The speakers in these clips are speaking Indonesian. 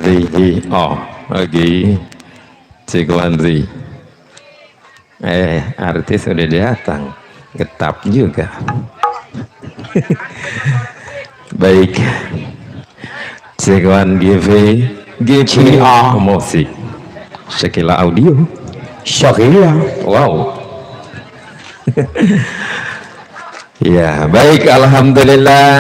hadhihi lagi Cikwanzi. Artis sudah datang, getap juga. Baik, Cikwan GVA musik, Syakila audio, Syakila. wow. Ya, baik, alhamdulillah.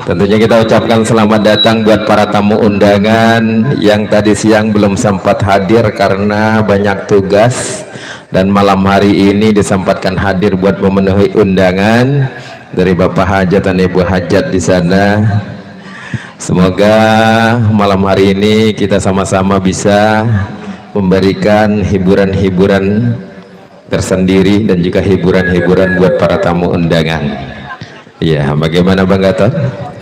Tentunya kita ucapkan selamat datang buat para tamu undangan yang tadi siang belum sempat hadir karena banyak tugas, dan malam hari ini disempatkan hadir buat memenuhi undangan dari Bapak Hajat dan Ibu Hajat di sana. Semoga malam hari ini kita sama-sama bisa memberikan hiburan-hiburan tersendiri dan juga hiburan-hiburan buat para tamu undangan. Ya, bagaimana Bang Gatot?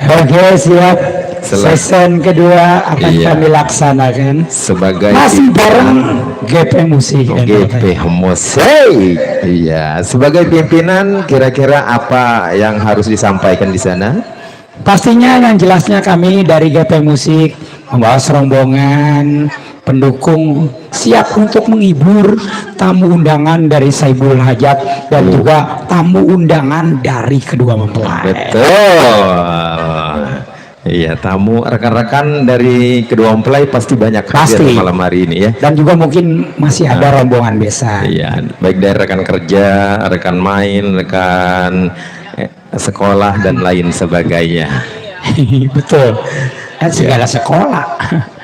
Oke, siap. Season kedua akan kami laksanakan sebagai masih bareng GP Musik. GP Musik. Iya, sebagai pimpinan kira-kira apa yang harus disampaikan di sana? Pastinya yang jelasnya kami dari GP Musik membawa rombongan pendukung siap untuk menghibur tamu undangan dari Saibul Hajat dan juga tamu undangan dari kedua mempelai. Betul. Iya, tamu rekan-rekan dari kedua mempelai pasti banyak hadir malam hari ini ya. Dan juga mungkin masih ada rombongan besan. Iya, baik dari rekan kerja, rekan main, rekan sekolah dan lain sebagainya. Betul. Dan segala sekolah.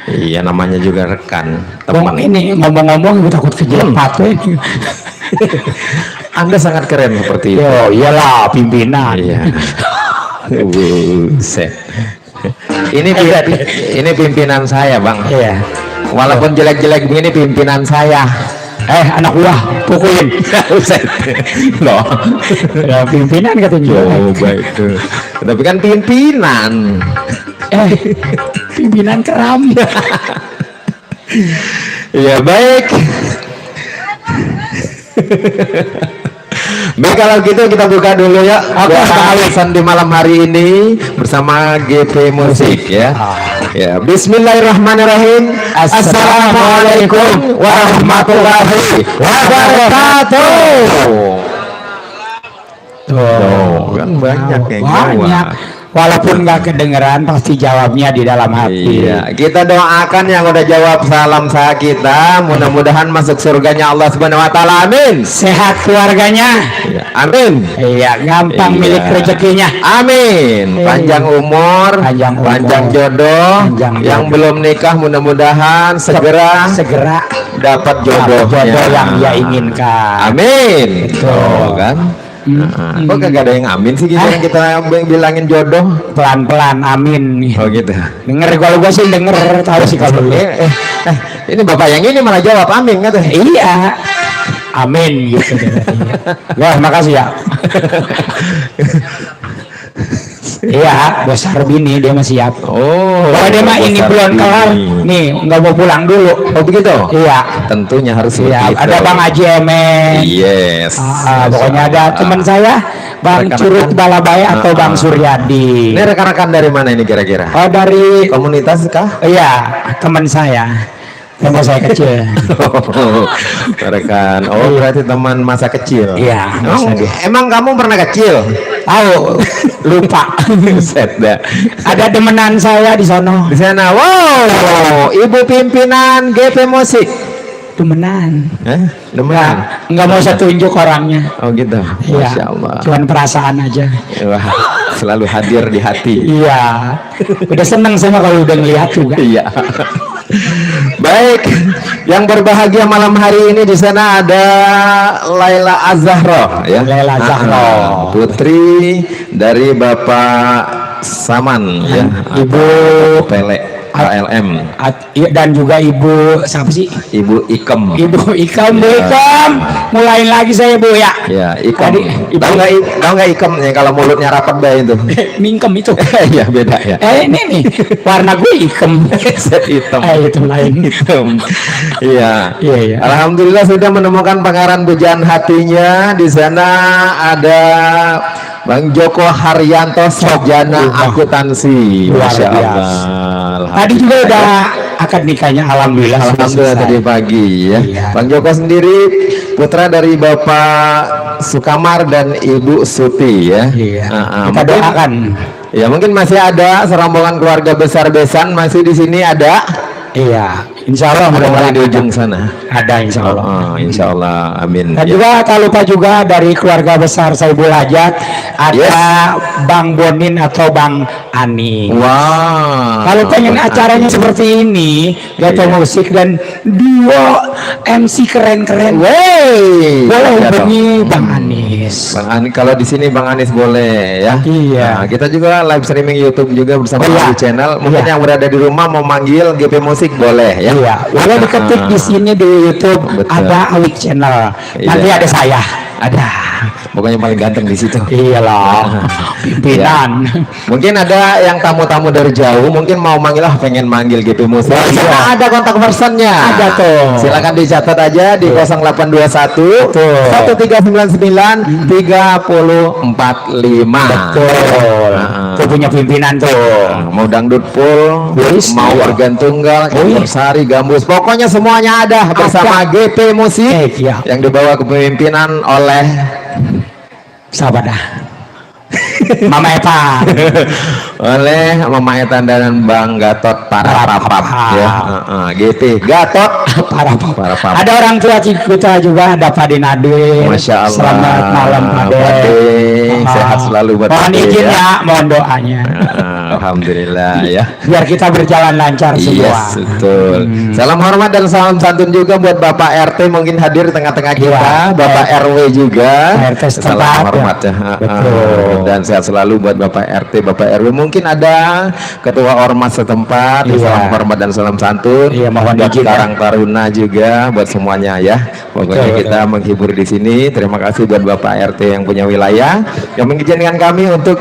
Iya, namanya juga rekan, teman. Ini ngomong-ngomong gue takut kejepat ini. Anda sangat keren seperti itu. Oh iyalah, pimpinan. Iya. Buset. Ini pimpinan saya, Bang. Iya. Walaupun jelek-jelek begini pimpinan saya. Anak buah pukulin. Buset. Loh. Ya, pimpinan katanya. Oh, baik tuh. Tapi kan pimpinan. Pimpinan keram. Ya, baik. Baik, kalau gitu kita buka dulu ya. Alasan di malam hari ini bersama GP Musik ya. Ya, bismillahirrahmanirrahim. Assalamualaikum warahmatullahi wabarakatuh. Tuh, kan banyak yang banyak. Walaupun nggak kedengeran pasti jawabnya di dalam hati. Iya, kita doakan yang udah jawab salam saya kita, mudah-mudahan masuk surganya Allah Subhanahu wa taala. Amin. Sehat keluarganya. Iya, amin. Iya, gampang milik rezekinya. Amin. Panjang umur, panjang jodoh. Yang belum nikah mudah-mudahan segera dapat jodoh yang dia inginkan. Amin. Oh, kan? Kok gak ada yang amin sih gitu yang kita bilangin jodoh? Pelan-pelan amin. Oh gitu. Denger, kalau gue sih denger, tahu sih kalau ini bapak yang ini malah jawab amin kan? Iya, amin gitu. Wah, makasih ya. Iya, bos Harbini dia masih siap. Oh, kalau dia mah ini belum kelar nih, nggak mau pulang dulu. Oh begitu? Iya, tentunya harus. Iya, ada Bang Haji Emen. Yes. Pokoknya ada teman saya Bang Curut Balabaya atau Bang Suryadi. Ini rekan-rekan dari mana ini kira-kira? Oh, dari komunitas kah? Iya, teman saya. Teman saya kecil. Rekan. Oh, berarti teman masa kecil. Iya. Emang kamu pernah kecil? Tahu, lupa. Set dah. Ada demenan saya di sana. Di sana. Wow, ibu pimpinan GP Musik. Demenan. Demenan. Enggak mau saya tunjuk orangnya. Oh gitu. Masya Allah. Cuman perasaan aja. Wah, selalu hadir di hati. Iya. Udah seneng sama kalau udah ngelihat juga. Iya. Baik, yang berbahagia malam hari ini di sana ada Laila Azahro ya. Laila Azahro, putri dari Bapak Saman ya, Ibu Pele KLM, dan juga Ibu siapa sih? Ibu Ikem. Ibu Ikem, Bu Ikem. Mulain lagi saya, Bu ya. Ya, Ikem. Tahu nggak Ikem ya, kalau mulutnya rapat dah itu. Mingkem itu. Ya beda ya. Ini nih warna gue Ikem. Hitam. Itu lain. Hitam. Iya. Iya. Alhamdulillah sudah menemukan pangeran pujaan hatinya. Di sana ada Bang Joko Haryanto, sarjana akuntansi. Masya Allah. Tadi juga udah akad nikahnya, alhamdulillah. sudah Alhamdulillah selesai. tadi pagi ya. Iya. Bang Joko sendiri putra dari Bapak Sukamar dan Ibu Suti ya. Iya. Kita Mungkin- doakan. Ya mungkin masih ada serombongan keluarga besar besan masih di sini ada. Iya, insya Allah Ada mudah-mudahan di ujung sana. ada insya Allah. Insya Allah, amin. Dan Ya. juga tak lupa juga dari keluarga besar Saibul Hajat ada Bang Bonin atau Bang Ani. Wah. Kalau pengen Bang acaranya Ani. seperti ini, Gato Iya. Musik dan duo MC keren-keren, Wey. boleh Ya, hubungi toh. Bang Anis. Bang Ani, kalau di sini Bang Anis boleh ya. Iya. Nah, kita juga live streaming YouTube juga bersama Oh, iya. di channel. Mungkin Iya. yang berada di rumah mau manggil GP Musik boleh ya. Iya, boleh diketik di sini di YouTube. Betul. Ada Awik Channel. Nanti Iya. ada saya. Ada. Pokoknya paling ganteng di situ. Iyalah, pimpinan. Mungkin ada yang tamu-tamu dari jauh, mungkin mau manggil pengen manggil GP Musik. Iya. Ada kontak personnya. Ada tuh. Silakan dicatat aja di 0821 1399 3045. Betul. Tuh punya pimpinan tuh. Mau dangdut full, Wis, mau iya. organ tunggal, sari, gambus, pokoknya semuanya ada bersama GP Musik Iya. yang dibawa kepemimpinan oleh Sahabat dah. Mama Epa. oleh Mama Etan dan Bang Gatot para papap ya. GP Gatot Para Pak. para papap. Ada orang tua kita juga, ada Pak Dinade. Masya Allah. Selamat malam Pak Pade. Sehat selalu buat Mohon Pade, izin ya. ya, mohon doanya. Alhamdulillah ya. Biar kita berjalan lancar semua. Yes, betul. Salam hormat dan salam santun juga buat Bapak RT mungkin hadir di tengah-tengah kita, Iya. Bapak RW juga. RT setempat, Salam hormat ya. Betul. Dan sehat selalu buat Bapak RT, Bapak RW. Mungkin ada ketua ormas setempat. Iya. Salam hormat dan salam santun. Iya, mohon buat izin, ya. Karang Taruna juga buat semuanya ya. Pokoknya Betul, kita menghibur di sini. Terima kasih buat Bapak RT yang punya wilayah yang mengizinkan kami untuk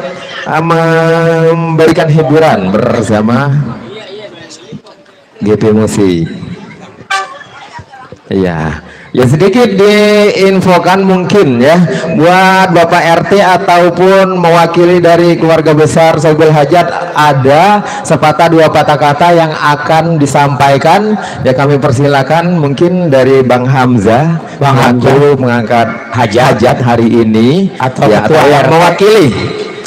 memberikan hiburan bersama GP Musik. Iya, ya sedikit diinfokan mungkin ya buat Bapak RT ataupun mewakili dari keluarga besar Saibul Hajat, ada sepatah dua patah kata yang akan disampaikan ya, kami persilakan mungkin dari Bang Hamzah Bang mengangkat hajat hari ini Atau ya, ketua atau yang RT. mewakili.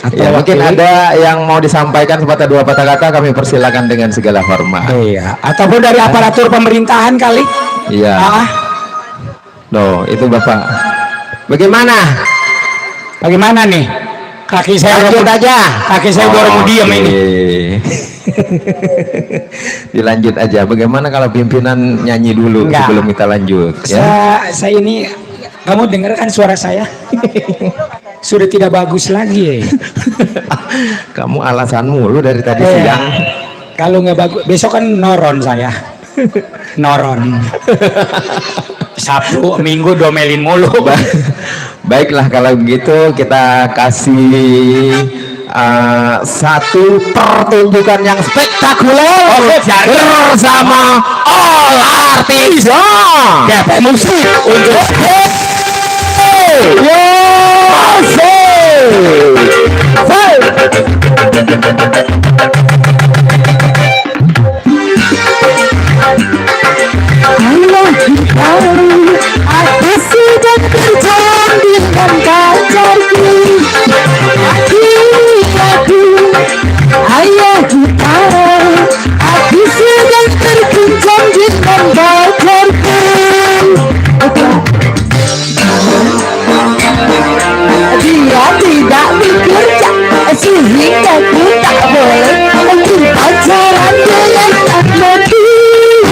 Atau Ya, mungkin wakili. ada yang mau disampaikan sepatah dua patah kata, kami persilakan dengan segala hormat. Iya, ataupun dari aparatur pemerintahan kali. Iya. Ah, Loh, itu Bapak. Bagaimana? bagaimana nih? Kaki saya Lanjut baru- aja. Kaki saya baru mau diam Oke. ini. Dilanjut aja. Bagaimana kalau pimpinan nyanyi dulu Enggak. sebelum kita lanjut ya? Saya ini, kamu dengarkan suara saya? Sudah tidak bagus lagi. Kamu alasan mulu dari tadi Iya. siang. Kalau nggak bagus, besok kan noron saya. Noron. Sabtu, Minggu domelin mulu. Baiklah kalau begitu kita kasih satu pertunjukan yang spektakuler bersama all artis GP Musik untuk Aku sudah berjalan dengan pacarku. Aku ayah kita. Aku sedang berbincang dengan pacarku. Dia tidak bekerja sehingga ku tak boleh untuk pacaran dengan laki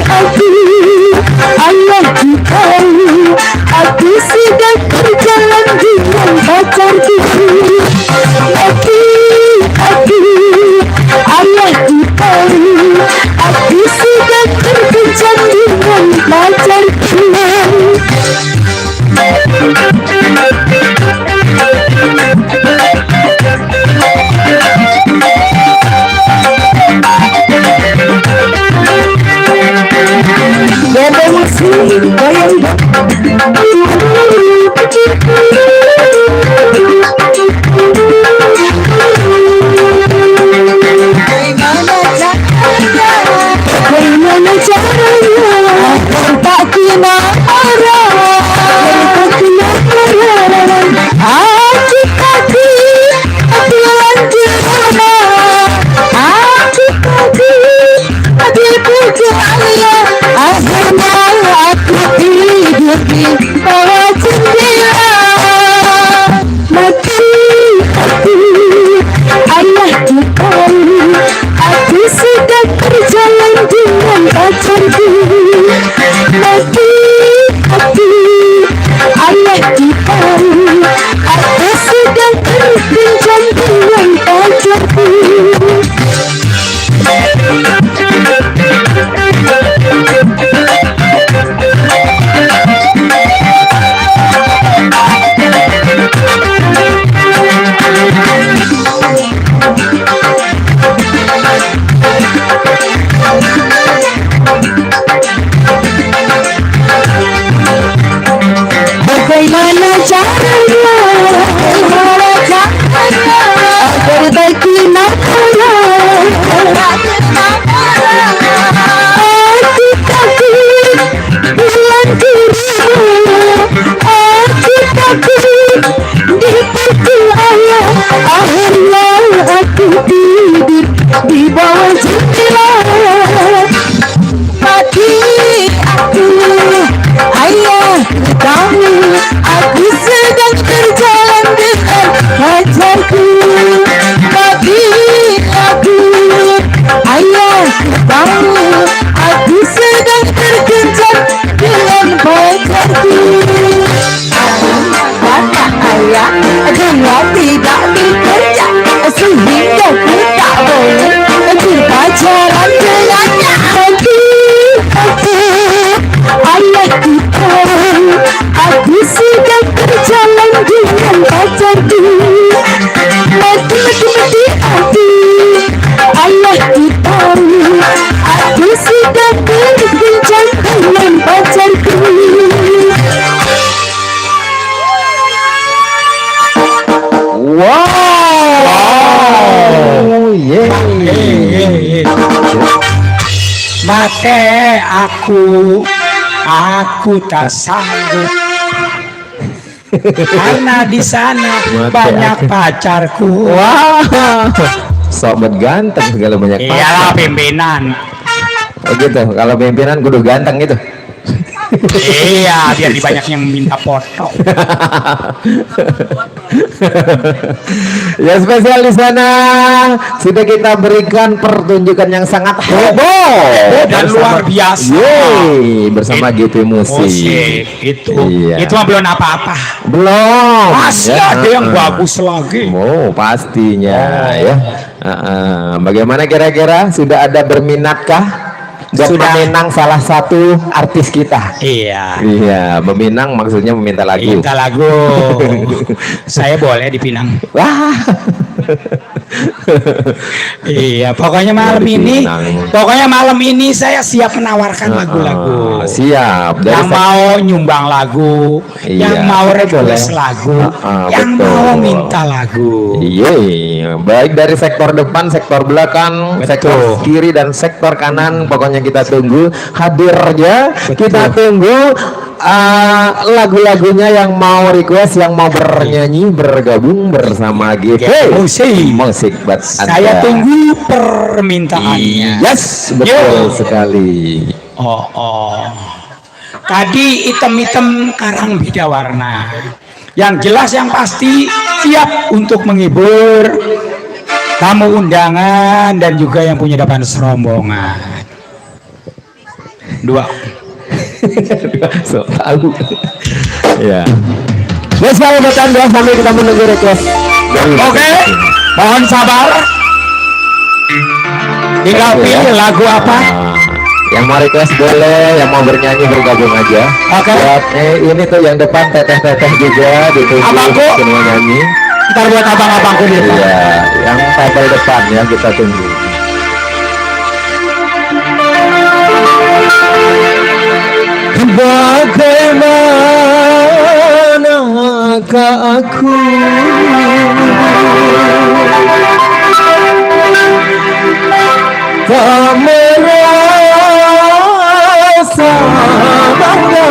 aku. Ayah kita, aku sedang berjalan dengan pacarku. Laki aku, ayah kita, aku sedang berbincang dengan pacarku. GP Musik goyang. Bagaimana caranya pacarku. Mati hati ayah ditahu, aku sedang berbincang dengan pacarku. Bagaimana caranya, bagaimana caranya perbaiki namanya, aku takut bilang dirimu, aku takut dipercaya. Akhirnya aku tidur di bawah jendela. Mati aku, ayah tahu aku sedang berjalan dengan pacarku. Mati aku, ayah tahu aku sedang berkencan dengan pacarku. Kata ayah, dia tidak bekerja sehingga ku tak boleh berpacaran dengannya. Ayah kita, aku sedang berjalan dengan pacarku. Mati hati ayah kita, aku sedang berbincang dengan pacarku. Wow, Mate aku tak sanggup karena di sana Mate banyak aku. pacarku. wow, sobat ganteng segala banyak Iyalah pimpinan. Oh gitu, kalau pimpinan kudu ganteng gitu. Iya, biar banyak yang minta foto. Ya spesial di sana sudah kita berikan pertunjukan yang sangat heboh Dan luar biasa. Yeay, bersama GP Musik. Itu. Iya. Itu mah belum apa-apa. Belum. Masih Ya, ada yang bagus lagi. Oh, pastinya ya. Bagaimana kira-kira sudah ada berminatkah? Dan Sudah. meminang salah satu artis kita. Iya. Iya, meminang maksudnya meminta lagu. Minta lagu. Saya boleh dipinang. Wah. Iya, pokoknya malam ini, saya siap menawarkan lagu-lagu. Siap. Dari Yang mau nyumbang lagu, Iya, yang mau boleh. request lagu, yang betul. mau minta lagu. Iya, baik dari sektor depan, sektor belakang, sektor kiri dan sektor kanan, pokoknya kita tunggu hadirnya. Kita tunggu lagu-lagunya yang mau request, yang mau bernyanyi, bergabung bersama GP Musik buat Saya Anda. tunggu permintaannya. Yes, betul sekali. Oh. Tadi item-item karang beda warna. Yang jelas yang pasti siap untuk menghibur tamu undangan dan juga yang punya depan serombongan. Dua. So tahu. Ya. Spesial buat Anda sampai kita menunggu request. Oke, mohon sabar. Tinggal pilih lagu apa. Yang mau request boleh, yang mau bernyanyi bergabung aja. Oke. Buat ini tuh yang depan teteh-teteh juga ditunggu Abangku. semua nyanyi. Ntar buat abang-abangku di depan. Iya, yang tabel depan ya kita tunggu. Bagaimanakah aku tak merasa bangga.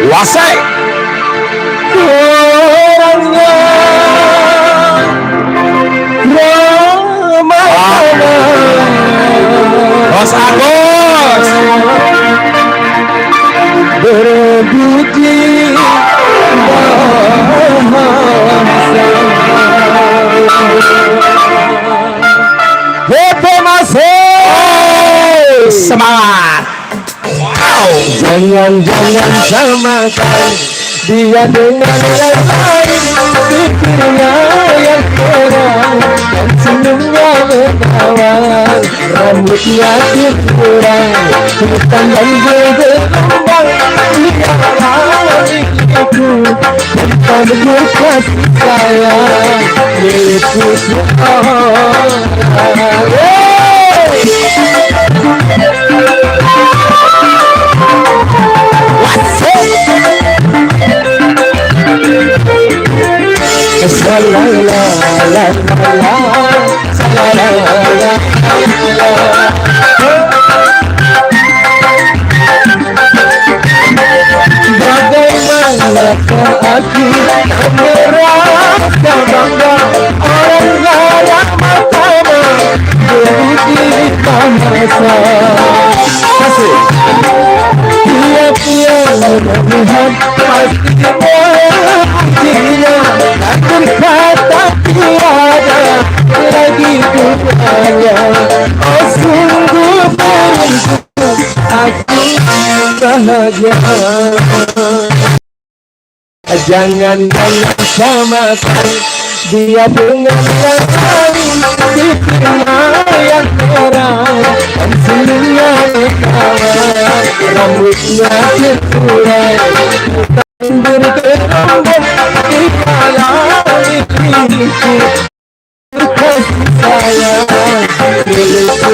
Wasai. Orangnya ramah Bos Agus. berbudi bahasa. semangat. Jangan-jangan samakan dia dengan yang lain, pikirnya yang kurang dan senyumnya menawan, rambutnya kurang hitam dan bergelombang. Dia milikku dan penuh kasih sayang, milikku bagaimanakah aku merasa bangga orang garang pertama jadi bahasa. Tiap yang melihat pasti memujinya, dan berkata tiada lagi duanya. Oh sungguh beruntung aku bahagia. Jangan-jangan samakan dia dengan yang lain, pikirnya yang terang dan senyumnya menawan, rambutnya kurang dan bergelombang. Dia milikku kasih sayang, milikku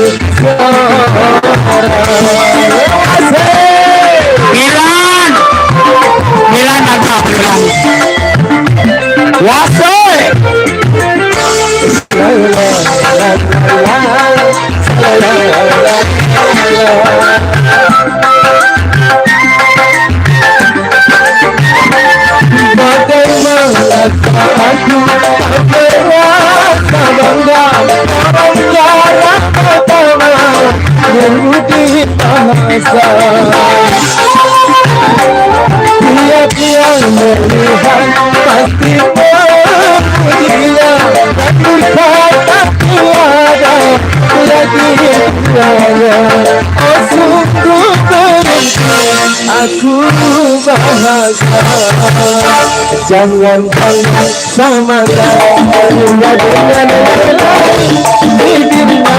Milan, Milan agak Milan. Wasoy. Bagaimanakah aku merasa bangga orang jarang pertama memuji bahasa. Tiap yang melihat pasti memujinya, dan berkata tiada lagi duanya. Oh sungguh beruntung aku bahagia. Jangan-jangan samakan dia dengan yang lain, bibirnya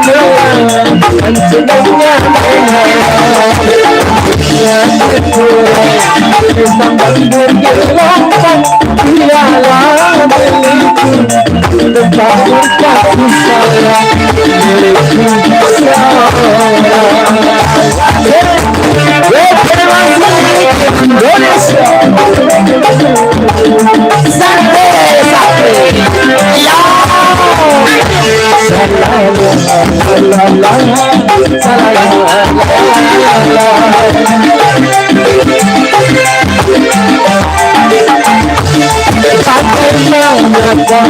yang dan senyumnya menawan, rambutnya kurang hitam dan bergelombang. Dialah milikku tempat berkasih sayang, milikku Indonesia. Bagaimanakah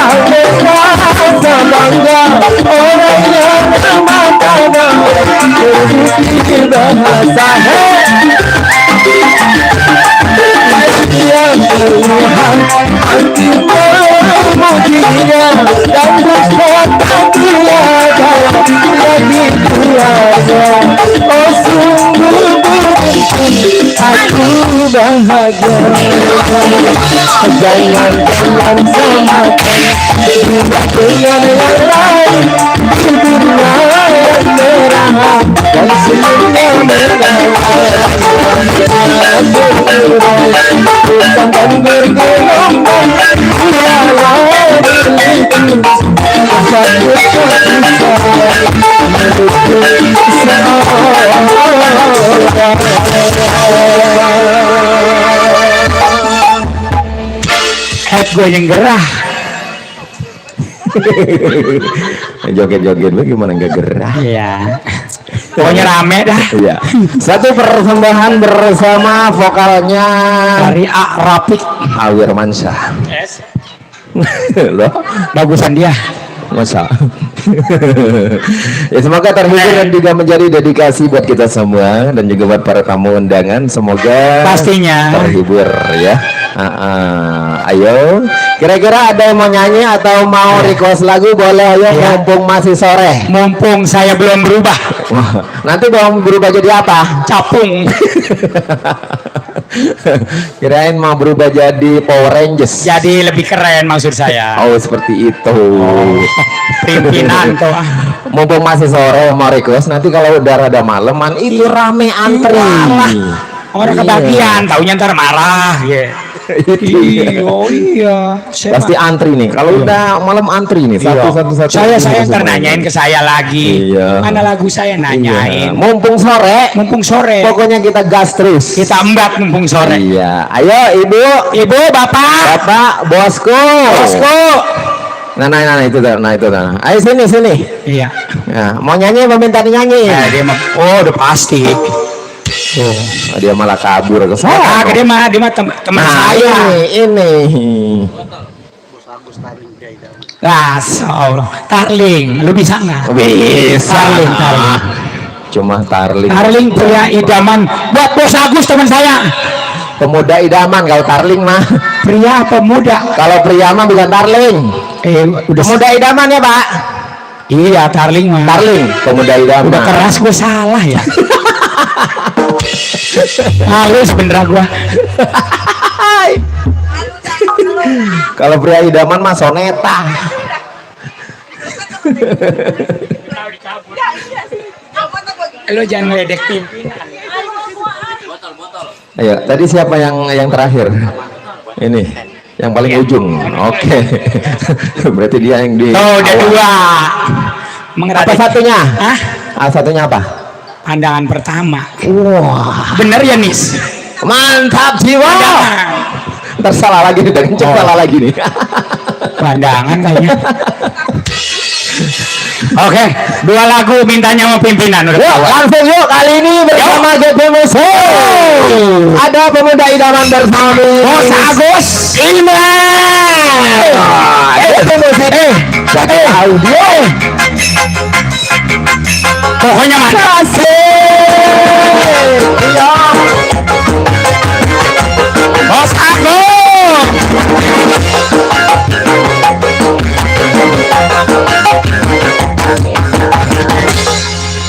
aku merasa bangga orang yang pertama berbukti bahasa. Dia melihat hati memujinya, dan berkata tiada lagi duanya. Oh sungguh beruntung aku bahagia. Jangan-jangan samakan dia dengan yang lain, bibirnya yang merah dan senyumnya menawan, hitam dan bergelombang. Dialah milikku tempat berkasih sayang, milikku Gue yang gerah. Joget-joget bagaimana nggak gerah? Iya. Pokoknya rame dah. Iya. Satu persembahan bersama vokalnya Dari A Rapik. Awir Mansyah. Yes. Loh, Bagusan dia. masa. Ya semoga terhibur dan juga menjadi dedikasi buat kita semua dan juga buat para tamu undangan. Semoga Pastinya terhibur ya. Ayo, kira-kira ada yang mau nyanyi atau mau request lagu boleh, ayo, mumpung masih sore. Mumpung saya belum berubah. Wah, nanti mau berubah jadi apa? Capung. Kirain mau berubah jadi Power Rangers. Jadi lebih keren maksud saya. Oh, seperti itu. Pimpinan tuh. Mumpung masih sore mau request, nanti kalau udah rada maleman itu rame antri. Orang Iya. kebagian, taunya ntar marah. Ya. Iya. Pasti antri nih. Kalau udah malam antri nih. Satu. Saya ntar nanyain ke saya lagi. Iya. Mana lagu saya nanyain. Mumpung sore. Mumpung sore. Pokoknya kita gas terus. Kita embat mumpung sore. Iya. Ayo ibu, bapak, bosku. Nah itu. Ayo sini. Iya. Ya, mau nyanyi apa minta nyanyi? Dia mah, udah pasti. Dia malah kabur ke Ah, sana. dia mah teman saya. Ini. Allah. Tarling, lu bisa nggak? Bisa. Tarling. Cuma Tarling. Tarling pria idaman buat Bos Agus teman saya. Pemuda idaman kalau Tarling mah. Pria pemuda. Kalau pria mah bukan Tarling. Udah Pemuda idaman ya, Pak. Iya, Tarling mah. Tarling, pemuda idaman. Udah keras gue salah ya. Halus bener gua. Kalau pria idaman mah Soneta. Lo jangan ngeledek pimpinan. Ayo, tadi siapa yang terakhir? Ini, yang paling ujung. Oke. Berarti dia yang di. Oh, udah awal. dua. Apa satunya? Hah? Satunya apa? Pandangan pertama. Wah, Bener ya, Nis? mantap jiwa. Pandangan. Ntar salah lagi nih, dan salah lagi nih. Pandangan kayaknya. Oke, dua lagu mintanya sama pimpinan udah Yuk, tahu. langsung yuk kali ini bersama GP Musik. Ada pemuda idaman bersama Bos Agus GP Musik. Jadi audio. Pokoknya mantap. Asik. Iya. Bos Agus.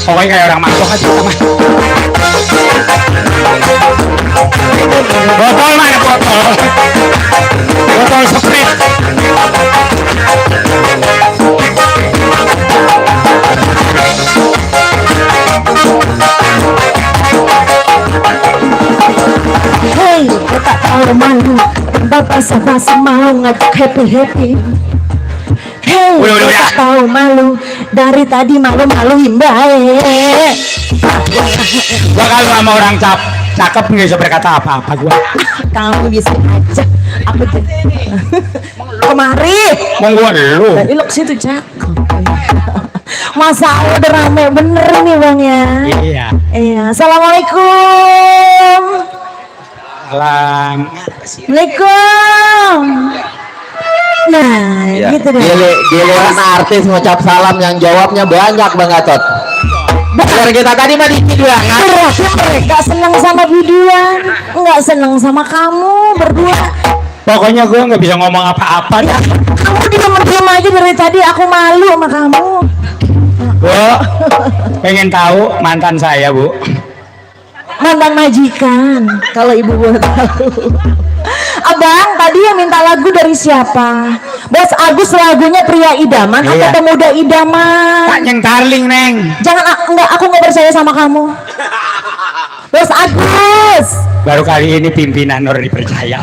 Pokoknya kayak orang masuk aja kita mah. Botol mana botol? Botol Sprite. Hei, kau tak tahu malu. Bapak sama mau ngajak happy. Hei, Udah. kau tak tahu malu. Dari tadi malu-maluin baik. Gua kalau sama orang cakep nggak bisa berkata apa-apa gua. Kamu bisa aja. Aku kemari. Mau gua lu. Dari lo situ cakep. Masa udah rame bener nih bang ya. Iya. Iya. Assalamualaikum. Alam. Assalamualaikum. Nah, Ya. gitu deh. Giliran artis ngucap salam yang jawabnya banyak Bang Gatot. Biar kita tadi mah dikit banget. Berarti mereka seneng sama videoan, nggak seneng sama kamu berdua. Pokoknya gua nggak bisa ngomong apa-apa dah. Kamu diam aja dari tadi, aku malu sama kamu. Bu, pengen tahu mantan saya, Bu. Mantan majikan, kalau ibu boleh tahu. Abang, tadi yang minta lagu dari siapa? Bos Agus lagunya pria idaman Iya. atau pemuda Tak idaman? yang Tarling, Neng. Jangan, aku nggak percaya sama kamu. Bos Agus, Baru kali ini pimpinan orang dipercaya.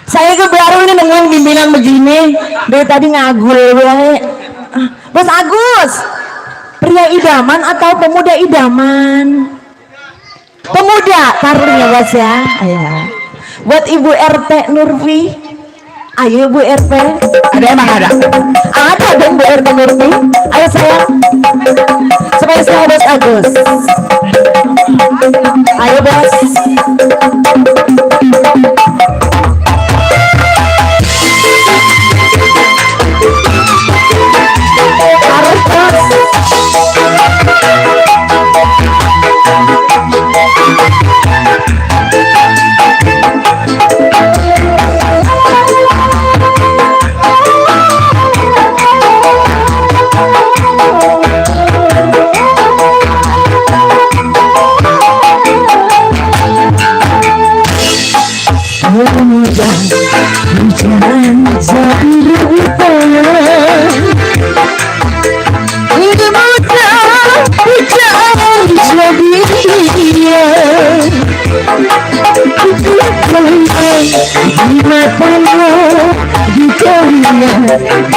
saya ke baru ini nemuin pimpinan begini. Dari tadi ngagul gue. Bos Agus, pria idaman atau pemuda idaman? Pemuda, Tarling ya bos ya. Iya. Buat Ibu RT Nurfi, ayo Bu RT. Ada emang ada? Ada dong Bu RT Nurfi. Ayo sayang. Spesial Bos Agus. Ayo bos. Harus bos.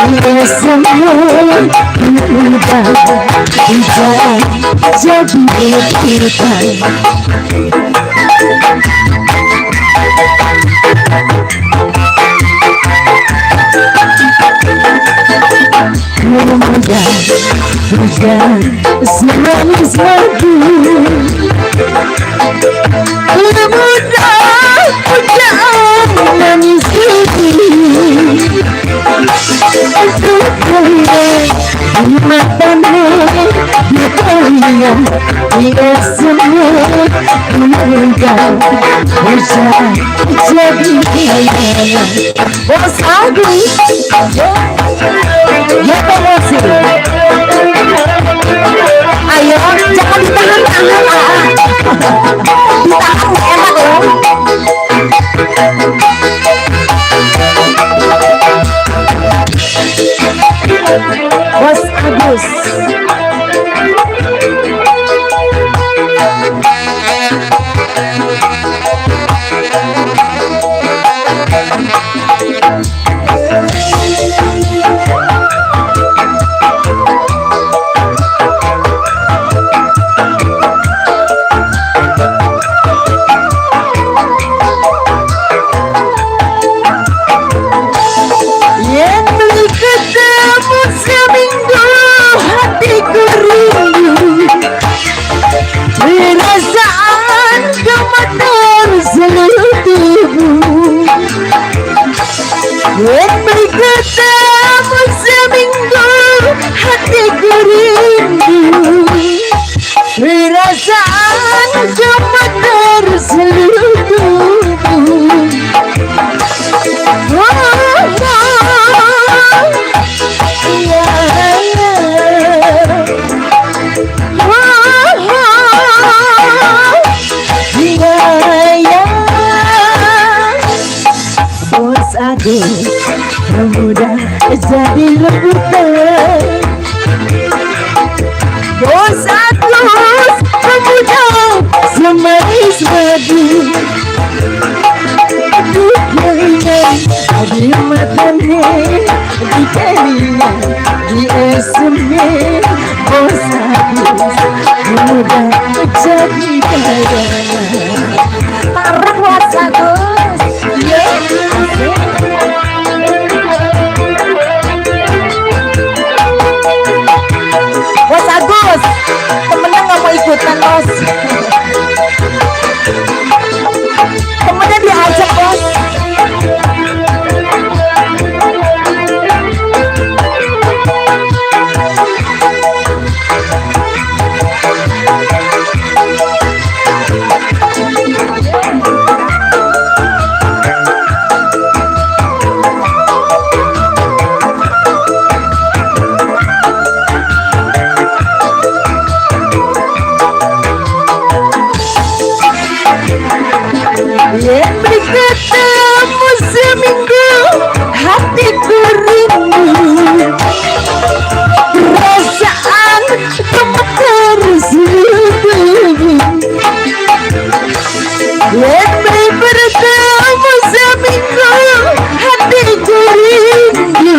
Dia semua mudah jadi kita. Mudah semanis madu. Mudah manis matanya dia semua mudah jadi Bos Agus ya promosi. Ayo jangan ditahan-tahan, ditahan enak loh. Bos Agus yang beli ketemu seminggu, hatiku rindu, perasaan gemetar seluruh tubuh. Yang beli ketemu seminggu, hatiku rindu, perasaan gemetar seluruh tubuh. Bos Agus pemuda jadi rebutan. Bos Agus pemuda semanis madu. Aduh keringan di matanya, di telinga, di esme. Bos Agus pemuda jadi kaya. Parah Bos Agus. Bos Agus, temennya nggak mau ikutan bos. Temennya diajak bos. Yang beri ketemu seminggu, hatiku rindu, perasaan gemetar seluruh. Yang beri bertemu seminggu, hatiku rindu,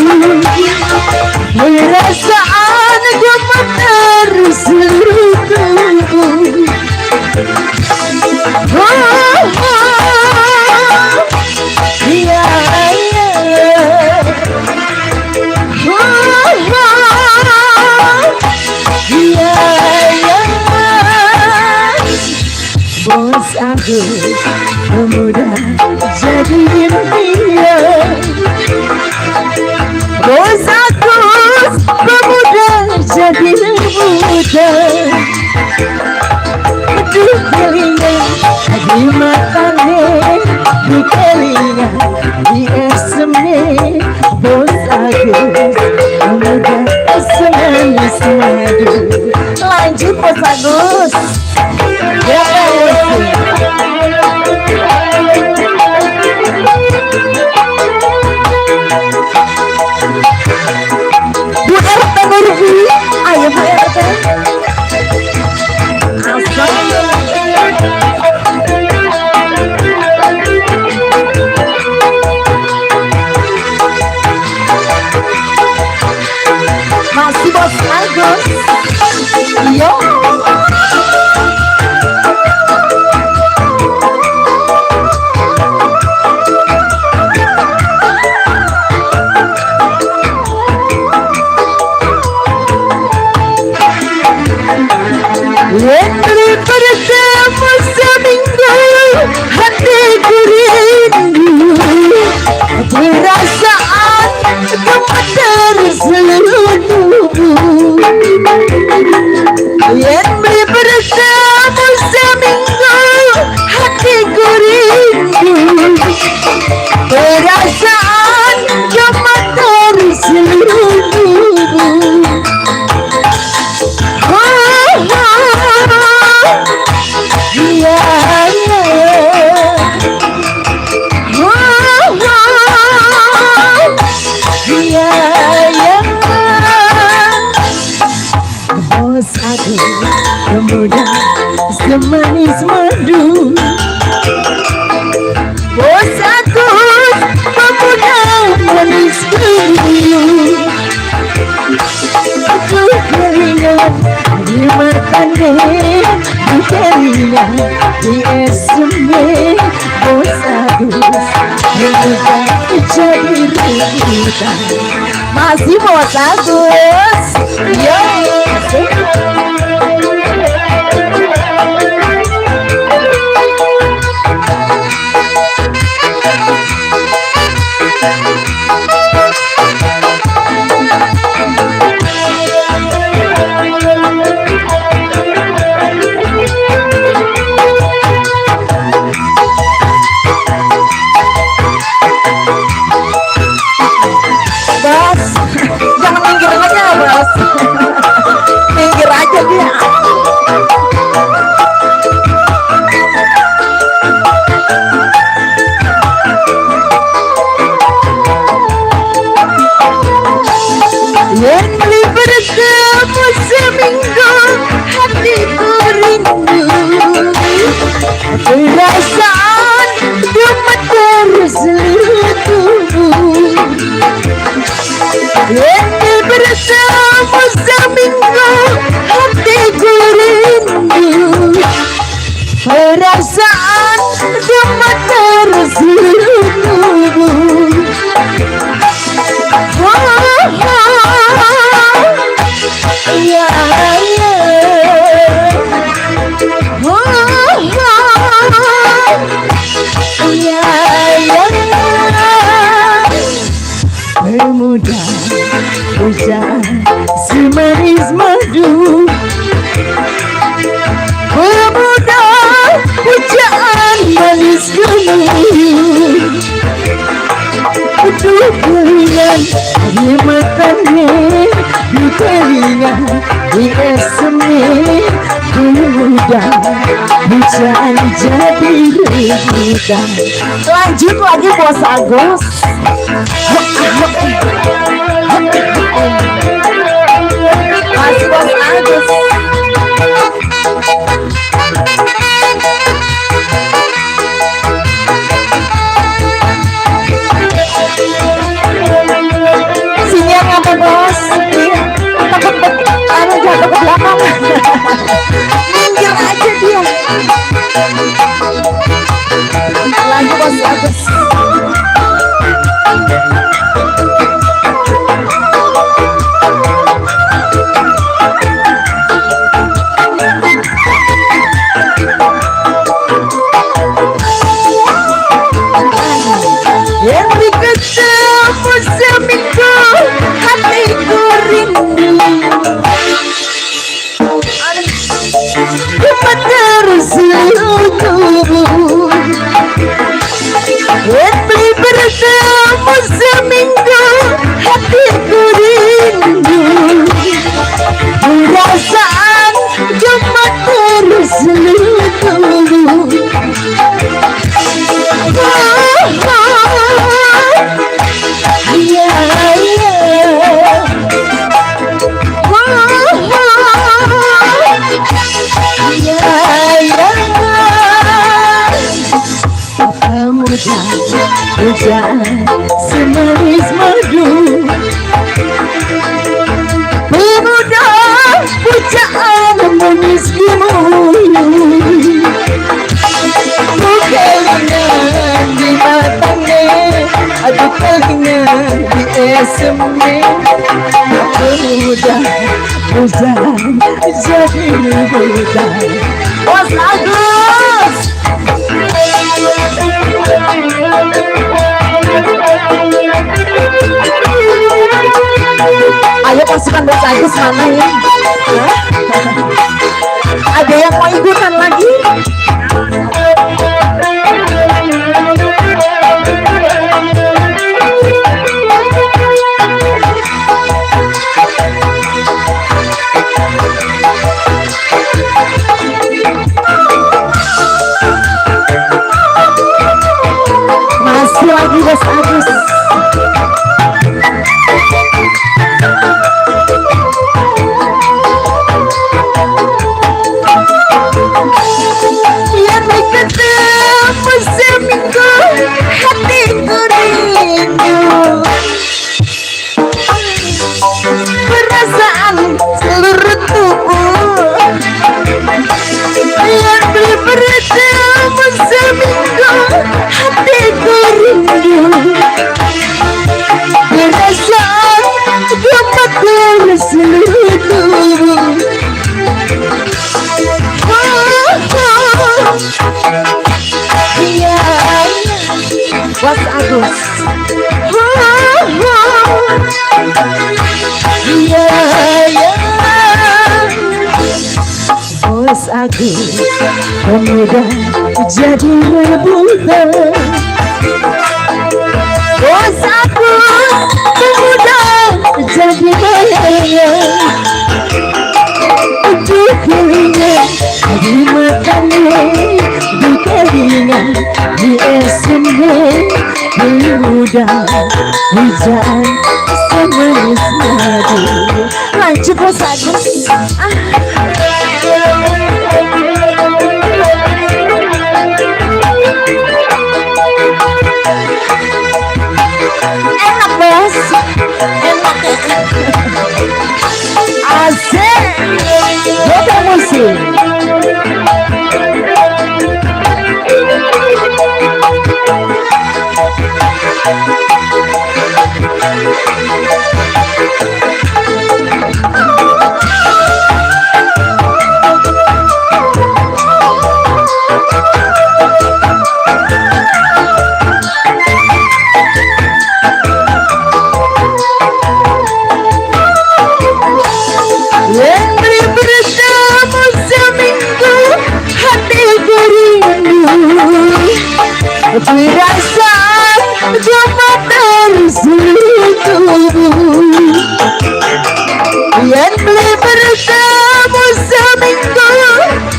perasaan gemetar seluruh. Bos Agus pemuda jadi impian. Bos Agus pemuda jadi rebutan. Di telinga, di matanya, di telinga, di esme. Bos Agus pemuda semanis madu. Lanjut Bos Agus. Ya Bu RT Nurfi, ayo Bu RT. Yo. Entre bertemu seminggu hatiku rindu perasaan gemetar seluruh tubuh. Entre bertemu seminggu hatiku rindu perasaan gemetar seluruh tubuh. Aku pemuda semanis madu. Bos aku pemuda manis madu. Aku keringat di matanya, di keringat di esme. Bos aku pemuda jadi rebutan. Masih Bos Agus. Yo. Bos, jangan minggir aja Bos. Minggir aja dia. Yang bertemu seminggu hatiku rindu perasaan gemetar seluruh tubuh. Yang bertemu seminggu hatiku rindu perasaan gemetar seluruh tubuh. Ya, ya. Ya, ya. Pemuda usaha semanis madu. Pemuda pujaan manis gunung. Aduh keringan di matanya, di telinga, di esme. Pemuda pujaan jadi rebutan. Lanjut lagi Bos Agus. Masih Bos Agus. Sinyal apa Bos? Takut anu jatuh ke belakang. Minggir aja dia. Lagi Bos Agus. Pemuda pujaan jadi muda. Bos Agus. Ayo pasukan Bos Agus mana ya? Hah? Ada yang mau ikutan lagi? Masih lagi Bos Agus. Yang ketemu seminggu hatiku rindu, perasaan seluruh tubuh. Yang bertemu seminggu hatiku rindu, perasaan gemetar seluruh tubuh. Iya, Bos Agus. Iya, ya, Bos Agus. Pemuda jadi rebutan. Bos Agus. Pemuda jadi bayang. Dikelilingi di matanya, dikelilingi di esnya, pemuda hujan semanis madu. Lanjut Bos Agus. Enak Bos, enak. Asik. Kita musik. Yang bertemu seminggu hatiku rindu, perasaan gemetar seluruh tubuh. Yang bertemu seminggu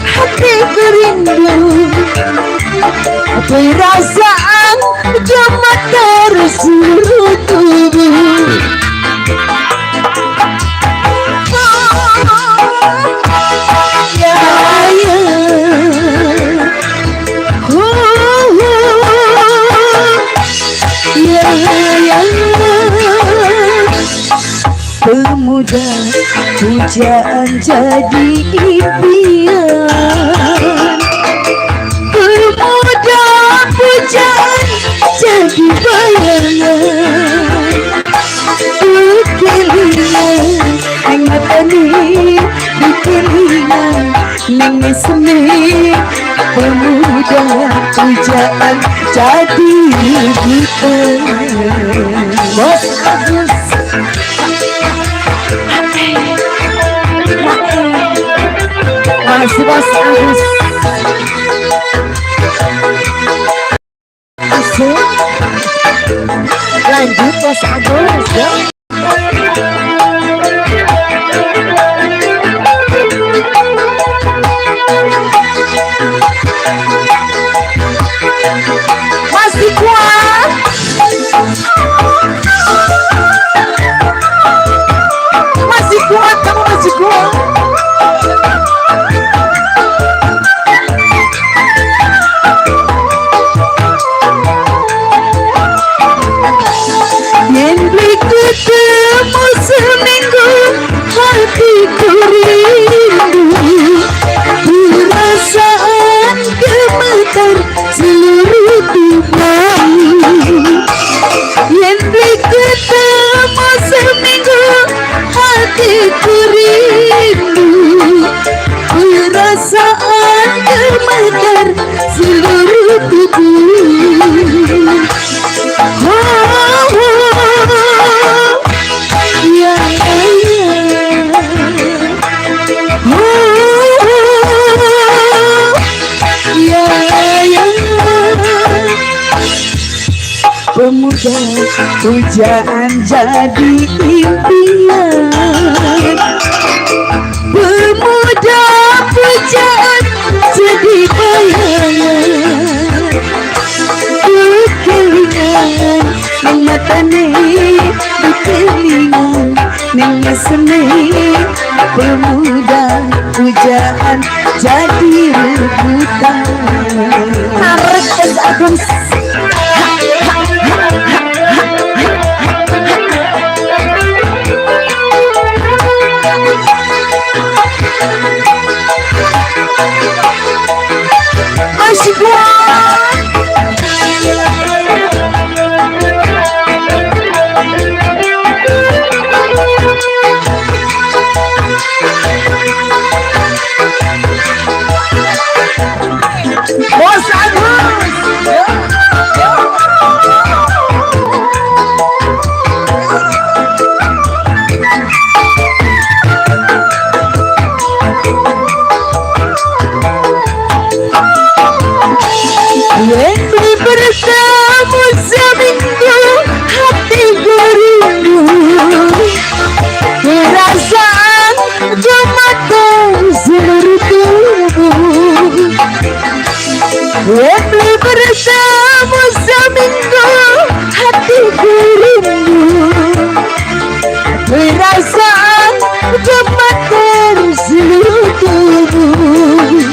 hatiku rindu, perasaan gemetar seluruh tubuh. Ya, ya. Ya, ya. Pemuda pujaan jadi impian, pemuda pujaan jadi bayangan. Dikelilingi matani, dikelilingi nangis seni, pemuda pujaan jadi rebutan. Bos Agus. Masih Bos Agus. Asik. Lanjut Bos Agus ya. Masih kuat. Masih kuat, kamu masih kuat. Yang ketemu seminggu hatiku rindu, perasaan gemetar seluruh tubuh. Yang ketemu hatiku rindu, perasaan gemetar seluruh tubuh. Oh, ya, ya, pemuda pujaan jadi impian, pemuda pujaan jadi bayangan, kelingan nang matane, kelingan nang sene, pemuda pujaan jadi rebutan. Arek Agung asyik Bos Agus. Yang bertemu seminggu hatiku rindu, perasaan gemetar seluruh tubuh. Yang bertemu seminggu hatiku rindu, perasaan gemetar seluruh tubuh.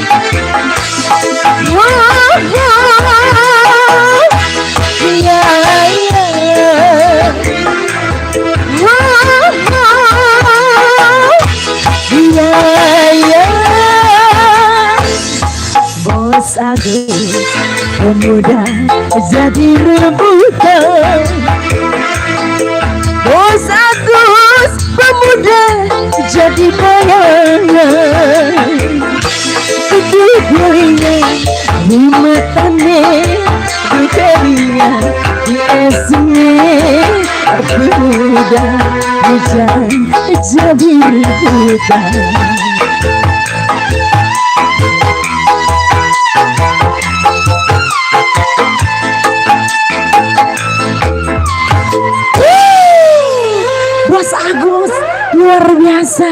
Bos Agus, pemuda jadi rebutan. Bos Agus, pemuda jadi bayangan. Kelingan di matane, kelingan di esme, pemuda hujan jadi rebutan. Bos Agus luar biasa.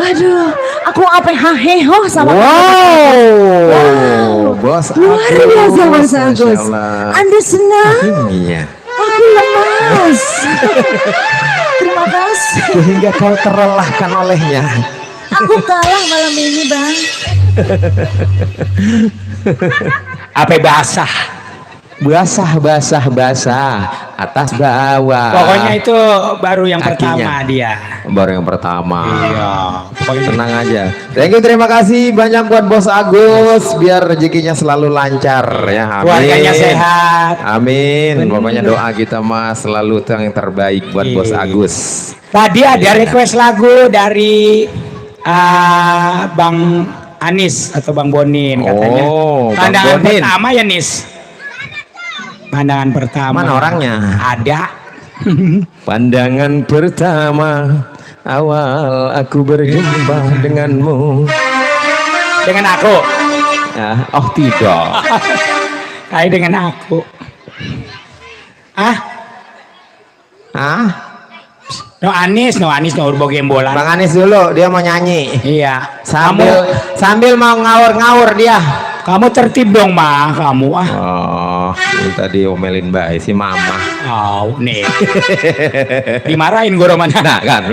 Aduh, aku apa haheho sama Wow, Bos luar biasa Bos Masya Agus. Allah. Anda senang? Iya. Aku lemas. Terima kasih. Sehingga kau terlelahkan olehnya. Aku kalah malam ini, Bang. Apa basah? Basah atas bawah. Pokoknya itu baru yang Kakinya. pertama dia. Baru yang pertama. Iya. Pokoknya Tenang aja. Thank you, terima kasih banyak buat Bos Agus. Biar rezekinya selalu lancar ya. Amin. keluarganya sehat. Amin. Pokoknya doa kita mah selalu yang terbaik buat Iya. Bos Agus. Tadi ada request lagu dari Bang Anis atau Bang Bonin katanya. Oh, Bang Pandangan Bonin. pertama ya Nis. Pandangan pertama. Mana orangnya? Ada. Pandangan pertama awal aku berjumpa denganmu. Dengan aku. Oh tidak. Kayak dengan aku. No Anis, no urbo gembolan. Bang Anis dulu, dia mau nyanyi. Iya. Sambil mau ngawur-ngawur dia. Kamu tertib dong mah kamu Oh, ini tadi omelin Mbak si Mama. Oh, nih. Dimarahin gue mana? Nah kan,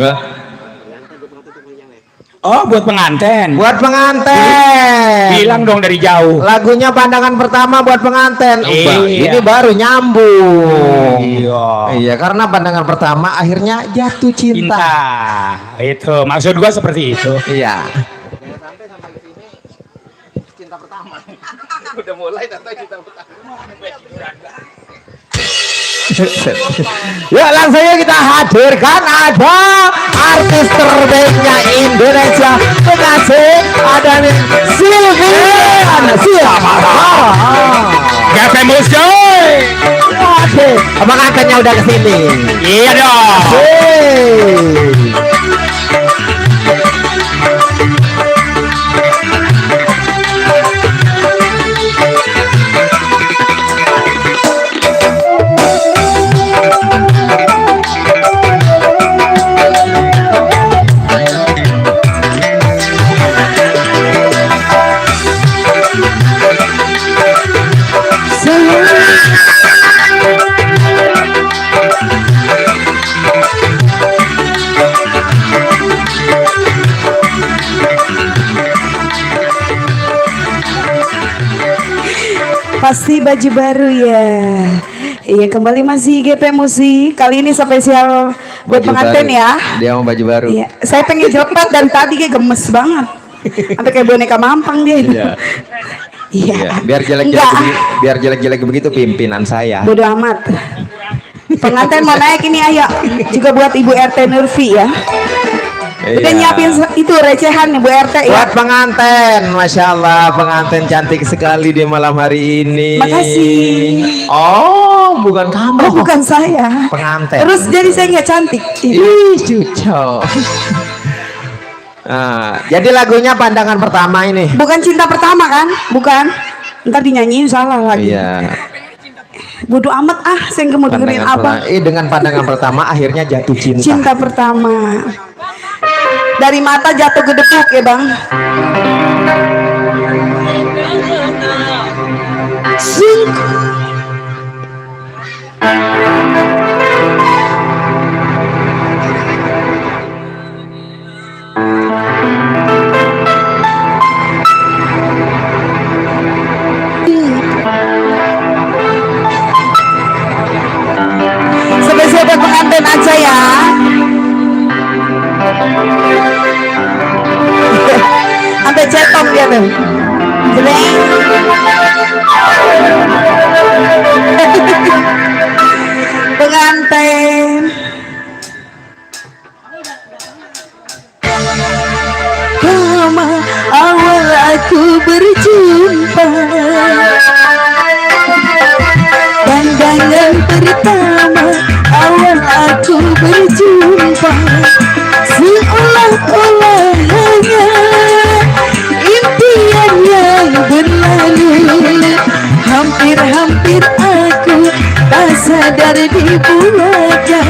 Oh, buat penganten. buat penganten. Bilang dong dari jauh. Lagunya pandangan pertama buat penganten. Iya. Ini baru nyambung. Iya. Iya, karena pandangan pertama akhirnya jatuh cinta. Cinta. Itu maksud gua seperti itu. Iya. Yuk langsung yuk kita hadirkan ada artis terbaiknya Indonesia. Terkasih ada nih Sylvian Siamara. GP Musik. Oke, abang angkatnya udah kesini. Iya dong. Pasti baju baru ya. Iya, kembali masih GP Musik. Kali ini spesial buat Baju pengantin baru. ya. Dia mau baju baru. Iya, saya pengen jopet dan tadi kayak gemes banget. Sampai kayak boneka mampang dia. Iya. Iya. Iya, biar jelek-jelek begitu pimpinan saya. Bodo amat. Pengantin mau naik ini ayo. Juga buat Ibu RT Nurfi ya. Udah Iya. nyiapin itu recehan nih Bu RT ya. Buat pengantin, masya Allah, pengantin cantik sekali di malam hari ini. Makasih. Oh, bukan kamu. Oh, bukan saya. Pengantin. Terus jadi saya nggak cantik. Ih, cucok. Nah, jadi lagunya pandangan pertama ini. Bukan cinta pertama kan? Bukan. Ntar dinyanyiin salah lagi. Iya. Bodoh amat saya nggak mau dengerin Pandangan abang. dengan pandangan pertama akhirnya jatuh cinta. Cinta pertama. Dari mata jatuh ke depuk ya bang. Spesial buat pengantin aja ya. Sampai cetong dia tuh. Jeleng. Pengantin. Lama awal aku berjumpa, pandangan pertama awal aku berjumpa, seolah-olah hanya impian yang berlalu. Hampir-hampir aku tak sadar dibuatnya.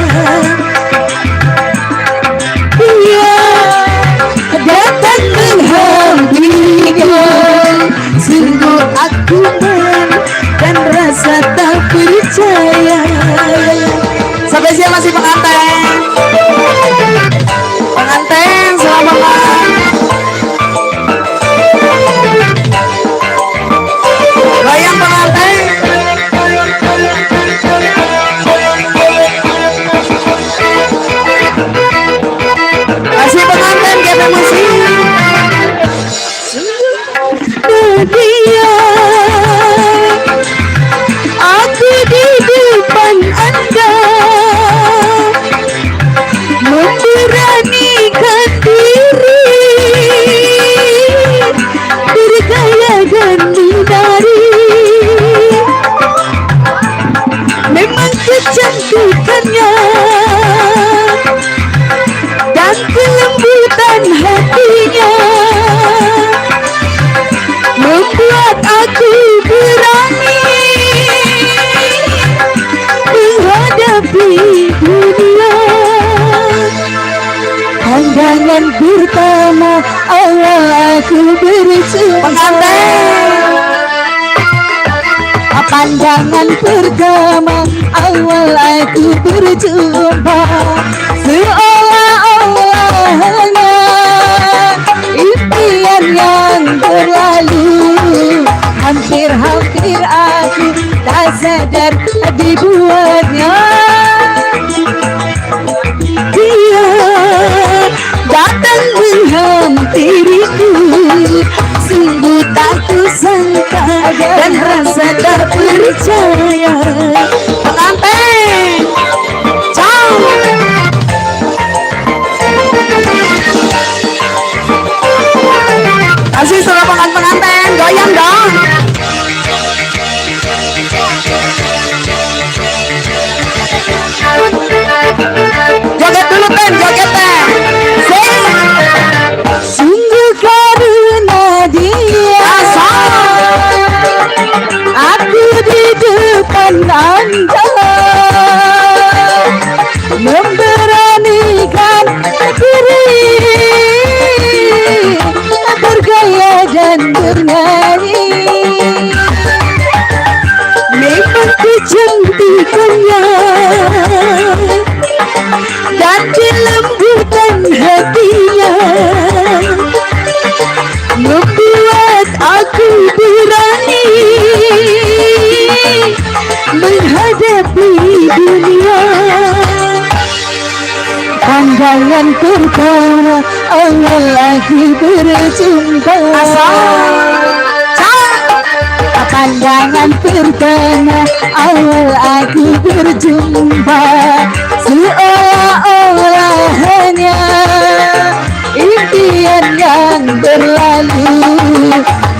Dia datang menghampirinya, sungguh aku dan rasa tak percaya. Sampai siapa masih pengantin? Pengantin selamat. Goyang pengantin. Masih pengantin GP Musik. Dia aku di depan Anda memberanikan diri, bergaya dan menari. Memang kecantikannya dan kelembutan hatinya membuat aku berani menghadapi dunia. Pandangan pertama awal aku berjumpa, pandangan pertama awal aku berjumpa, seolah-olah hanya impian yang berlalu. Hampir-hampir aku tak sadar dibuatnya. Dia datang menghampiriku, sungguh tak kusangka dan rasa tak percaya. Pengantin Pandangan pertama awal aku berjumpa. Pandangan pertama awal aku berjumpa, seolah-olah hanya impian yang berlalu.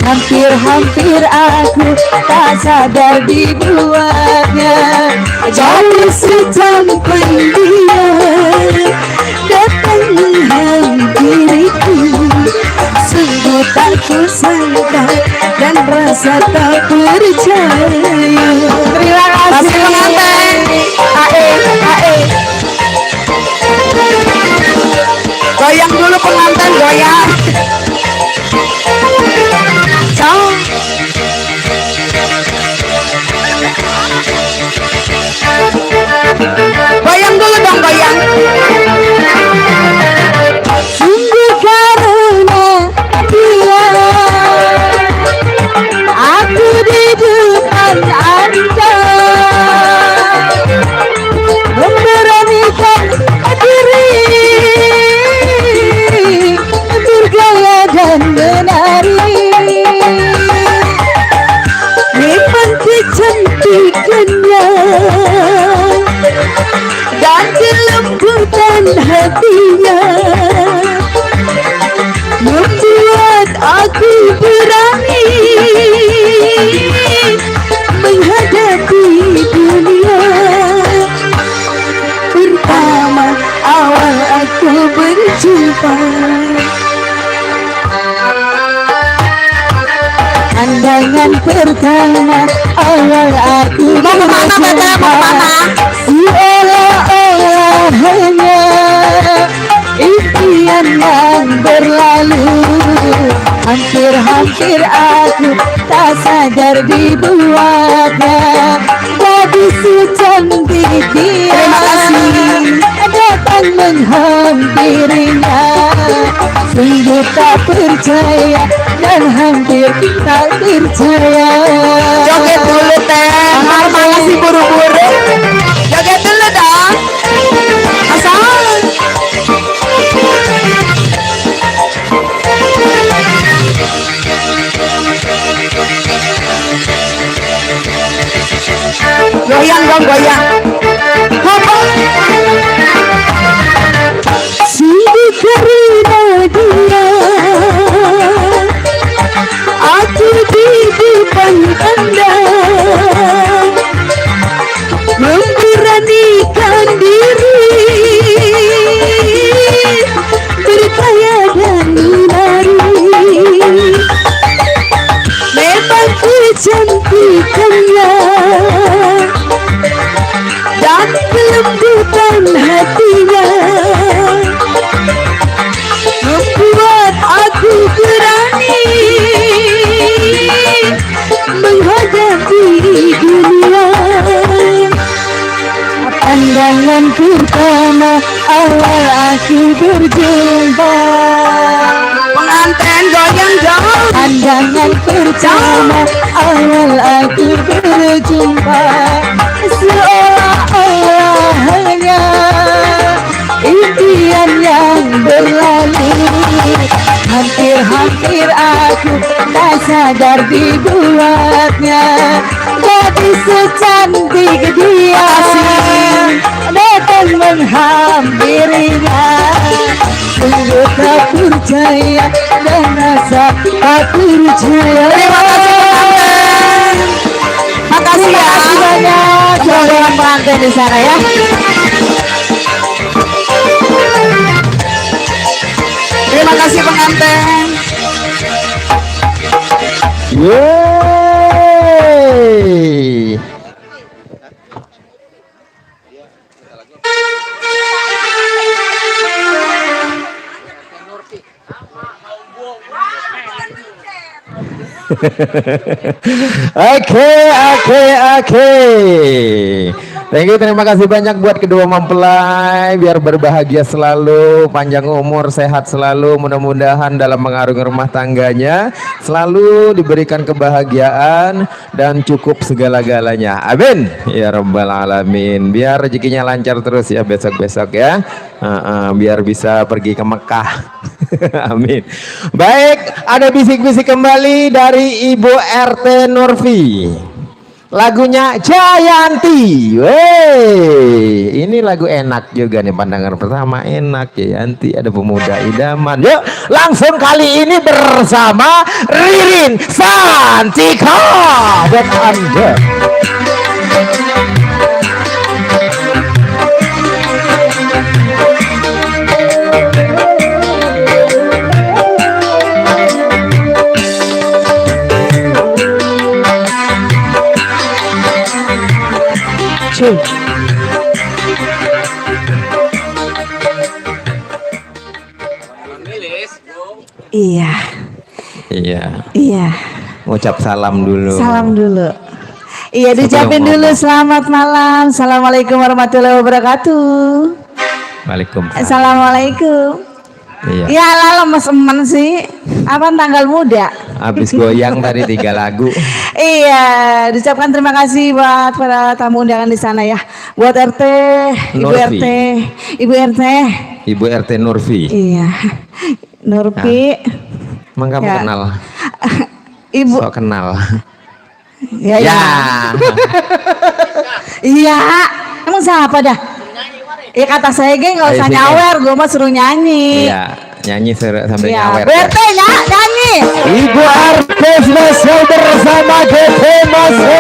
Hampir-hampir aku tak sadar dibuatnya. Jauh sesampai dia datang menghampiriku, sungguh tak kusangka dan rasa tak percaya. Terima kasih pengantin. Goyang dulu pengantin, goyang. Goyang dulu dong, goyang. Sungguh karena dia aku di depan Anda memberanikan diri bergaya dan menari. Memang kecantikannya dan kelembutan hatinya membuat aku berani menghadapi dunia. Pertama awal aku berjumpa, pandangan pertama awal aku berjumpa, seolah-olah hanya impian yang berlalu. Hampir-hampir aku tak sadar dibuatnya. Gadis secantik dia datang menghampirinya, sungguh tak percaya dan hampir tak percaya. Joget dulu teh, mana sih buru-buru? Joget dulu dong. Asal. Goyang dong, goyang. Sungguh karena dia aku di depan Anda memberanikan diri bergaya dan menari. Memang kecantikannya dan kelembutan hatinya membuat aku berani menghadapi dunia. Pandangan pertama awal aku berjumpa, pengantin goyang dong. Pandangan pertama awal aku berjumpa, seolah-olah hanya impian yang berlalu. Hampir-hampir aku tak sadar dibuatnya. Gadis secantik dia datang menghampirinya, sungguh tak percaya dan rasa tak percaya. Terima kasih pengantin. Makasih ya. Makasih banyak. Jodoh pengantin di sana ya. Terima kasih pengantin. Yeay. Oke. Thank you, terima kasih banyak buat kedua mempelai, biar berbahagia selalu, panjang umur, sehat selalu, mudah-mudahan dalam mengarungi rumah tangganya selalu diberikan kebahagiaan dan cukup segala-galanya. Amin ya rabbal alamin. Biar rezekinya lancar terus ya besok-besok ya. Biar bisa pergi ke Mekah. Amin. Baik, ada bisik-bisik kembali dari Ibu RT Nurfi. Lagunya Jayanti. Wey, ini lagu enak juga nih, pandangan pertama enak. Jayanti, ada pemuda idaman. Yuk langsung kali ini bersama Ririn Santika buat Anda. Iya. Iya. Iya. Ngucap salam dulu. Salam dulu. Iya, Sebelum diucapin dulu ngomong. selamat malam. Assalamualaikum warahmatullahi wabarakatuh. Waalaikumsalam. Assalamualaikum. Iya. Ya lah lemes emen sih. Apa tanggal muda? Habis goyang tadi 3 lagu. Iya, diucapkan terima kasih buat para tamu undangan di sana ya. Buat RT, Ibu Nurfi. RT, Ibu RT. Ibu RT Nurfi. Iya. Nurfi. Emang kamu Ya. kenal? Ibu. Sok kenal. Ya. Ya. Ya. Iya. Emang siapa dah? Ya kata saya geng nggak usah Ayo, sini. nyawer, gue mah suruh nyanyi. Iya, nyanyi sambil Iya, nyawer. BRT nyanyi. Ibu RT spesial bersama GP Masih.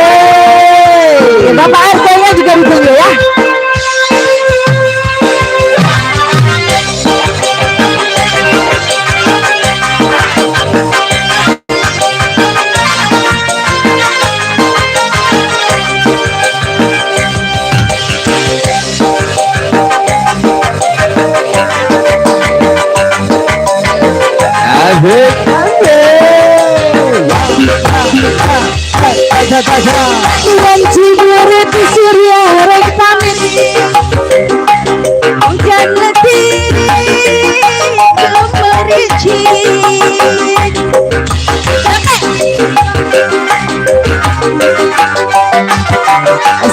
Ya, Bapak RT-nya juga ditunggu ya. Asik, asik. Tuhan cidur di surya rek pamit. Hujan letih kemericik.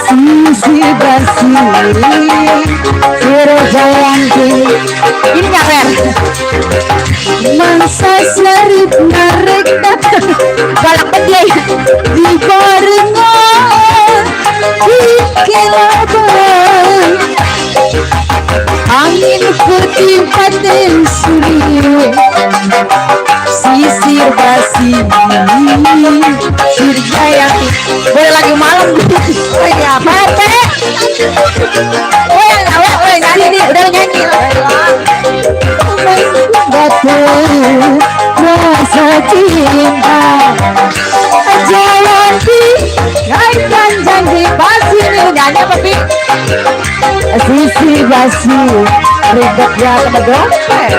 Sisi basi Siro Jayanti. Ini nyawer. Masa serip narik datang balak pedih di barengan di kilaban angin putih paten suri sisir basi Sir Jayanti. Boleh lagi malam ya apa teh? Nyanyi nih, udah nyanyi Batin rasa cinta Jayanti ngaitkan janji basi nih nyanyi apa Pi? Sisi basi ribet ya sama dompet.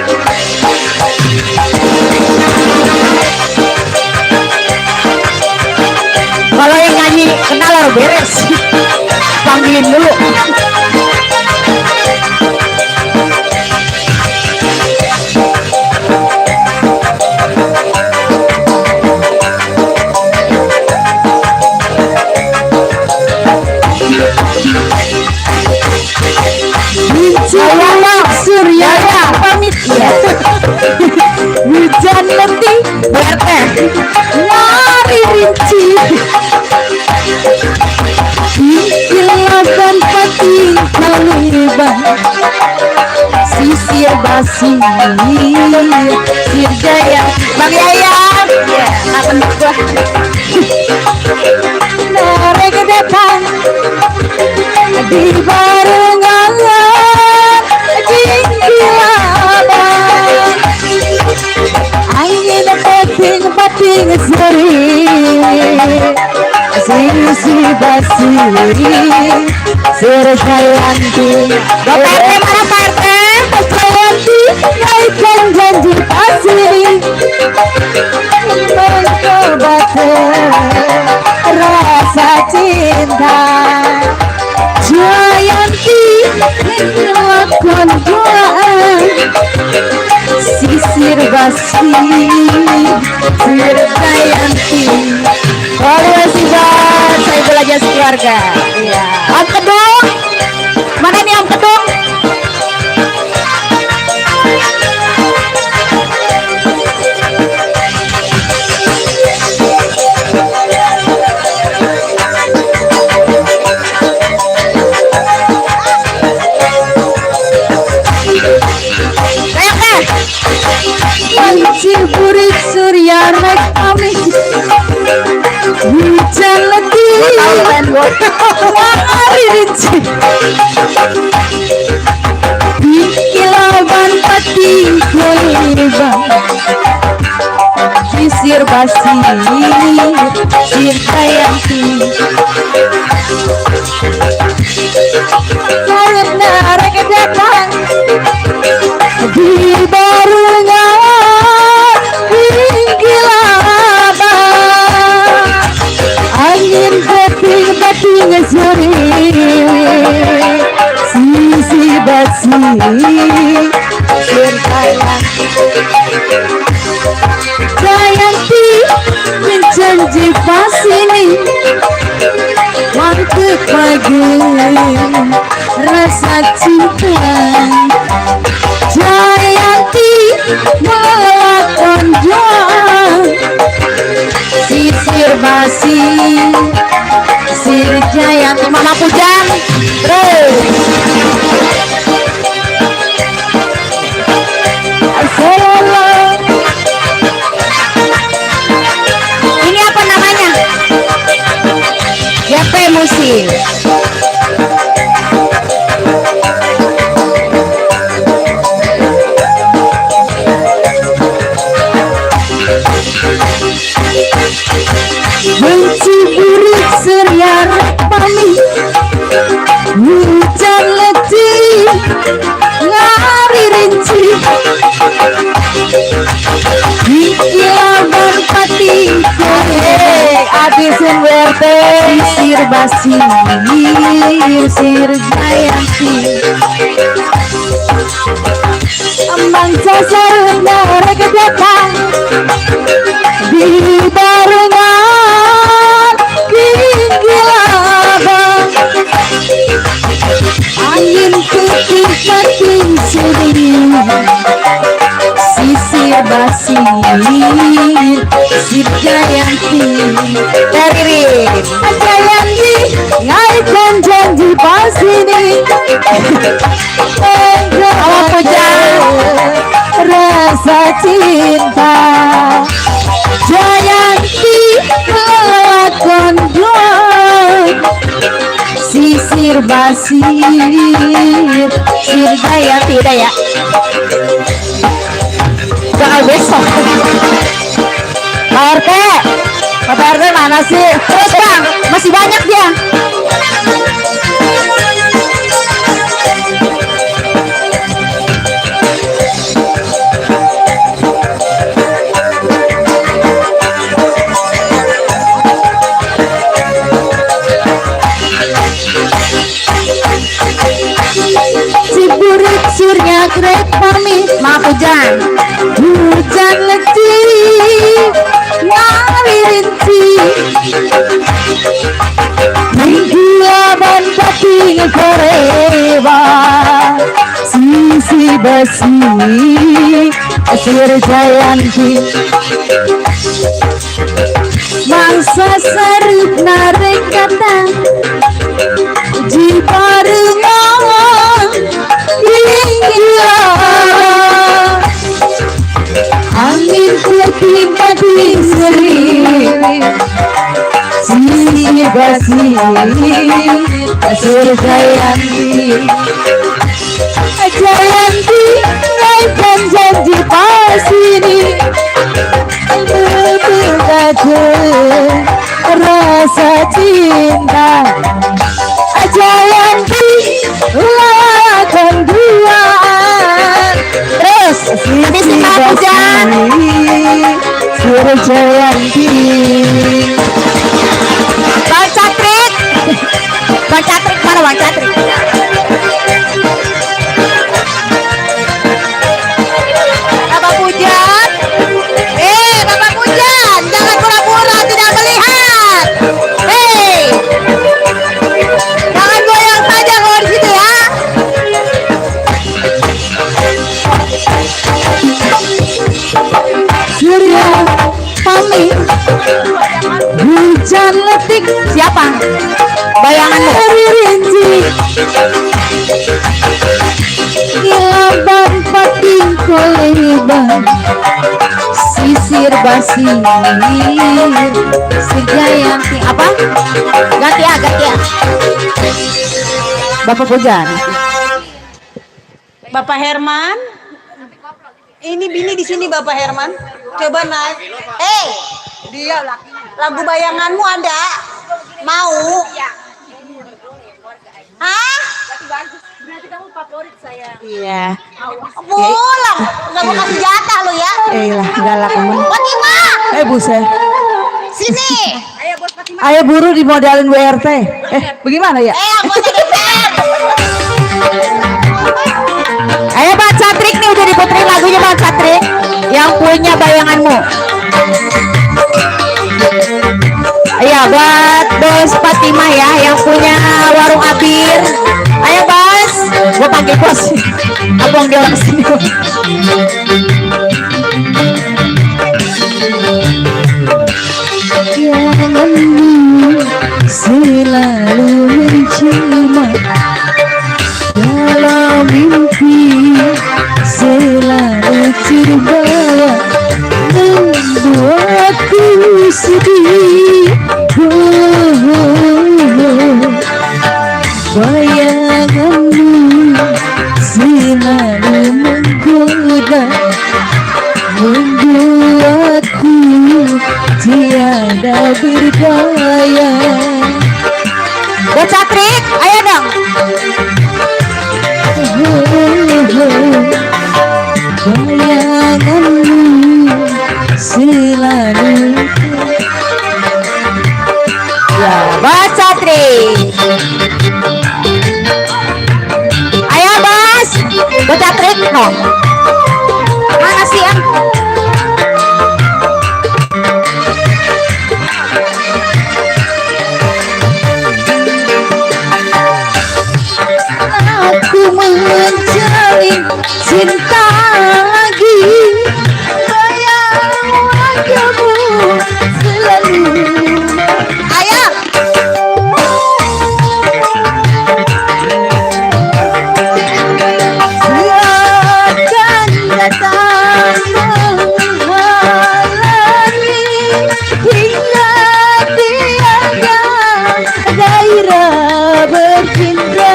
Kalau yang nyanyi kenal harus beres panggilin dulu. Saya Surya pamit ya. Hujan letih BRT lari rinci Kilaban pati kaliban sisir basi Sir Jaya Bang Yayan ya akan gua mereka datang di barengan di kilaban angin pating seri sisi basi Sir Jayanti. Bapak RT mana Pak RT? Jayanti naikkan janji asli mencoba rasa cinta. basi Sirdayanti. Terima kasih Bang, saya belajar sekeluarga. Iya. Om Kedung, mana nih Om Kedung? Ciburik surya rek pamit hujan letih lari rinci di kilauan pati goibang sisir basi Sirdayanti karena rek datang di barunya angin bating-bating sore sisi basi Sirdayanti menjanji pasini waktu pagi rasa cinta Jayanti melakukan doa sisir basi Sirdayanti Mama Pujan ini apa namanya GP Musik. Ciburik surya pamit hujan letih lari rinci di kilauan pati abisin werte sisir basi Sirdayanti amang sasarnya rek datang di barengan kilabang angin putih bating sedih sisir basi Sirdayanti Teririn Jayanti ngaikan janji pasini Mama Pujan rasa cinta Jayanti melakukan doa sisir basi Sirdayanti daya jangan besok Pak RT mana sih? Terus Bang, masih banyak dia. Ciburik surya krek pamit maaf hujan letih ngari rinci mingguaban bating koreba sisi basi Sirdayanti mangsa sarip narek kata jibarengan hingga angin putih bating seri sisi basi Sirdayanti Jayanti ngaikan janji pasini betul rasa cinta Jayanti lakukan duaan terus sisi basi Sirdayanti Bang Catrik mana Bang Catrik Abang Pujan Seletik siapa? Bayanganmu. Rinci. Ilaban pating koleban. Sisir basir. Sejayanti apa? Ganti ya, ganti ya. Bapak Pujan. Bapak Herman, ini bini di sini Bapak Herman. Coba naik. Dia lagu bayanganmu ada? Mau? Hah? Berarti kamu favorit saya. Iya. Pulang, nggak mau kasih jatah lo ya? Lah, galak temen. Fatimah, Buset. sini. Ayo buru dimodalin WRT. Bagaimana ya? Anggota DPR. Ayo Bang Satrik nih udah diputerin lagunya Bang Satrik yang punya bayanganmu. Iya buat Bos Fatimah ya yang punya warung Abir. Ayo Bos, gua panggil Bos. Abang dia orang sini. Janganmu selalu mencima dalam mimpi, selalu terbawa membuatku sedih. Bayanganmu selalu menggoda, membuatku tiada berdaya. Buat Satrik, ayo dong. Bayanganmu selalu. Ya, Bos Satrik. Ayo Bos, Bos Satrik no. Mana sih yang? Aku menjalin cinta lagi, bayang wajahmu selalu. Ayo. Siapkan datang menghalangi hingga tiada gairah bercinta.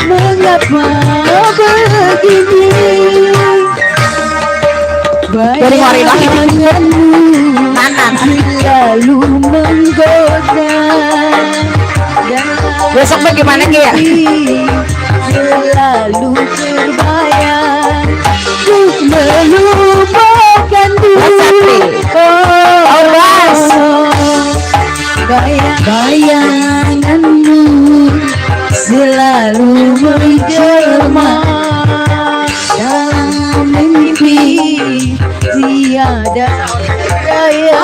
Mengapa begini? Bayanganmu selalu menggoda. Besok bagaimana ya? Selalu terbayang untuk melupakanmu. Bayanganmu selalu menjelma dalam mimpi, tiada daya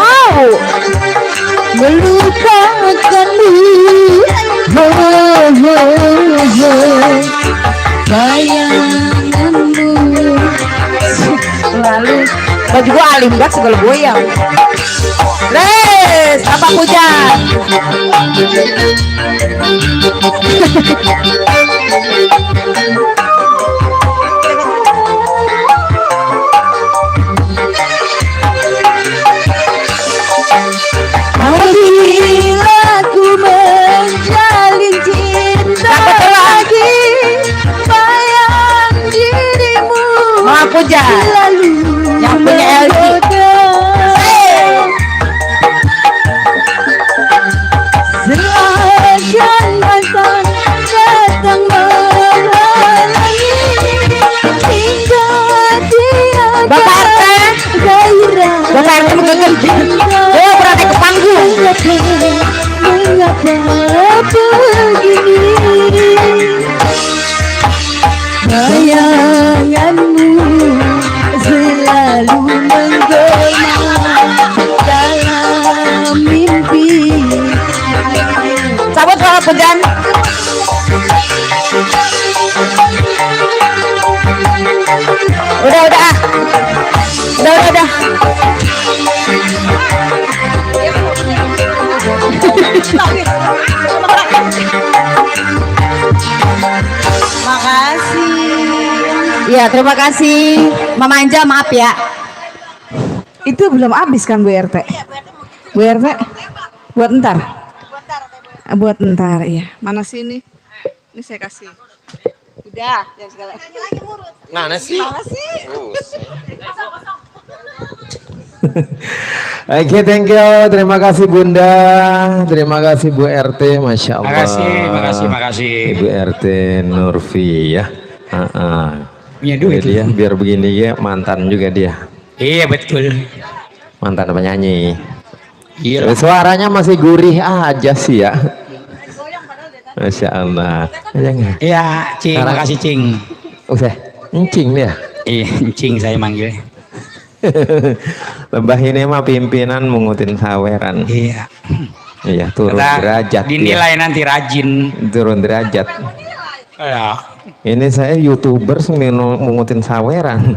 melupakanmu. Bayanganmu selalu. Baju gua alim banget segala goyang. Les, Bapak Pujan. Bila ku menjalin cinta lagi, bayang dirimu selalu yang punya LG. Serahkan mantan datang menghalangi hingga tiada gairah. Bapak RT menggegel. Berarti ke panggung. Mengapa begini? Bayanganmu selalu menggema dalam mimpi. Cabut kalau Pujan. Udah. Makasih. Iya, terima kasih. Mama Anja, maaf ya. Itu belum habis kan Bu RT? Bu RT? Buat ntar. Buat ntar, iya. Mana sini? Ini saya kasih. Udah, jangan segala. Mana sih? Mana sih? Oke, thank you. Terima kasih Bunda. Terima kasih Bu RT, Masya Allah. Makasih. Ibu RT Nurfi ya. Punya duit. Dia biar begini ya, mantan juga dia. Iya betul. Mantan penyanyi. Iya. Suaranya masih gurih aja sih ya. Masya Allah. Jangan. Iya, Cing. Sekarang- Makasih Cing. Usah, encing dia. Iya, Cing saya manggil. Lebah ini mah pimpinan mengutin saweran. Iya. Iya, turun Kata derajat. dinilai nanti rajin. Dia. Turun derajat. Ya. Ini saya YouTuber mengutin saweran.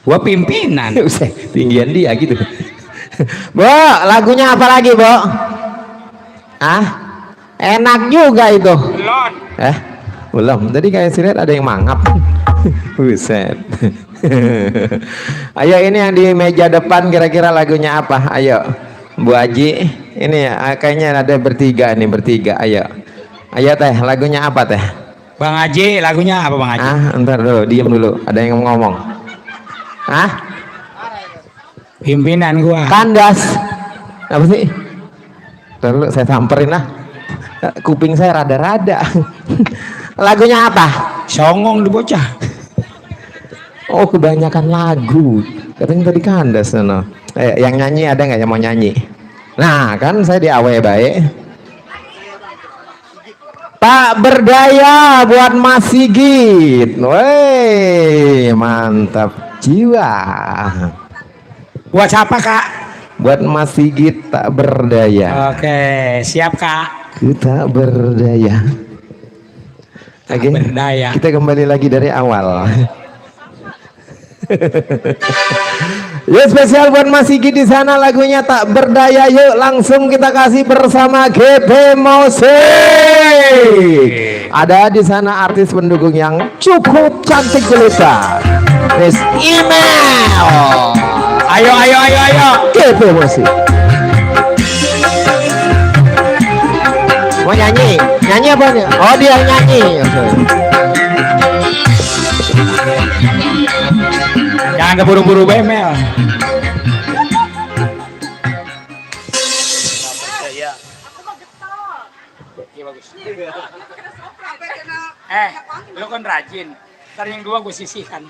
Gua pimpinan. Usah, tinggian dia gitu. Bo, lagunya apa lagi, Bo? Ah? Enak juga itu. Belum. Belum. Tadi kayak si Red ada yang mangap. Buset. Ayo ini yang di meja depan kira-kira lagunya apa? Ayo. Bu Aji, ini ya kayaknya ada bertiga nih, bertiga. Ayo. Ayo teh, lagunya apa teh? Bang Haji, lagunya apa Bang Haji? Entar dulu, diem dulu. Ada yang ngomong. Pimpinan gua. Kandas. Apa sih? Ntar dulu saya samperin lah. Kuping saya rada-rada. Lagunya apa? Songong di bocah. Oh, kebanyakan lagu. Katanya tadi kandas no. Yang nyanyi ada nggak yang mau nyanyi? Nah, kan saya di awe baik. Tak berdaya buat Mas Sigit. Woi, mantap jiwa. Buat siapa Kak? Buat Mas Sigit tak berdaya. Oke, siap Kak. Kita berdaya. Oke. Berdaya. Kita kembali lagi dari awal. Ya spesial buat Mas Sigit di sana lagunya tak berdaya. Yuk langsung kita kasih bersama GP Musik. Ada di sana artis pendukung yang cukup cantik jelita. Miss Email. Ayo. GP Musik. Mau nyanyi? Nyanyi apa nih? Oh dia nyanyi. Jangan keburu-buru bemel. Lu kan rajin. Ntar yang dua gue sisihkan.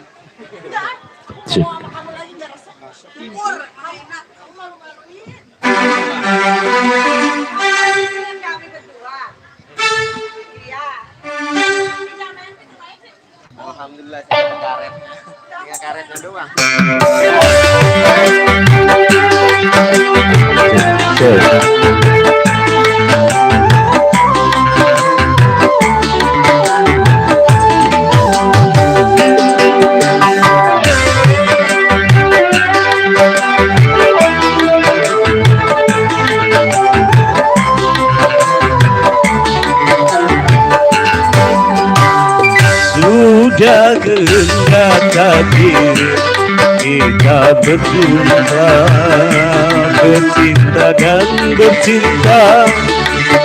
Alhamdulillah saya karet. Tinggal karetnya doang. Sudah kehendak takdir kita berjumpa, bercinta dan bercinta,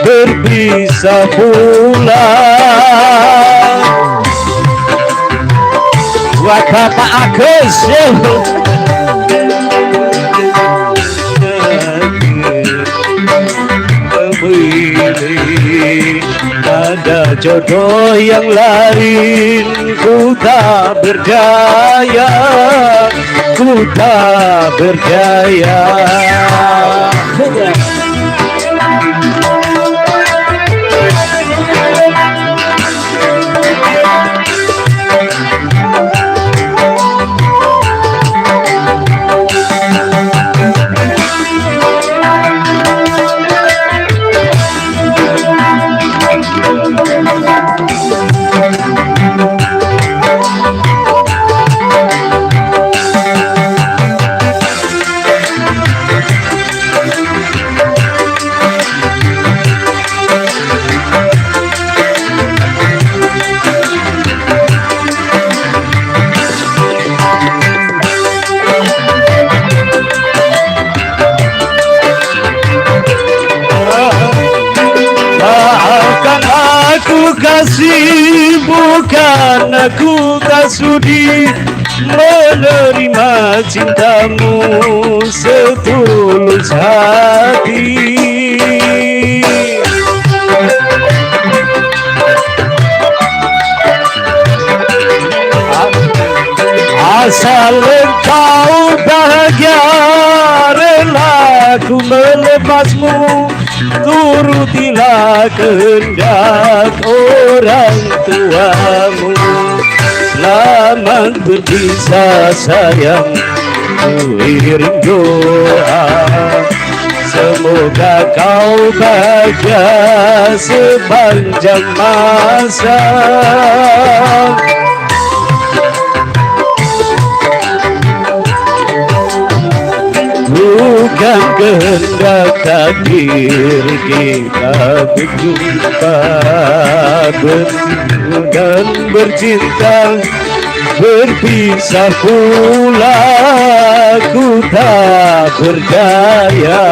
berpisah pula. Buat Bapak Agus memilih ada jodoh yang lain, ku tak berdaya, ku tak berdaya. kasih, bukan aku tak sudi menerima cintamu setulus hati. Asal engkau bahagia, rela ku melepasmu, turutilah kehendak orang tuamu. Selamat berpisah sayang, ku iring doa, semoga kau bahagia sepanjang masa. Bukan kehendak takdir kita berjumpa, bertemu dan bercinta, berpisah pula ku tak berdaya.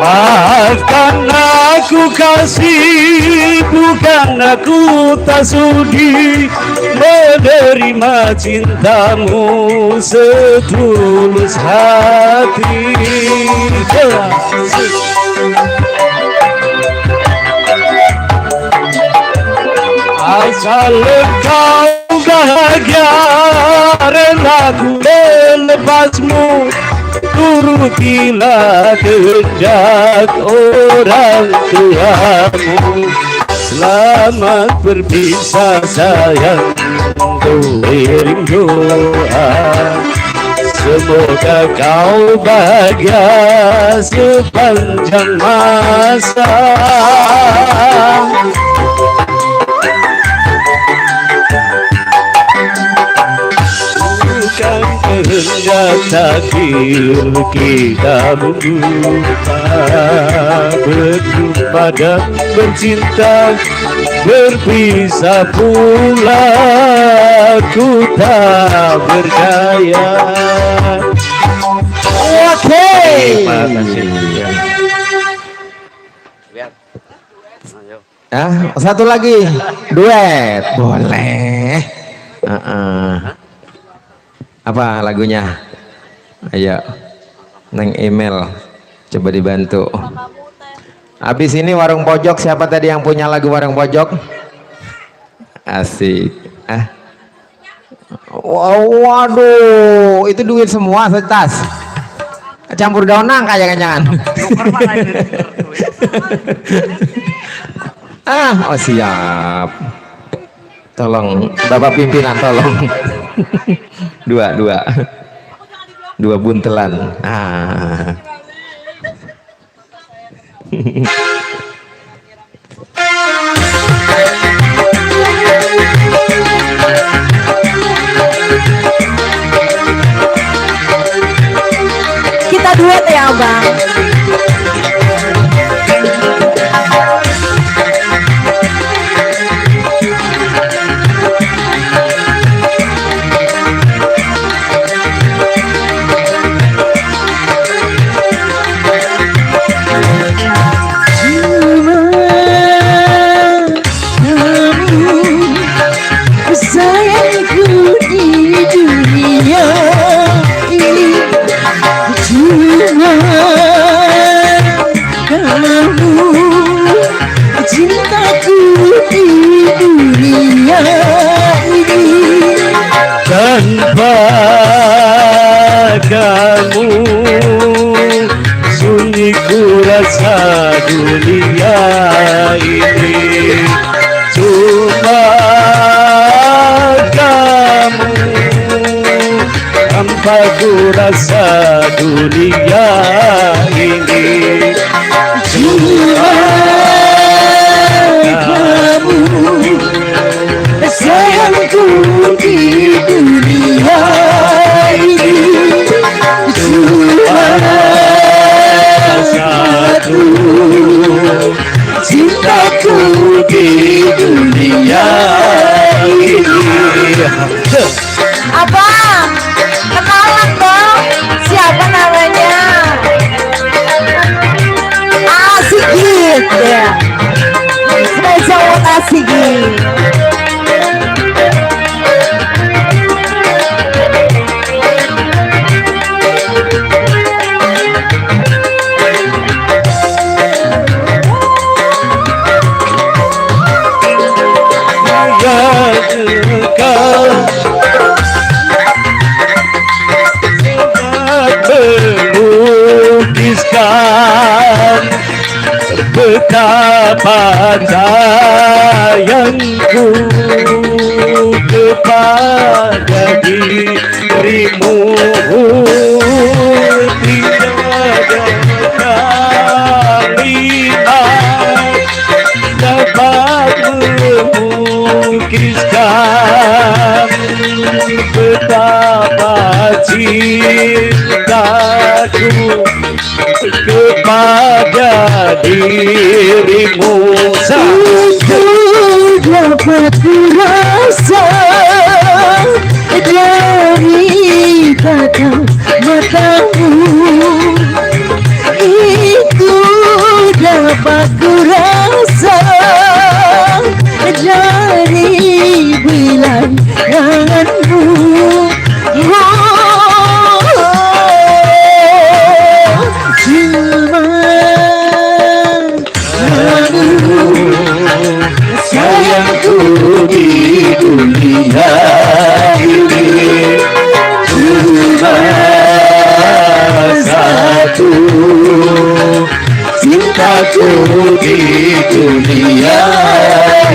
Maafkan aku kasih, bukan aku tak sudi menerima cintamu setulus hati. Asal engkau bahagia, rela ku melepasmu, turutilah kehendak orang tuamu. Selamat berpisah sayang, ku iring doa, semoga kau bahagia sepanjang masa. Bukan kehendak takdir kita berjumpa, berjumpa dan bercinta, berpisah pula ku tak berdaya. Oke. Terima kasih. Satu lagi duet boleh. Apa lagunya? Ayo, neng email, coba dibantu. Habis ini warung pojok, siapa tadi yang punya lagu warung pojok? Asik. Waduh, itu duit semua setas. Campur daun nangka jangan-jangan. Oh siap. Tolong Bapak pimpinan tolong. dua buntelan. Kita duet ya Abang. Tanpa kamu sunyi ku rasa dunia ini. Hampa ku rasa dunia ini cuma kamu sayangku di dunia ini, cuma satu cintaku di dunia ini. Abang, kenalan dong. Siapa namanya? Asigit ya. Spesial Asigit. melukiskan betapa sayangku kepada dirimu. Tidak ada kalimat dapat melukiskan betapa cintaku kepada dirimu. Ku dapat kurasa dari tatap matamu, itu dapat kurasa dari belai tanganmu. Sayangku di dunia ini cuma satu, cintaku di dunia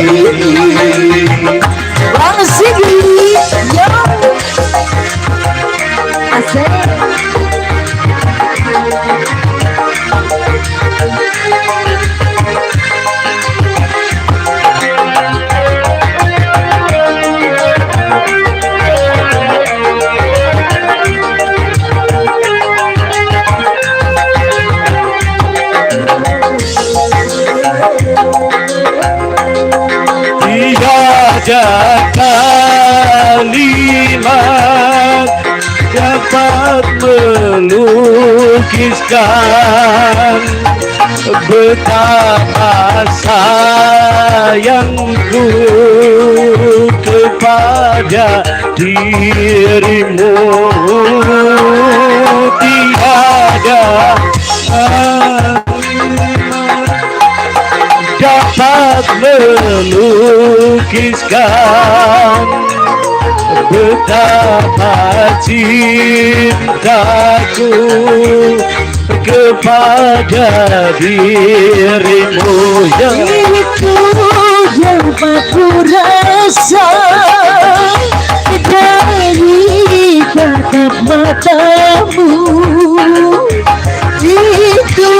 ini. Bang Sigi, yo. Asik. Tiada kalimat dapat melukiskan betapa sayangku kepada dirimu. Tiada dapat melukiskan betapa cintaku kepada dirimu. Itu dapat kurasa dari tatap matamu, itu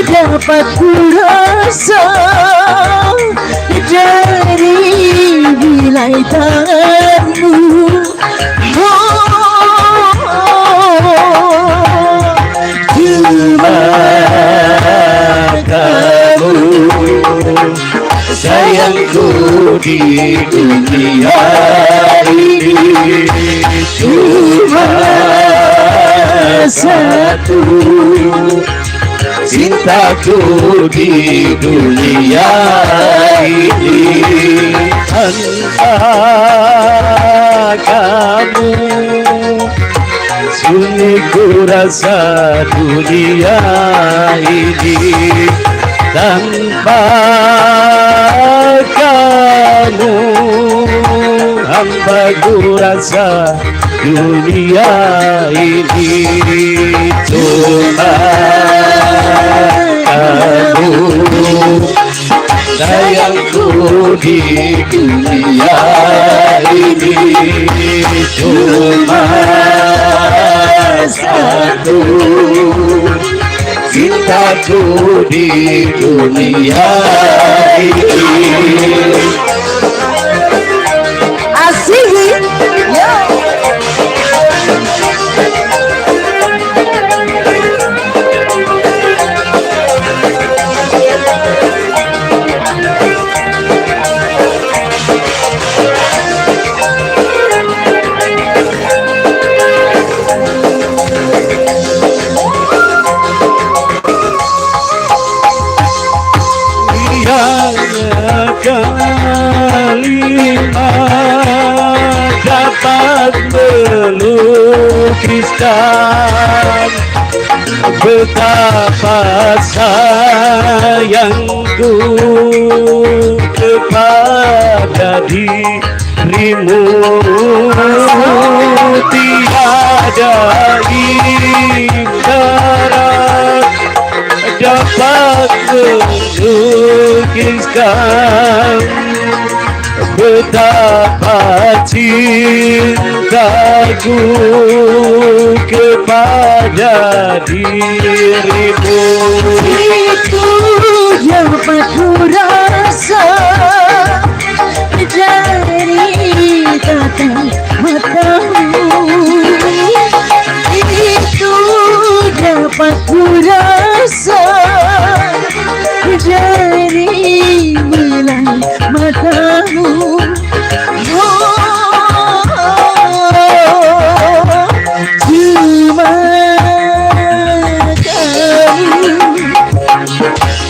dapat kurasa dari bilai tanganmu. Cuma kamu sayangku di dunia ini, cuma satu, cintaku di dunia ini. Tanpa kamu sunyi ku rasa dunia ini. Tanpa kamu hamba ku rasa dunia ini. Cuma kamu sayangku di dunia ini, cuma satu, cintaku di dunia ini. Asik. Yo. Hanya kalimat dapat melukiskan betapa sayangku kepada dirimu. Tiada ibarat dapat melukiskan betapa cintaku kepada dirimu. Itu yang aku rasa dari tatap matamu. Itu dapat ku rasa dari bulan matamu. Cuma kamu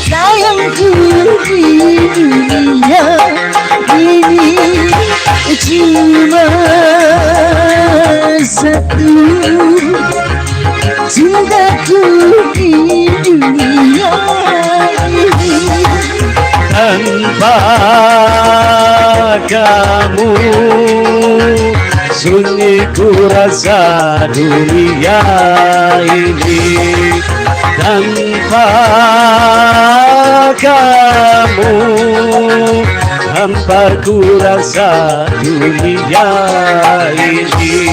sayangku di dunia ini. Cuma satu, cintaku di dunia ini. Tanpa kamu sunyi ku rasa dunia ini. Tanpa kamu hampa ku rasa dunia ini.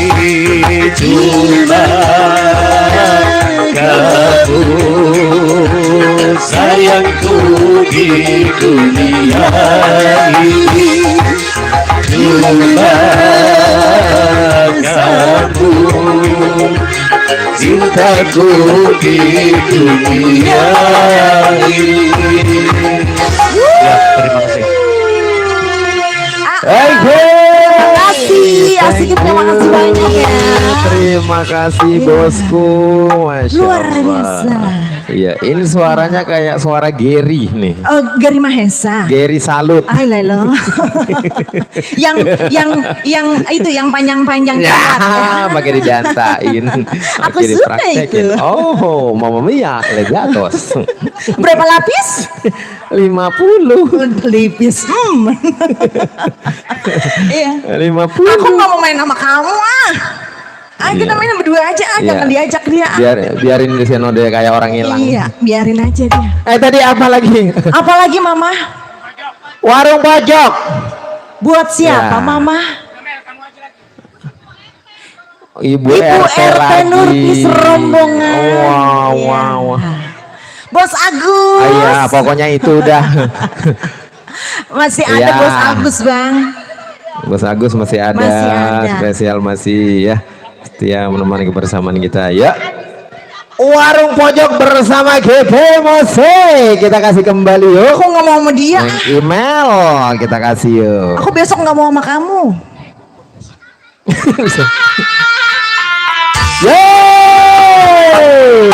Cuma kamu sayangku di dunia ini. Cuma kamu cintaku di dunia ini. Ya, terima kasih. Asik, asik, terima kasih banyak ya. Terima kasih bosku, Masya Luar Allah. biasa. Iya, ini suaranya kayak suara Gary nih. Oh, Gary Mahesa. Gary Salut. Ah, lelo. yang itu yang panjang-panjang Ya, coklat. pakai didantain. Aku Pakai suka dipraktekin. itu. Oh, Mama Mia, legatos. Berapa lapis? 50. Lipis. Iya. 50. Aku nggak mau main sama kamu ah. Ah, kita main berdua aja, jangan Iya. diajak dia. Biarin di sini dia kayak orang hilang. Iya, biarin aja dia. Tadi apa lagi? Apalagi Mama? Warung pojok. Buat siapa Ya. Mama? Ibu, Ibu RT RT lagi. Nurpis rombongan. Wow, Iya. wow. Bos Agus. Iya, pokoknya itu udah. Masih ada Iya. Bos Agus, Bang. Bos Agus masih ada, Masih ada. spesial masih ya. Setia menemani kebersamaan kita ya. Warung pojok bersama GP Musik. Kita kasih kembali yuk. Aku nggak mau sama dia. Email kita kasih yuk. Aku besok nggak mau sama kamu. Yeay!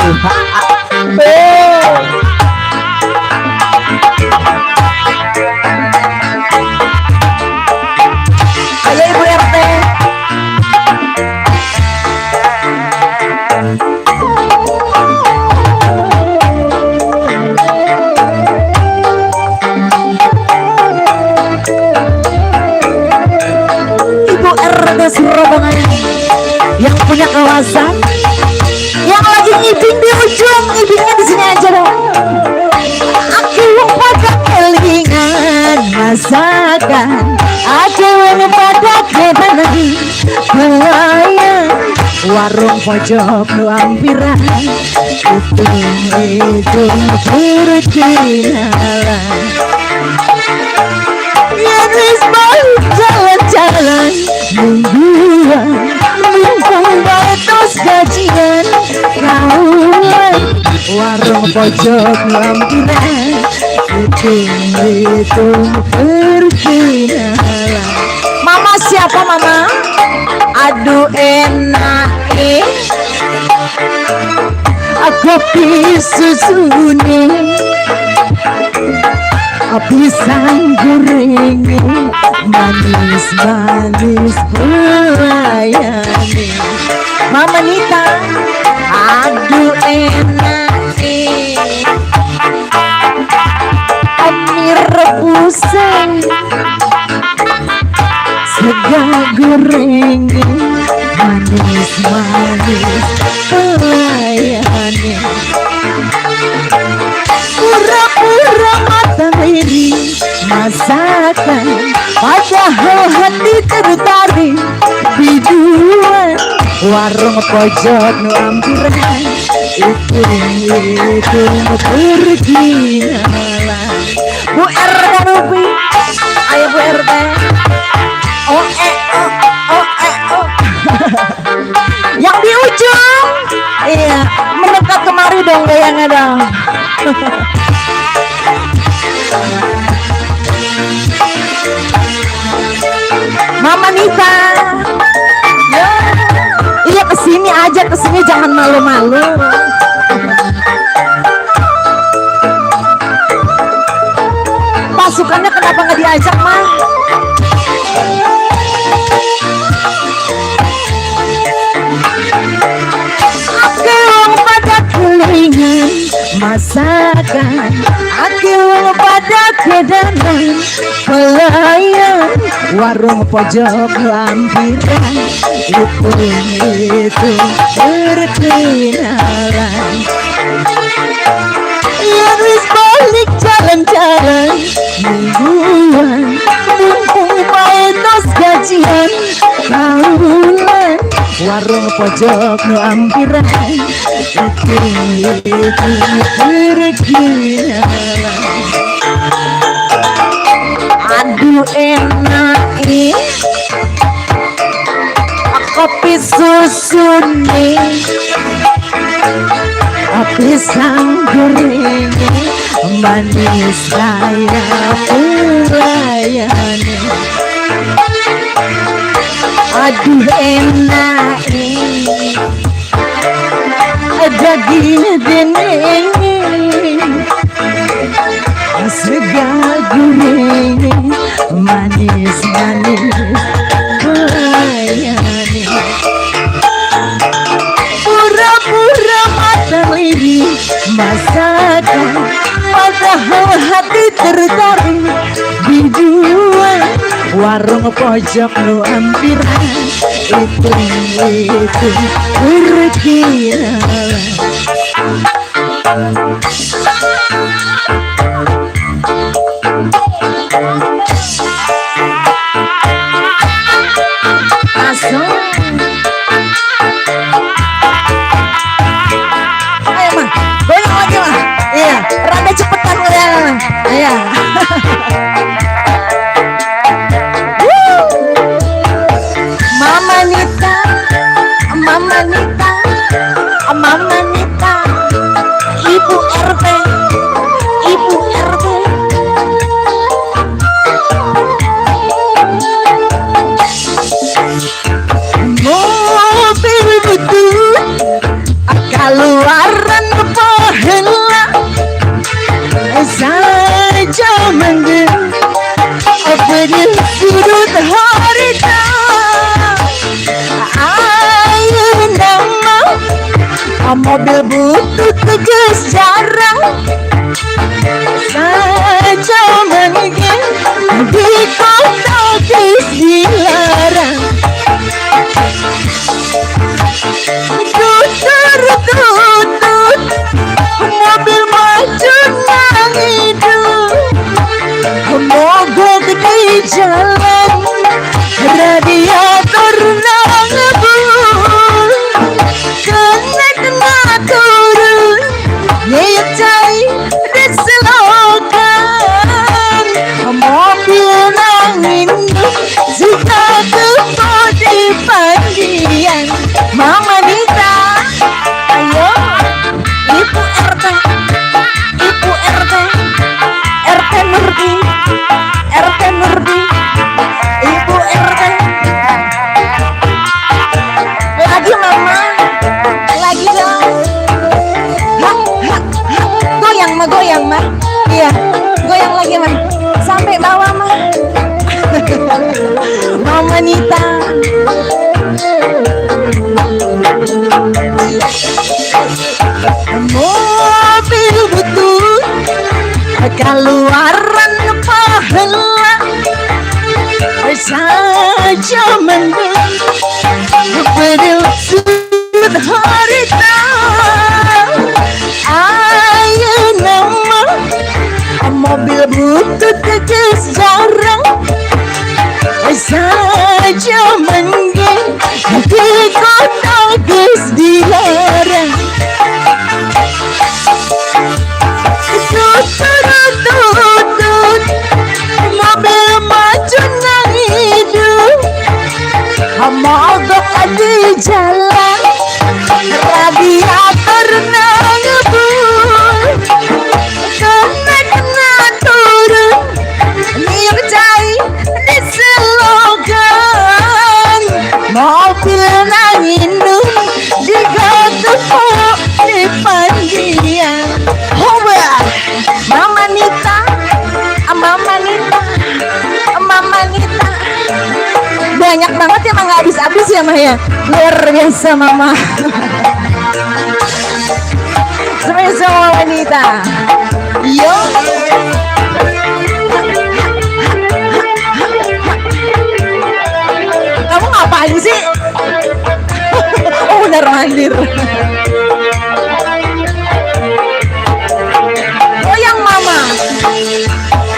Ayo Ibu RT. Ibu RT Surabaya yang punya kawasan, yang lagi ngibing di ujung, ngibingnya di sini aja dong. Aku pada kelingan masakan, aku pada kebanan melayang warung pojok nu ampiran itu berkenalan. Yang wis balik jalan-jalan mingguan, mumpung bae tos gajian kaulan, warung pojok nu ampiran itu berkenalan. Mama siapa mama? Aduh enak kopi susune, pisang goreng manis-manis belayani. Mama Nita, aduh enak mie rebusan, sega goreng manis-manis belayani. Pura-pura mata meri masakan, padahal hati tertarik biduan, warung pojok nu ampiran itu berkenalan. Bu RT Ruby, ayo Bu RT. Oh. Yang di ujung, iya, mendekat kemari dong gayanya dong. Mama Nita, ya, iya kesini aja, kesini jangan malu-malu. Pasukannya kenapa nggak diajak mah? Kelingan masakan, akil pada kedanan pelayan, warung pojok lampiran itu berkenalan. Yang wis balik jalan-jalan mingguan, mumpung bae tos gajian kaulan, warung pojok nu ampiran itu berkenalan. Aduh enak kopi susu nih, pisang goreng manis kayak pelayani. Aduh enak daging dendeng, sega goreng manis-manis pelayani. Pura-pura mata liri masakan, padahal hati tertarik biduan, warung pojok nu ampiran itu berkenalan. Masuk. Ayo mah, goyang lagi mah. Iya, rada cepetan goyang. Iya. Mama Nita, Mama Nita, Mama Nita, Ibu RT, Ibu RT. Mobil betul, keluaran pahala saja menggen, pada sudut harita. Ayo nama mobil butut tegas jarang saja mungkin di kota dilarang. Tutut mobil maju nangidul, mogok di jalan radiator ngebul. mama. Lagi dong. Hah, hah, hah. Goyang mah. Iya, goyang lagi mah. Sampai bawah mah. Mama Nita. Mobil butut keluaran pahala saja mendung pedil sudut harita ayo nama mobil butut kekes jarang saja mendung di kota ges dilarang tutut mobil maju nang hidup mogok di jalan radiator nang ngebul kena turun niat cai di selogan mobil nang indung digotepok di panggian Mama Nita, Mama Nita, Mama Nita. Banyak banget ya, emang gak habis-habis ya Mah ya. Luar biasa Mama. Spesial Mama Nita. Yo. Kamu ngapain sih? Oh benar mandir. Goyang mama.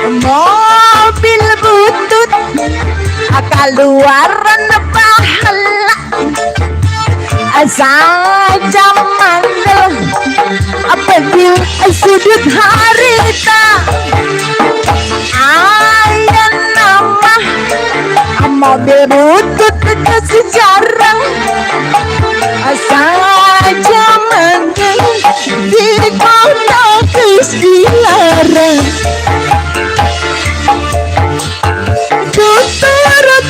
Mobil butut keluaran pahala saja mandel pedil sudut harita ayah nama mobil butut sejarang saja mandel di kota kes dilarang tutut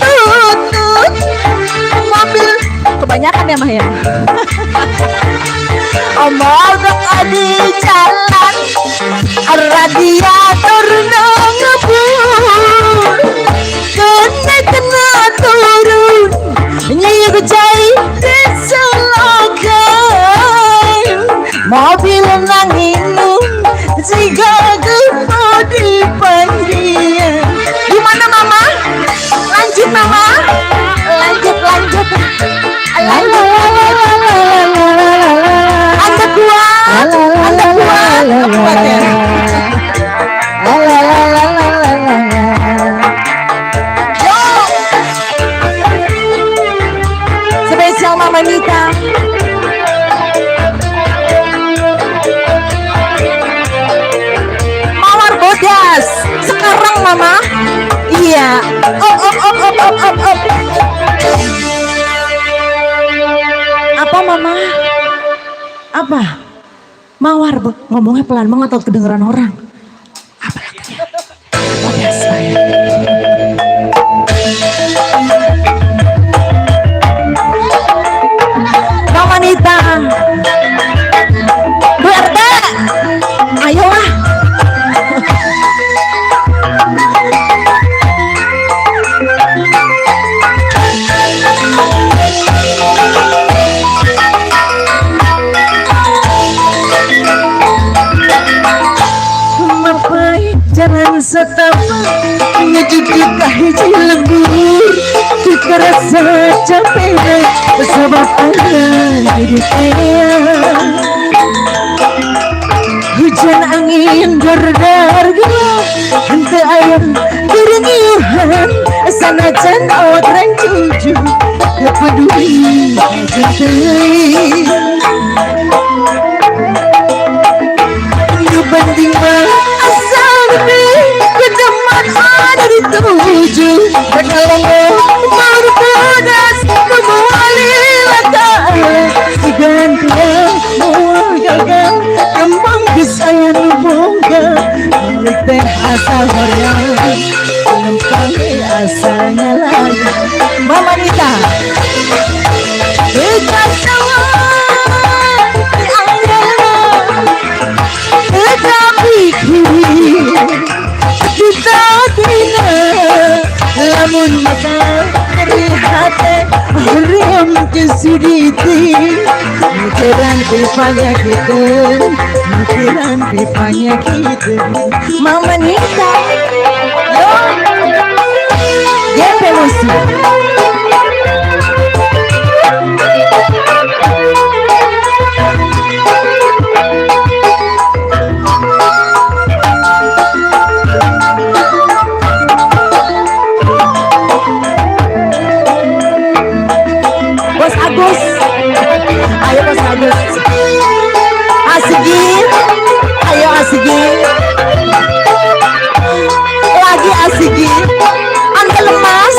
mobil kebanyakan ya Mah ya mogok di jalan radiator ngebul kena turun nyiuk cai di selokan mobil nang inung jika gepo di panggian. Gimana mama? Lanjut mama. Lanjut. Anda kuat. Kuat ya. Yo. Spesial Mama Nita. Mawar bodas. Sekarang mama. Iya. Op. Apa mama? Apa? Mawar ngomongnya pelan banget atau kedengeran orang? Apa lagunya? Bodas saya. Mama Nita. Bu RT. Ayolah. Jalan setapak ngejujur hiji lembur kita rasa capek bersama tangan hidupnya hujan angin berdar gelap hente ayam geringiuhan sanajan awak rancuju kepeduli cintai banding mah kedeman ada di tuju berkalongo baru pedas kembali latar gantian mau gagal kembang kesayangan bongga milik teh asal harian lempang asalnya lagi Mama Nita kita suditi mikiran pipanya kita, mikiran pipanya kita. Mama Nita, yo, GP Musik. Bos Agus, ayo Bos Agus. Asigi, ayo Asigi. Lagi Asigi. Anda lemas.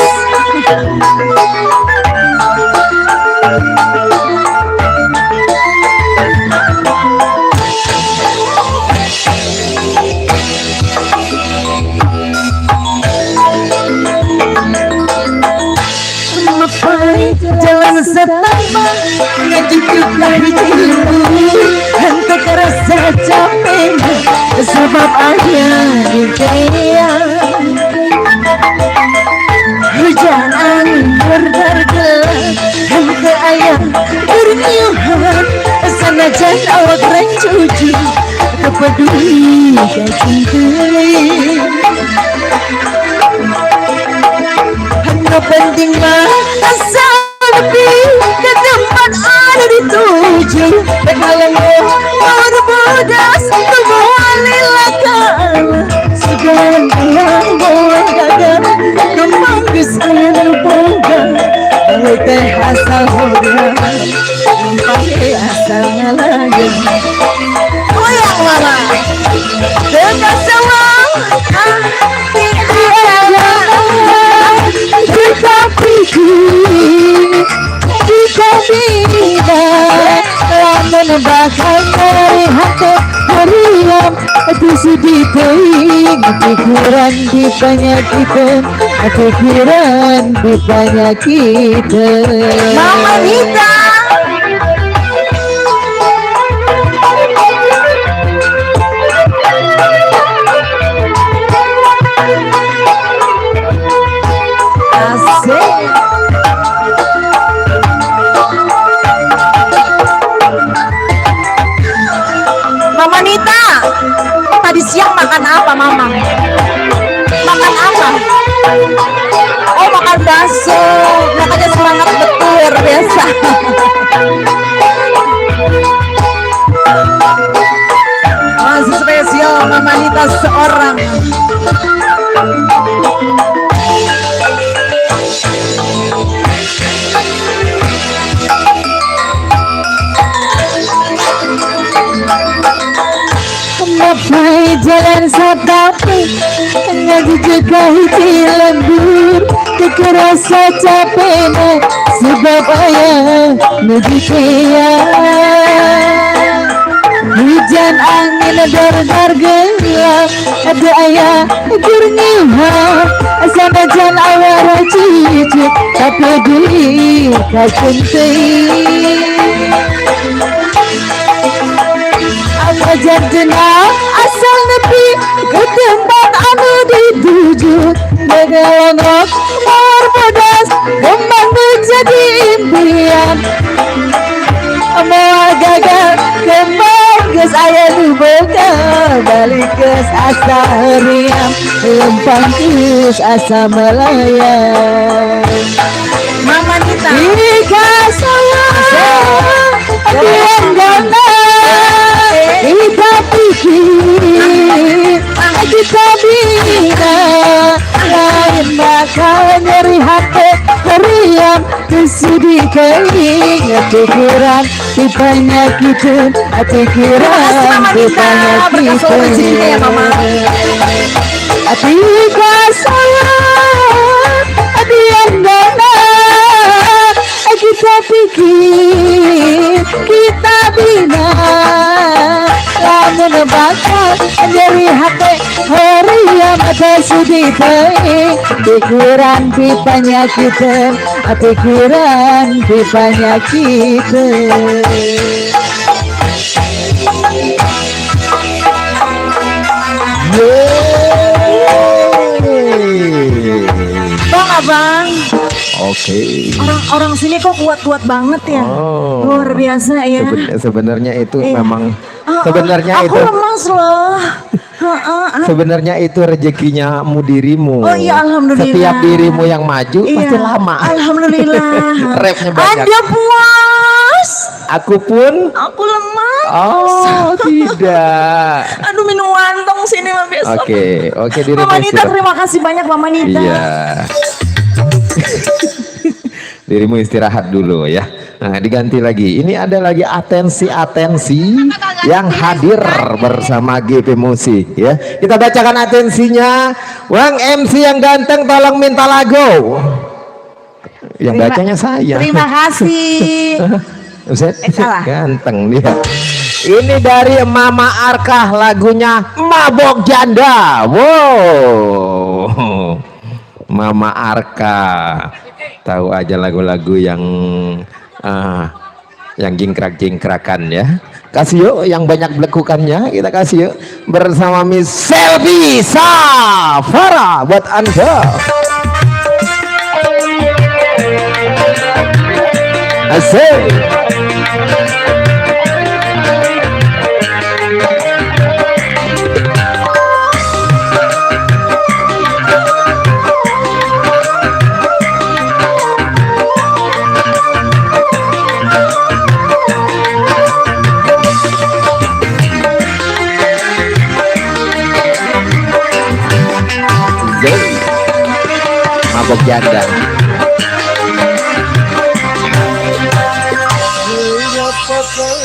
Jalan setapak ngejutlah hidupku, hanta kerasa capek sebab ada di kaya. Hujan angin berdargel, hanta ayam berniuhan, sanajan awak rencucu kepeduli cintai. Hanya penting mah asal lebih ke tempat ada dituju. Bekalan mau bodas semua lilakan. Segan pulang boleh gagal, kembang kesayan boga. Kalau teh asal boga, pakai asal ngalayan. Goyang mama, dekat sawang, kita pikir kita tidak lamun bakal dari hati hariam itu sedih teing pikiran di penyakitan pikiran di penyakitan. Mama Nita, asik. Mama Nita, tadi siang makan apa Mama? Makan apa? Oh makan bakso, makanya semangat betul luar biasa. Masih spesial Mama Nita seorang. Mapai jalan satapi ngaji jegahi di lembur kekerasa capeknya sebab ayah medikaya. Hujan angin dar-dar gelap ada ayah gurniha sanajan awara cici tapi diri kacentai. Apa jadinya asal nepi ke tempat anu dituju. Megalonok mawar pedas kembang jadi impian. Mawar gagal kembang geus aya nu boga balik geus asa heriam lempang geus asa melayan. Mama Nita ika sayang diam gana kita pikir kita bina lain bakal nyeri hati heriam kesedih keing pikiran di penyakitan pikiran di penyakitan. Tika sayang diam gana kita pikir kita bina lamun bakal dari hati hariam ada sedih pikiran di penyakitan pikiran di penyakitan. Bang abang Oke. Orang sini kok kuat-kuat banget ya. Oh. Luar biasa ya. Sebenarnya itu Iya. memang Oh, sebenarnya aku itu lemas loh. Heeh, sebenarnya itu rezekinya mu dirimu. Oh iya, alhamdulillah. Setiap dirimu yang maju Iya. pasti lama. Alhamdulillah. Rapnya banyak. Anda puas. Aku pun. Aku lemas. Oh tidak. Aduh, minum wantong sini mah besok. Oke dirimu Mama Nita, istirahat. terima kasih banyak Mama Nita. Iya. Dirimu istirahat dulu ya. Nah, diganti lagi. Ini ada lagi atensi yang hadir bersama GP Musik ya. Kita bacakan atensinya. Wang MC yang ganteng tolong minta lagu. Yang bacanya saya. Terima kasih. Ustaz, salah. ganteng dia. Ini dari Mama Arkah, lagunya Mabok Janda. Wow. Mama Arka. Tahu aja lagu-lagu yang jingkrak-jingkrakan ya. Kasih yuk yang banyak belekukannya, kita kasih yuk bersama Miss Selvi Safara buat Anda. Asik. Mabok janda.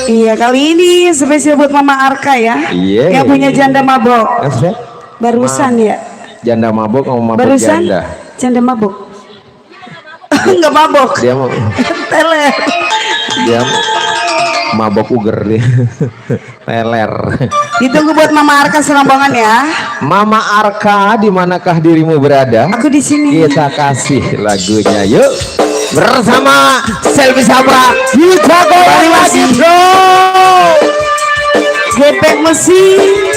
Iya, kali ini spesial buat Mama Arka ya. Iya. Yang punya janda mabok. Asik. Barusan ya. Janda mabok mau mabok Barusan janda. janda mabok. Enggak mabok. Dia mau Teler. dia mabok uger dia. Teler. Ditunggu buat Mama Arka serombongan ya. Mama Arka, di manakah dirimu berada? Aku di sini. Kita kasih lagunya yuk bersama Selvi Sabra. Kita kembali lagi bro. Gepek Musik.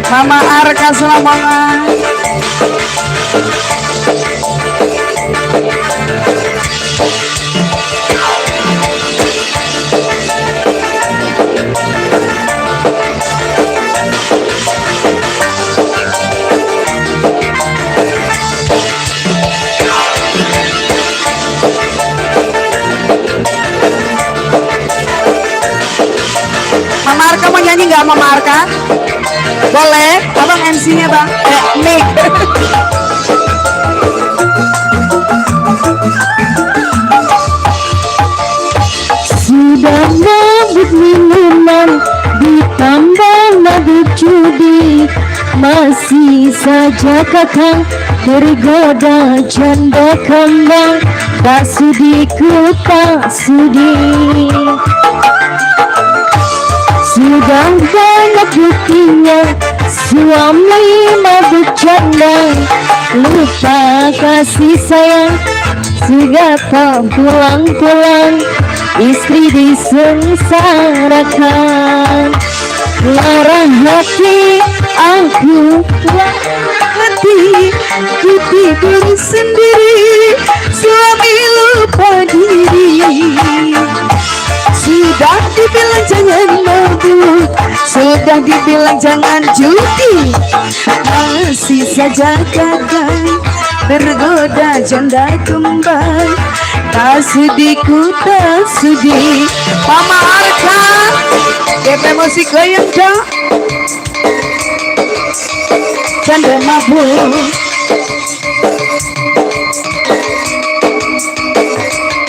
Mama Arka serombongan. Mama Arka mau nyanyi nggak Mama Arka? Boleh, abang MC-nya bang. Mic. Sudah mabuk minuman ditambah mabuk judi, masih saja kakak tergoda janda kembang. Tak sudi ku tak sudi. Sudah banyak buktinya suami mabuk janda, lupa kasih sayang sehingga tak pulang-pulang, istri disengsarakan. Lara hati aku, hati ku tidur sendiri, suami lupa diri. Sudah dibilang jangan mabuk, sudah dibilang jangan judi, masih saja gagal tergoda janda kembang. Tak sudi ku tak sudi. Mama Arka. GP Musik goyang dong. Janda mabuk,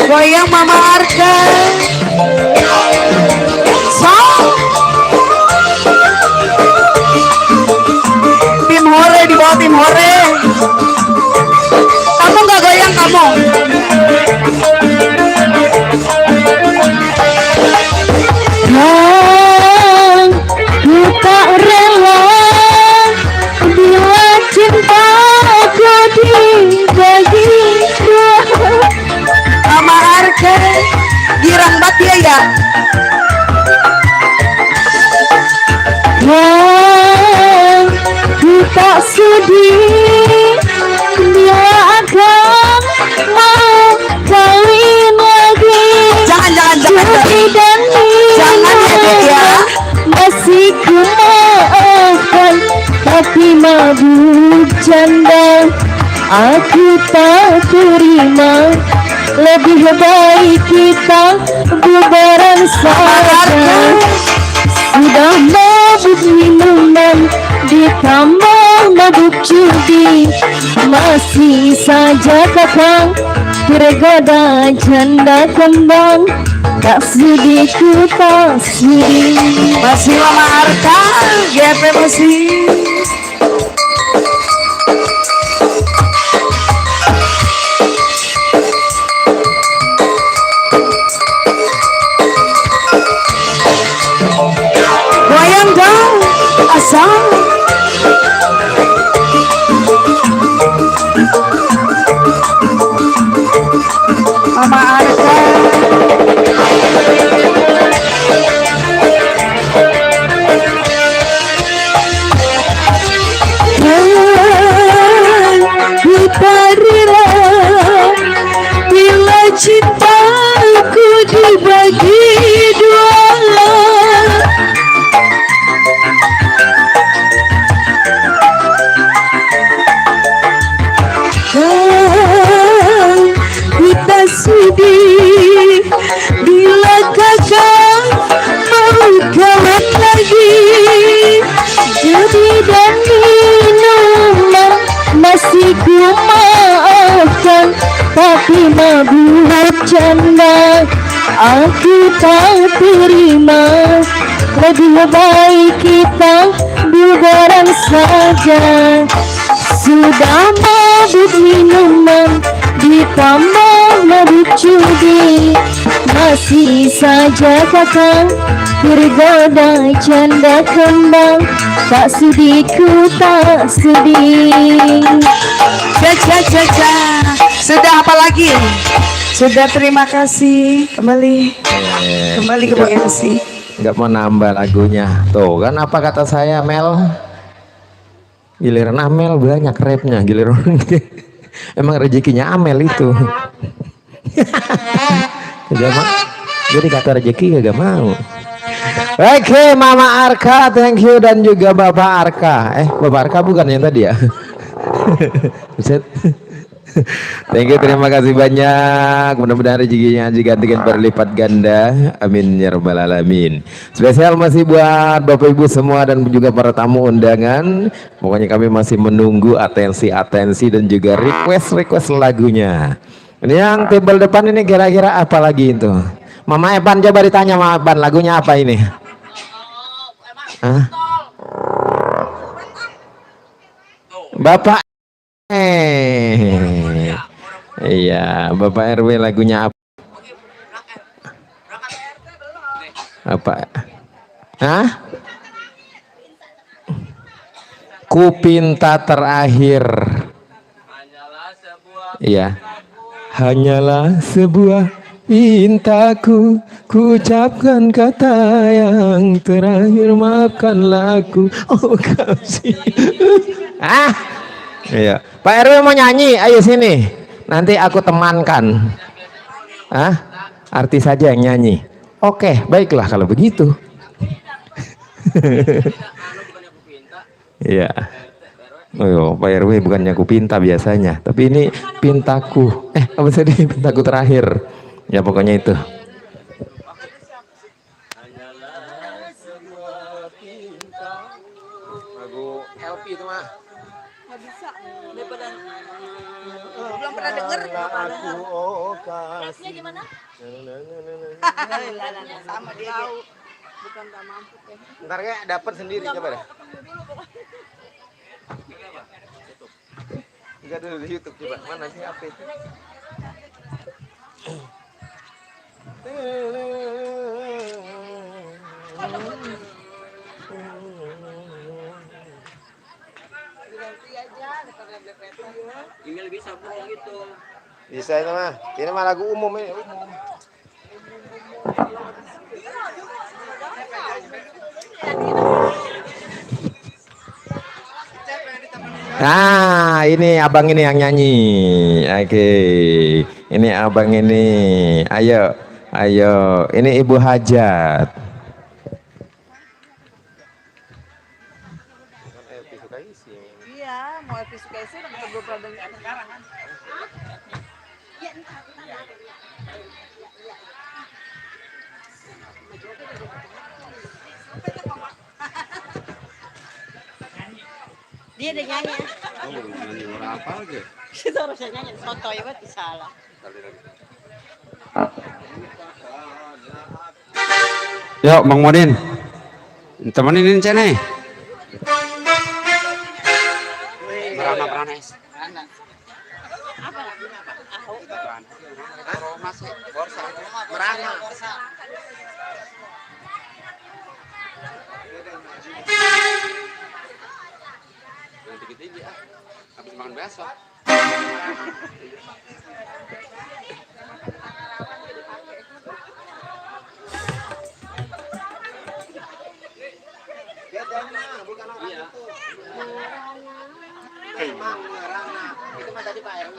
Goyang Mama Arka. So. Tim Hore di bawah tim Hore. Kamu nggak goyang kamu? kan ku tak rela bila cintaku dibagi dua. Mama Arka. Girang sudi dia akan mau kawin lagi. Judi dan minuman masih ku maafkan, tapi mabuk janda aku tak terima. Lebih baik kita bubaran saja. Sudah mabuk minuman ditambah mabuk judi, masih saja kakang tergoda janda kembang. Tak sudi ku tak sudi. Masih Mama Arka, GP Musik. Goyang dong, asal. Mama Arka. Kita rela bila cintaku dibagi dua. Kita sudi bila kakak mau kawan lagi. Judi dan minuman masih ku maafkan, tapi mabuk janda aku tak terima. Lebih baik kita bubaran saja. Sudah mabuk minuman ditambah mabuk judi, masih saja kakak tergoda janda kembang. Tak sudi ku tak sudi. Caca. Sudah apa lagi? Sudah, terima kasih. Kembali ke Bang MC. Nggak mau nambah lagunya. Tuh kan apa kata saya, Mel? Giliran Amel banyak rapnya, giliran emang rezekinya Amel itu. Jadi kata rezeki gak mau. Oke, Mama Arka, thank you, dan juga Bapak Arka. Bapak Arka bukan yang tadi ya? Buset. Thank you, terima kasih banyak. Mudah-mudahan rezekinya digantikan berlipat ganda. Amin ya rabbal alamin. Spesial masih buat Bapak Ibu semua dan juga para tamu undangan. Pokoknya kami masih menunggu atensi dan juga request lagunya. Ini yang table depan ini kira-kira apa lagi itu? Mama Evan, coba ditanya Mama Evan, lagunya apa ini? Hah? Bapak iya, Bapak RW lagunya apa? Apa? Hah? Ku pinta terakhir. Iya. Hanyalah sebuah pintaku, ku ucapkan kata yang terakhir, maafkanlah aku, oh kasih. Iya. Pak RW mau nyanyi, ayo sini. Nanti aku temankan. Artis saja yang nyanyi. Oke, baiklah kalau begitu. Iya. Oh, Pak RW bukannya aku pinta biasanya, tapi ini pintaku. Apa sih ini? Pintaku terakhir. Ya pokoknya itu. Lagu LP itu mah. Nggak bisa. Belum pernah denger. Aku kasih. Gimana? Sama dia. Bukan tak mampu ya. Ntar kayak dapat sendiri, coba deh. Lihat dulu di YouTube, coba mana sih HP? Bisa gitu. Bisa itu mah. Ini mah lagu umum ini, umum. Nah, ini abang ini yang nyanyi. Oke, ini abang ini. Ayo, ayo. Ini Ibu Hajat. Iya, mau episode sih gue pernah dengar sekarang kan. Dia udah nyanyi ya. Oh, nyanyi orang apa aja? Kita harusnya nyanyi. Soto ya buat salah. Yuk, Bang Modin. Temenin Cene. Merana. Tinggi-tinggi habis makan besok. Itu mah tadi Pak RW.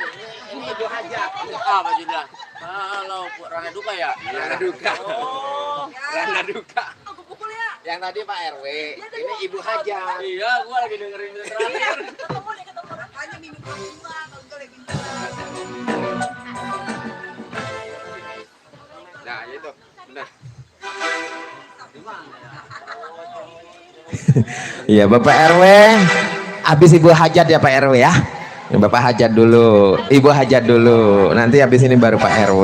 Ini Ibu Hajat. Ah, Pak Judah. Kalau Rana Duka ya? Rana Duka. Oh, Rana Duka. Aku pukul ya. Yang tadi Pak RW. Ini Ibu Hajat. Iya, gua lagi dengerin itu terakhir. Ketemu deh, ketemu. Hanya minggu kedua kalau gua lagi. Nah, itu. Benar. Iya, Bapak RW. Habis Ibu Hajat ya Pak RW ya. Bapak Hajat dulu, Ibu Hajat dulu. Nanti habis ini baru Pak RW.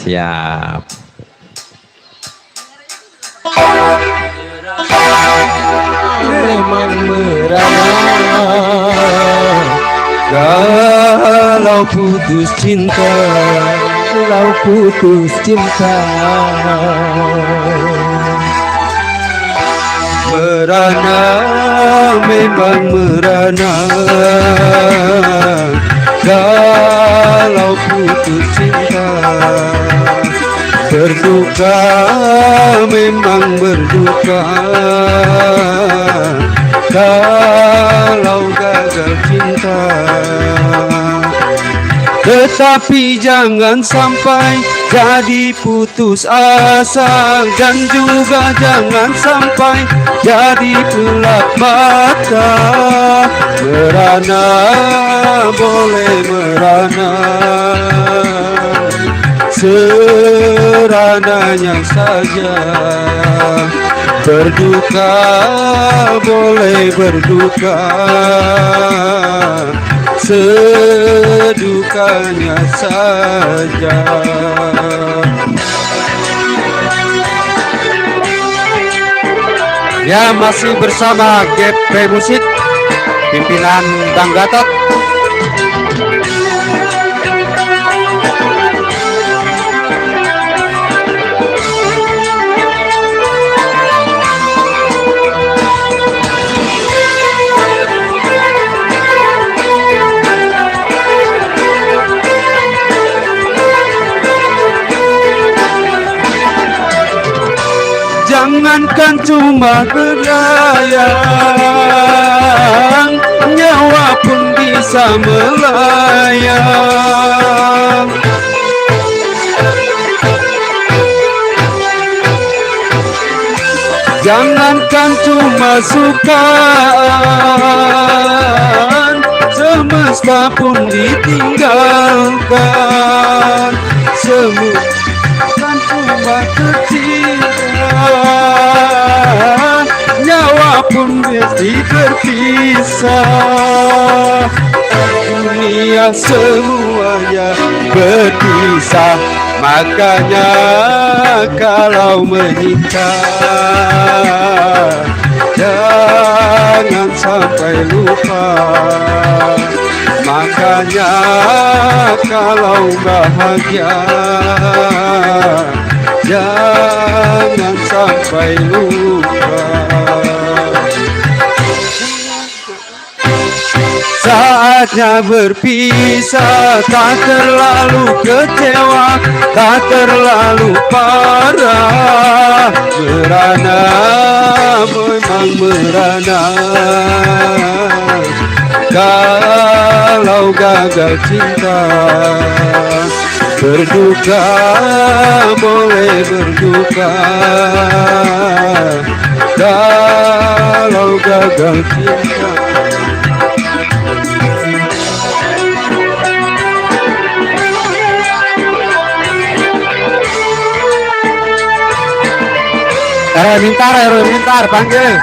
Siap. Memang merana kalau putus cinta, kalau putus cinta. Merana, memang merana kalau putus cinta. Berduka, memang berduka kalau gagal cinta. Tetapi jangan sampai jadi putus asa, dan juga jangan sampai jadi gelap mata. Merana, boleh merana, serananya saja. Berduka, boleh berduka, sedukanya saja. Ya, masih bersama GP Musik pimpinan Bang Gatot. Jangankan cuma berlayang, nyawa pun bisa melayang. Jangankan cuma sukaan, semesta pun ditinggalkan. Semua kan cuma tercinta, nyawa pun mesti berpisah. Dunia semuanya berpisah, makanya kalau menikah jangan sampai lupa. Makanya kalau bahagia jangan sampai lupa. Saatnya berpisah, tak terlalu kecewa, tak terlalu parah. Merana, memang merana. Kalau gagal cinta, berduka, boleh berduka. Kalau gagal cinta. Mintar, panggil.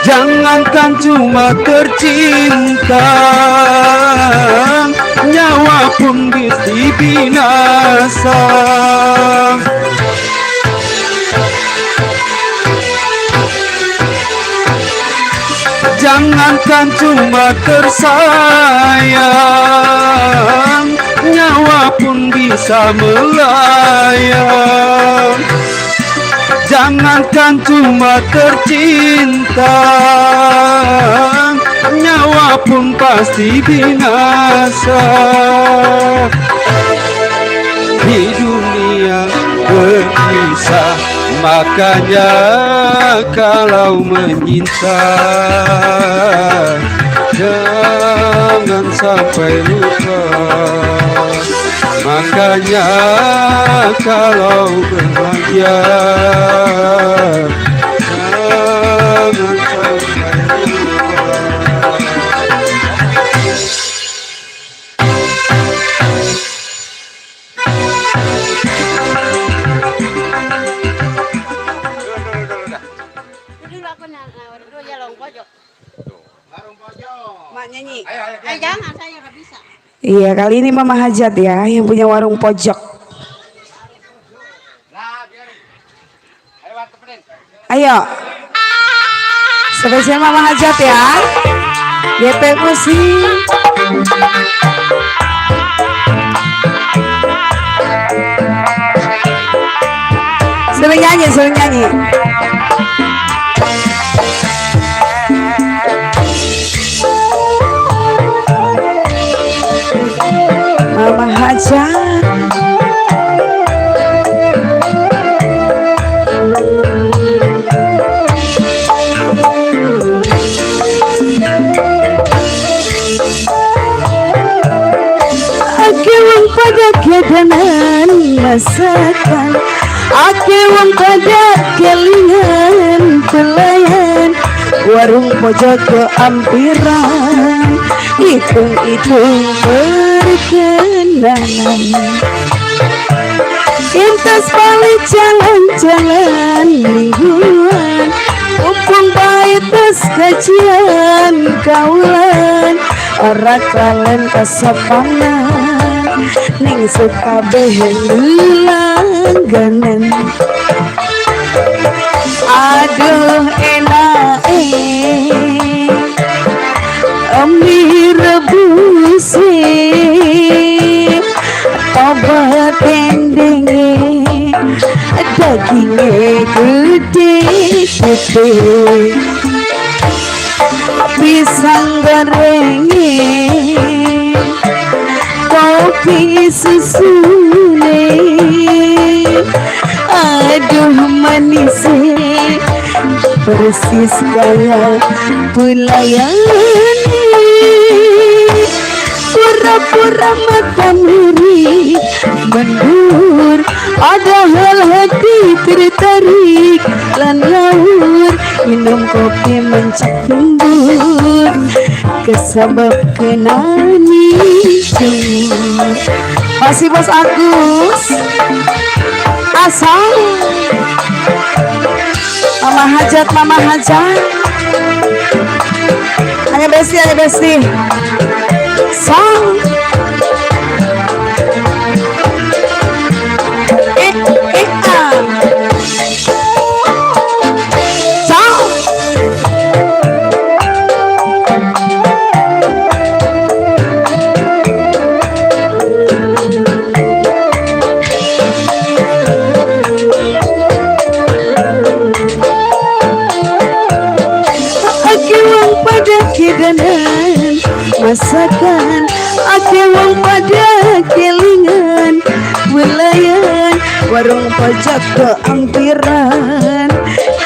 Jangankan cuma tercinta, nyawa pun bisa binasa. Jangankan cuma tersayang, nyawa pun bisa melayang. Jangankan cuma tercinta, nyawa pun pasti binasa. Di dunia berpisah, makanya kalau menyinta, jangan sampai lupa. Makanya kalau bahagia, jangan sampai lupa. Mak nyanyi. Jangan, saya nggak bisa. Iya, kali ini Mama Hajat ya yang punya warung pojok. Ayo. Spesial Mama Hajat ya. GP Musik. Sering nyanyi. Mama Hajat. Ake wong pada kedanan masakan, ake wong pada kelingan pelayan, warung pojok keampiran, hitung-hitung perkenanan. Kintas balik jalan-jalan mingguan, mumpung baik tes kajian kaulan, ora kalen kasapanan, ning sekabeh langganan. Aduh enak mie rebusi, tobat tendenge, dagingnya gede-gede, pisang gorengnya, kopi susune, aduh manisnya, persis kayak pelayan. Pura-pura mata meri mendur, ada hal hati tertarik lan laur, minum kopi mencembur, kesebab kenani jemur. Masih Bos Agus asal Mama Hajat hanya besti sang kidanan masakan ake wong pada kelingan belayan warung pajak keampiran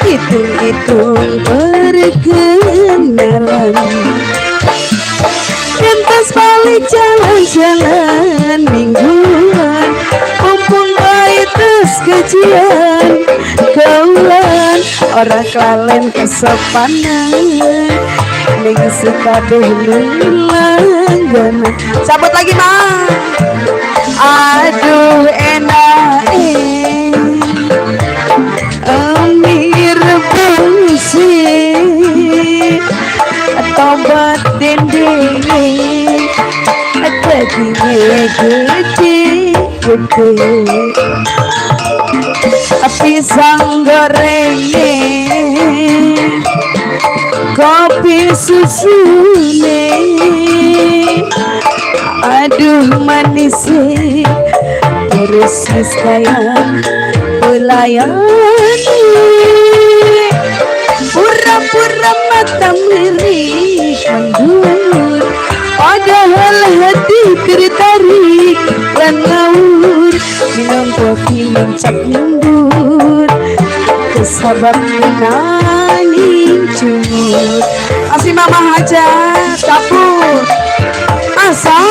hitung-hitung perkenalan pentas balik jalan-jalan mingguan mumpung baik tes gajian kaulan orang klalen kesopanan ning sekabeh langganan sabut lagi mah aduh enak amir pusi tobat dendeng gede pisang goreng kopi susu aduh manis terus kayak pelayan pura-pura mata melirik mendur padahal hati keritarik dan ngawur minum kopi mencap mundur kesabab menangis cumur masih mama aja kapur asal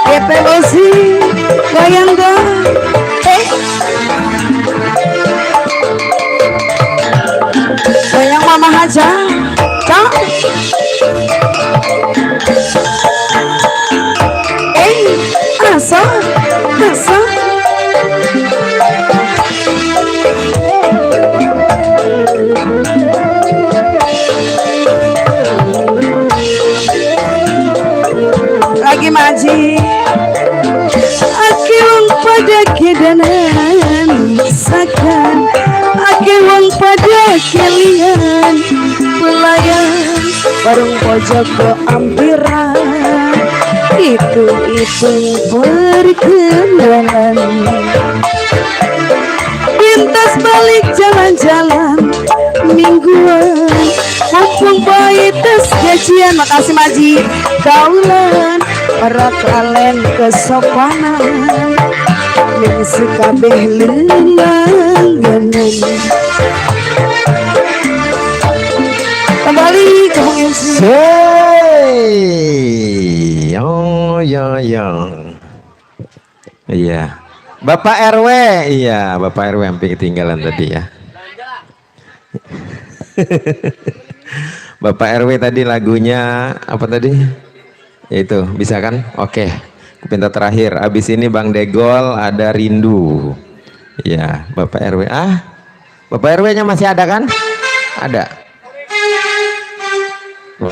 Epelosi goyang dong goyang mama aja cok asal lagi maji ake wong pada kedanan masakan ake wong pada kelian pelayan warung pojok keampiran itu perkenalan pintas balik jalan-jalan mingguan mumpung bayi tes gajian makasih maji kaulan para kalen kesopanan yang sekabeh langganan kembali ke Bung MC. Oh ya. Iya. Bapak RW, iya Bapak RW hampir ketinggalan tadi ya. Bapak RW tadi lagunya apa tadi? Itu bisa kan? Oke. Pinta terakhir. Abis ini Bang Degol ada Rindu. Ya, Bapak RW. Bapak RW-nya masih ada kan? Ada. Oh.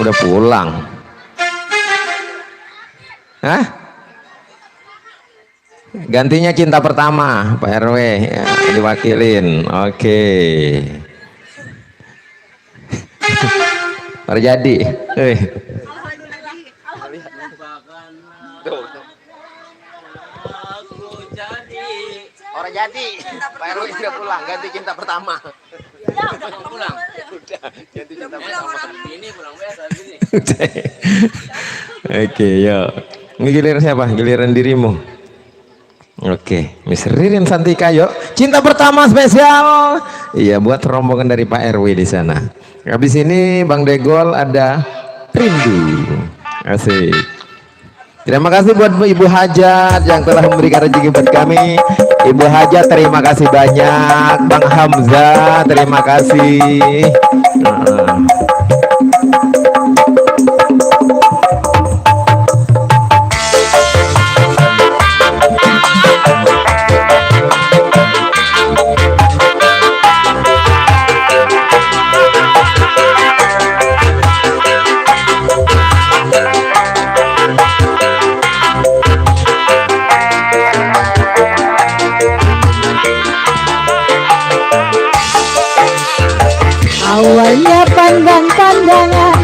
Udah pulang. Gantinya cinta pertama, Pak RW ya, diwakilin. Oke. Terjadi. Orang jadi Pak RW sudah pulang ganti cinta pertama. Pulang. Udah ganti cinta pertama. Ini pulang biasa gini. Oke, yuk. Ini giliran siapa? Giliran dirimu. Oke, Miss Ririn Santika, yuk. Cinta pertama spesial. Iya, buat rombongan dari Pak RW di sana. Habis ini Bang Degol ada Rindu. Asik. Terima kasih buat Ibu Hajat yang telah memberikan rezeki buat kami. Ibu Hajat terima kasih banyak. Bang Hamzah terima kasih. Awalnya pandang-pandangan,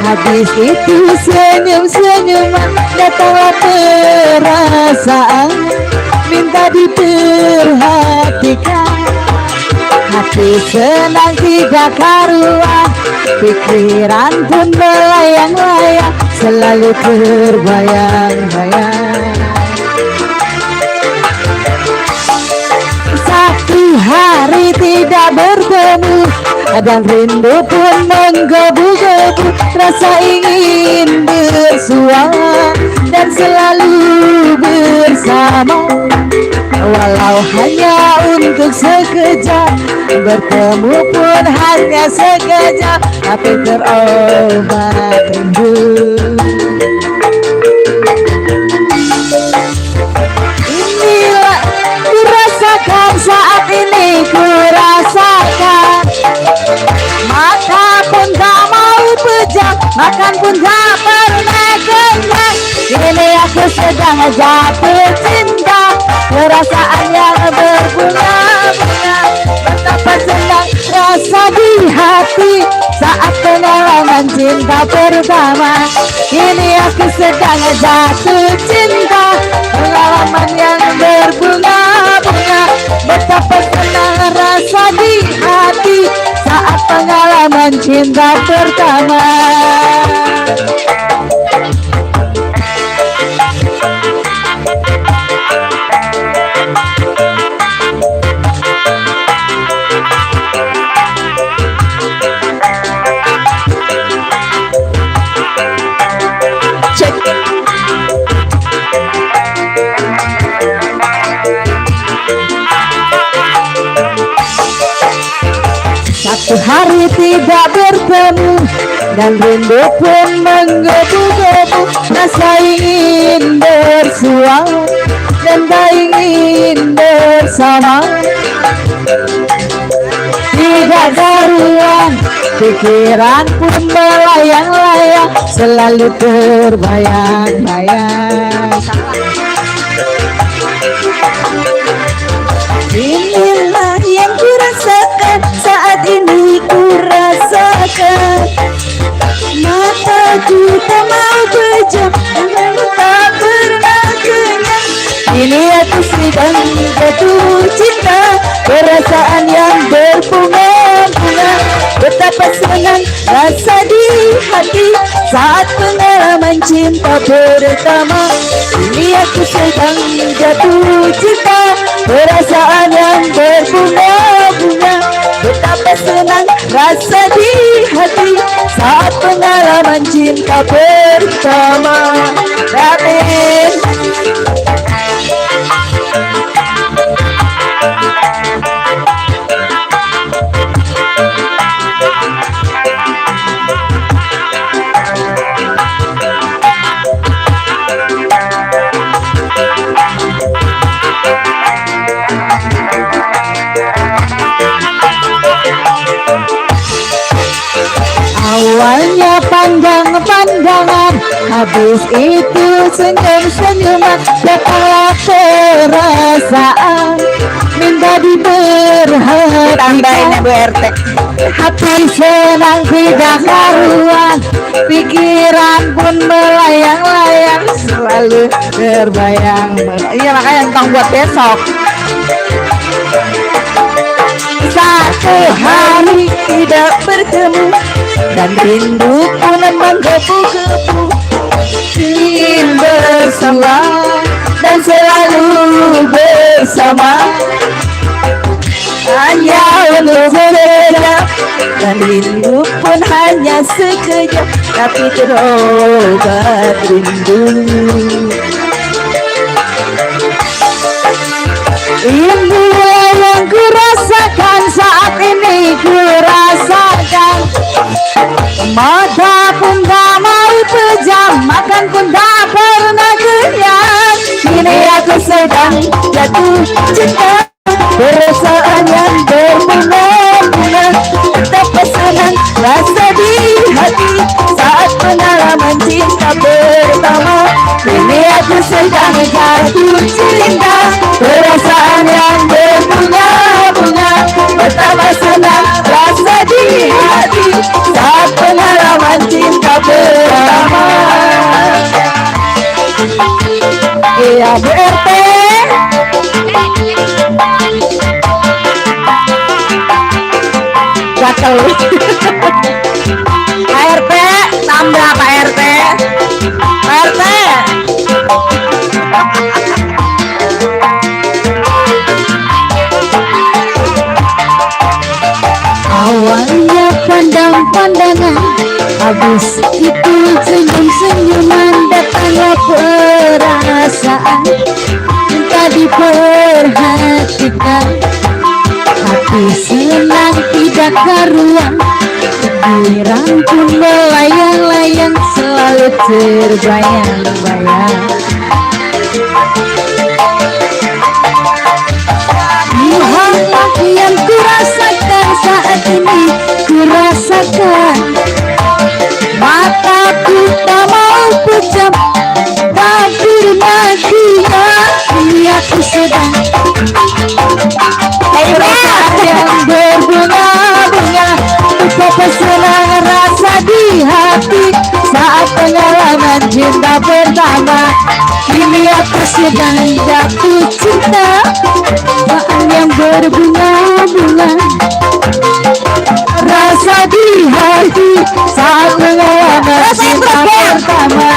habis itu senyum-senyuman, datanglah perasaan, minta diperhatikan. hati senang tidak karuan, pikiran pun melayang-layang, selalu terbayang-bayang. Satu hari tidak bertemu dan rindu pun menggebu-gebu, rasa ingin bersua dan selalu bersama. Walau hanya untuk sekejap, bertemu pun hanya sekejap, tapi terobat rindu. Inilah kurasakan saat ini, kurasakan. Mata pun tak mau pejam, makan pun tak pernah kenyang. Kini aku sedang jatuh cinta, perasaan yang berbunga-bunga. Betapa senang rasa di hati saat pengalaman cinta pertama. Kini aku sedang jatuh cinta, pengalaman yang berbunga-bunga. Betapa senang rasa di hati saat pengalaman cinta pertama. Satu hari tidak bertemu dan rindu pun menggebu-gebu, rasa ingin bersua dan tak ingin bersama. Tidak karuan, pikiran pun melayang-layang, selalu terbayang-bayang. Inilah yang kurasakan saat ini, kurasakan. Mataku tak mau pejam, tak pernah kenyang. Ini aku sedang jatuh cinta, perasaan yang berbunga-bunga. Betapa senang rasa di hati saat pengalaman cinta pertama. Ini aku sedang jatuh cinta, perasaan yang berbunga-bunga. Betapa senang rasa di hati saat pengalaman cinta pertama. Amin. Awalnya pandang-pandangan, habis itu senyum-senyuman. Datanglah perasaan, minta diperhatikan. Tambahin Bu RT. Hati senang tidak karuan, pikiran pun melayang-layang, selalu terbayang. Iya makanya tentang buat besok. Satu hari tidak bertemu dan rindu pun menggebu-gebu, ingin bersama dan selalu bersama. Hanya untuk sekejap dan rindu pun hanya sekejap, tapi terobat rindu. Inilah yang kurasakan saat ini, kurasakan. Mata pun tak mau pejam, makan pun tak pernah kenyang. Kini aku sedang jatuh cinta, perasaan yang berbunga-bunga. Betapa senang rasa di hati saat pengalaman cinta pertama. Kini aku sedang jatuh cinta, perasaan yang berbunga-bunga. Betapa senang rasa di hati saat pengalaman cinta pertama. Iya BRT. kali. Pak RT, tambah Pak RT. Pak RT. Awalnya pandang-pandangan, habis itu senyum-senyuman, datanglah perasaan, minta diperhatikan. Hati senang tidak karuan, pikiran pun melayang-layang, selalu terbayang-bayang. Lihatlah yang kurasakan saat ini, kurasakan mataku tak mau pejam, tak pernah dia aku sedang perasaan yang berbunga-bunga, betapa senang rasa di hati saat pengalaman cinta pertama. Kini aku sedang jatuh cinta, perasaan yang berbunga-bunga, rasa di hati saat pengalaman cinta pertama.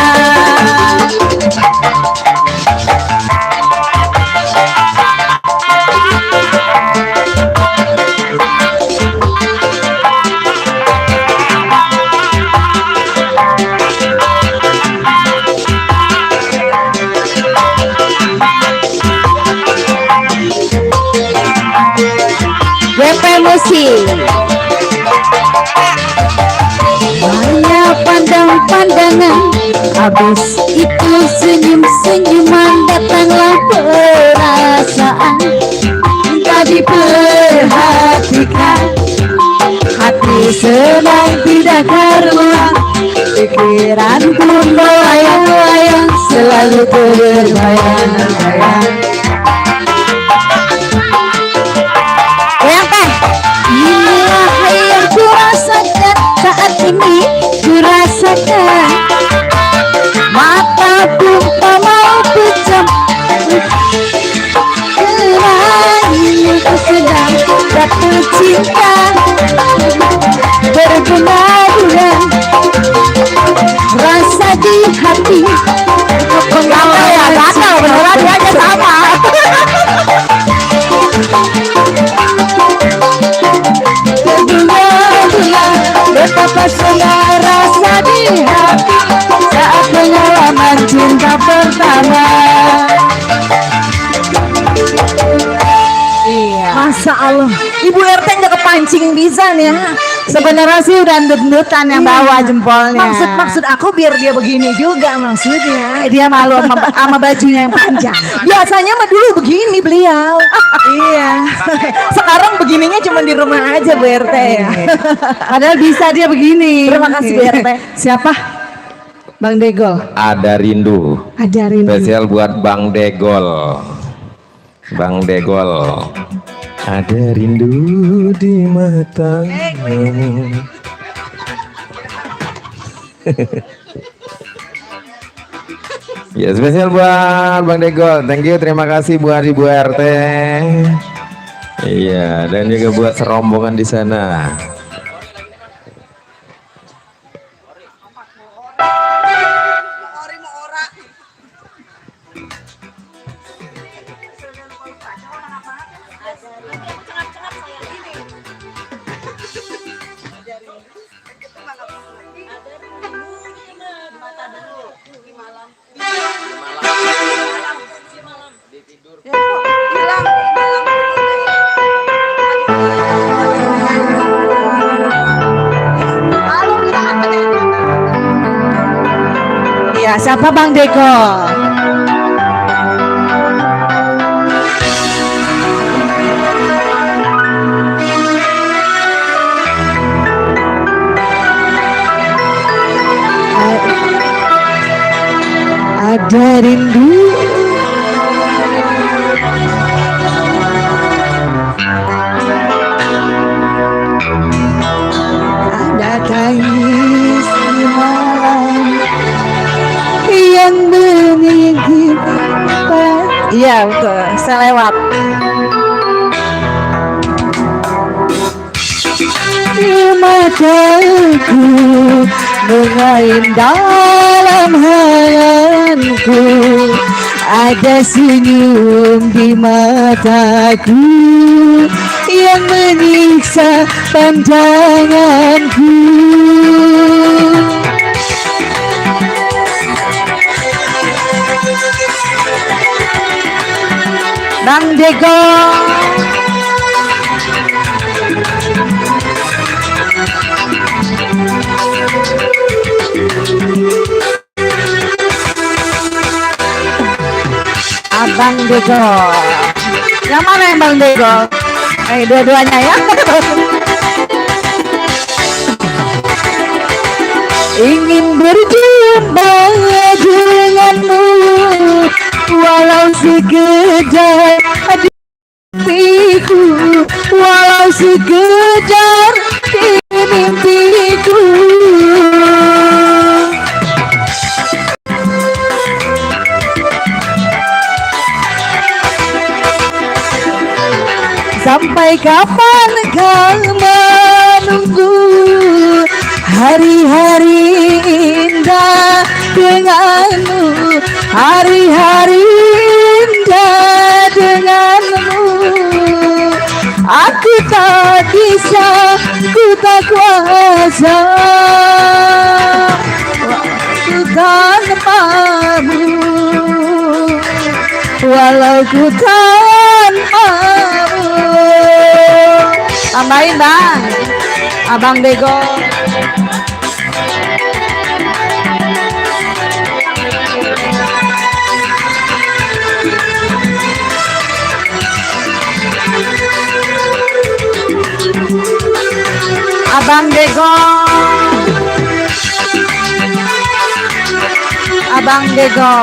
GP Musik. Hanya pandang-pandangan, habis itu senyum-senyuman, datanglah perasaan, minta diperhatikan. Hati senang tidak karuan, pikiran pun melayang-layang, selalu terbayang-bayang. Inilah yang kurasakan saat ini, kurasakan mataku tak mau pejam, ini aku sedang jatuh cinta, berbunga-bunga, rasa di hati. Gatal ya, gatal beneran dia aja sama. Berbunga-bunga, betapa senang rasa di hati saat pengalaman cinta pertama. Iya. Masa Allah, Ibu RT nggak kepancing bisa nih ya. Sebenarnya sih udah ndut-ndutan yang bawa jempolnya. Maksud aku biar dia begini juga maksudnya. Dia malu sama bajunya yang panjang. Biasanya mah dulu begini beliau. Iya. Sekarang begininya cuma di rumah aja Bu RT ya. Padahal bisa dia begini. Terima kasih Bu RT. Siapa? Bang Degol. Ada rindu. Ada rindu. Spesial buat Bang Degol. Bang Degol. Ada rindu di matamu. Ya spesial buat Bang Degol. Thank you, terima kasih buat Ibu RT. Iya, dan juga buat serombongan di sana. Iya, siapa Bang Degol? Ada rindu, ada tangis di malam yang meninggikan. Iya betul, saya lewat. mataku mengain dalam hayanku, ada senyum di mataku yang menyiksa pandanganku. Bang Dego, Abang Dego, yang mana yang Bang Dego? Dua-duanya ya. Ingin berjumpa denganmu walau sekedar di mimpiku, walau sekedar di mimpiku. Sampai kapan kau menunggu hari-hari indah denganmu, hari-hari indah denganmu. Aku tak bisa, ku tak kuasa, ku tanpamu, walau ku tanpamu. Tambahin Bang, Abang Dego. Abang Dego, Abang Dego.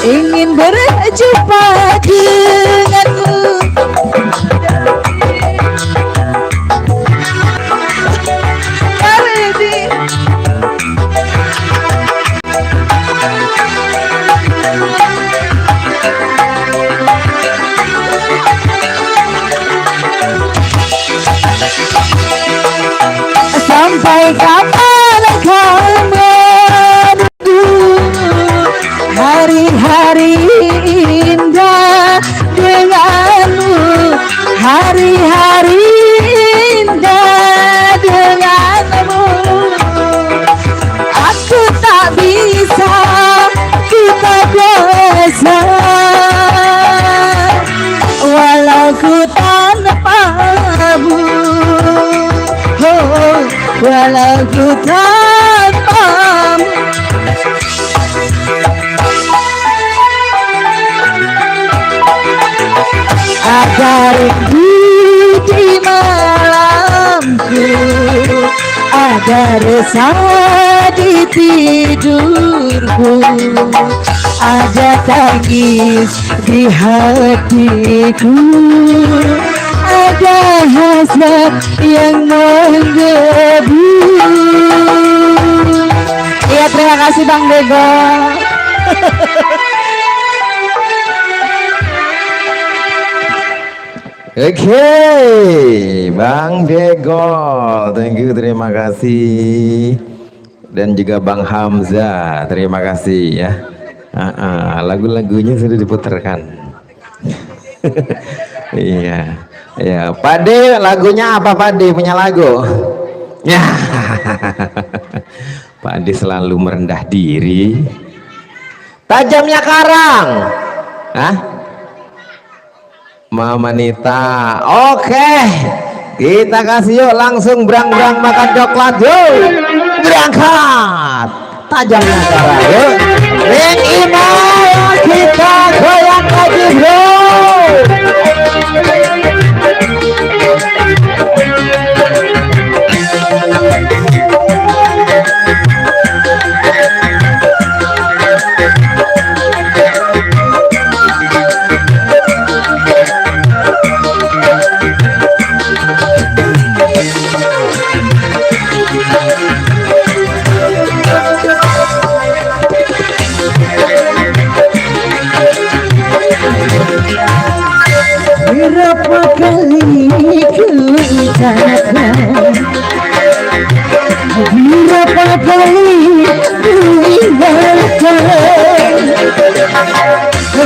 Ingin berjumpa denganmu, sampai kapan kau menunggu hari-hari indah denganmu, hari-hari indah denganmu. Aku tak bisa, kita biasa, walau ku tanpamu, oh, walau ku tanpamu. Ada rindu di malamku, ada resah di tidurku, ada tangis di hatiku, ada hasrat yang menggebu. Iya, terima kasih Bang Dego. Oke, Bang Dego, thank you, terima kasih. Dan juga Bang Hamzah, terima kasih ya. Lagu-lagunya sudah diputarkan. Iya, ya. Pade, lagunya apa Pade? Punya lagu? Ya, Pade selalu merendah diri. Tajamnya karang, hah? Mama Nita, oke, kita kasih yuk, langsung berang-berang makan coklat yuk, berangkat, tajamnya karang yuk, ring imo, kita goyang lagi bro.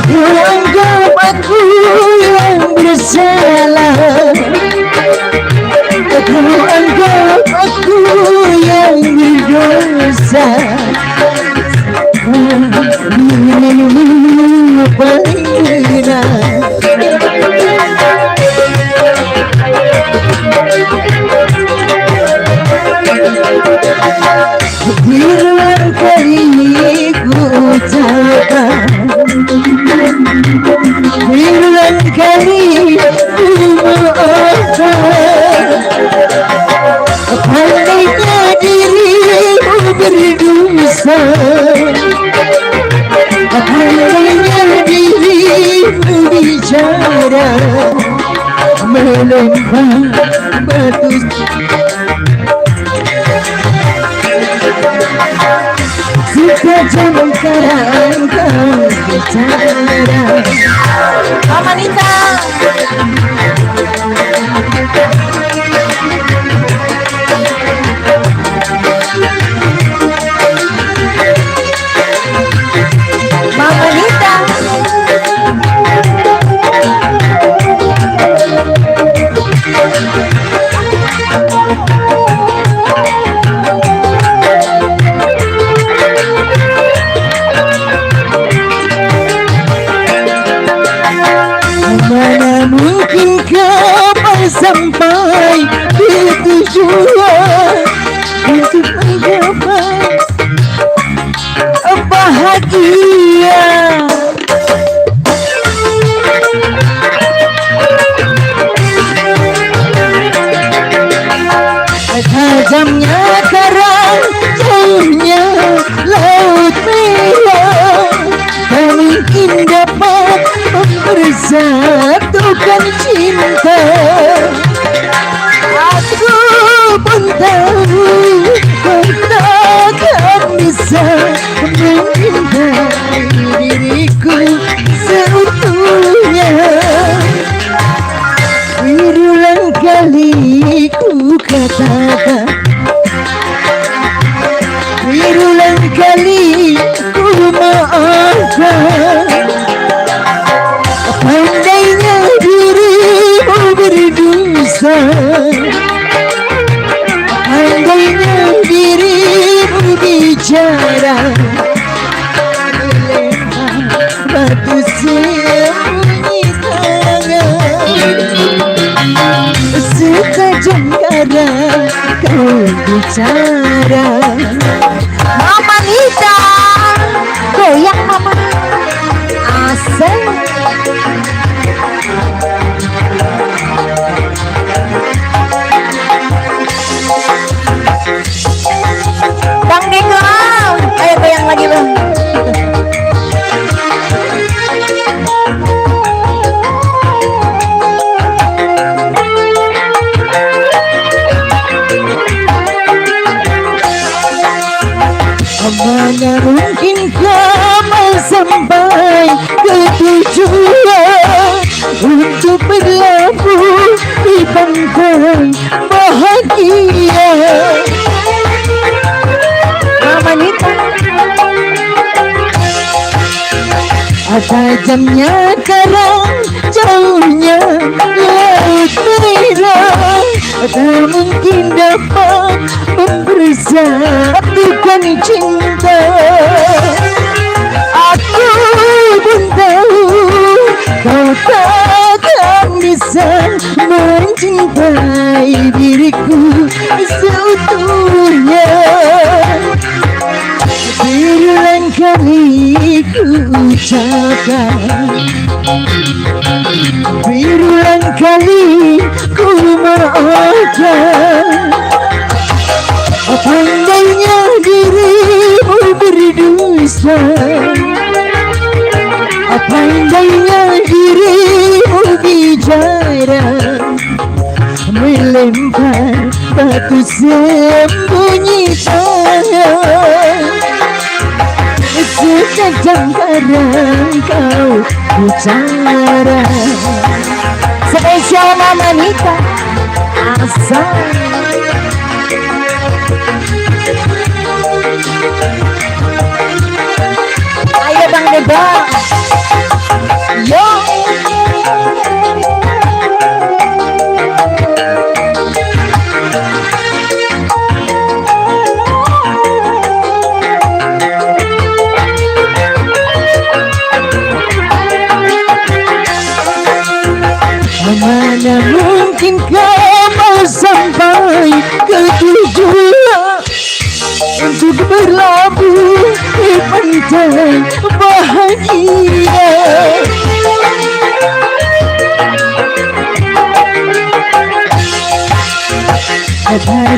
Kau anggap aku yang bersalah, kau anggap aku yang berdosa. Berulang kali ku ucapkan, berulang kali ku maafkan. Pandainya dirimu berdosa, pandainya dirimu bicara, melempar batu. Sekejap sekarang kau bicara, Mama Nita. Mama Nita. Mana mungkin kau sampai di tujuan untuk menggapai bahagia. Tajamnya karang, jauhnya laut merah, tak mungkin dapat mempersatukan cinta. Aku pun tahu kau takkan bisa mencintai diriku seutuhnya. Berulang kali ku katakan, berulang kali ku maafkan. Pandainya dirimu berdosa, pandainya dirimu bicara, melempar batu sembunyi tangan. Sekejap kadang kau bicara, Mama Nita, goyang Mama, asal. Bang Deko, ayo goyang lagi Bang. Mana mungkin kau sampai ke tujuan untuk berlabuh di pantai bahagia. Mama Nita. Tajamnya karang, jauhnya laut merah, tak mungkin dapat mempersatukan cinta. Aku pun tahu kau takkan bisa mencintai diriku seutuhnya. Berulang kali ku ucapkan, berulang kali ku maafkan. Pandainya dirimu berdosa, pandainya dirimu bicara, melempar batu sembunyi tangan. Sekejap kadang kau bicara, spesial Mama Nita, asal. Ayo Bang Dego.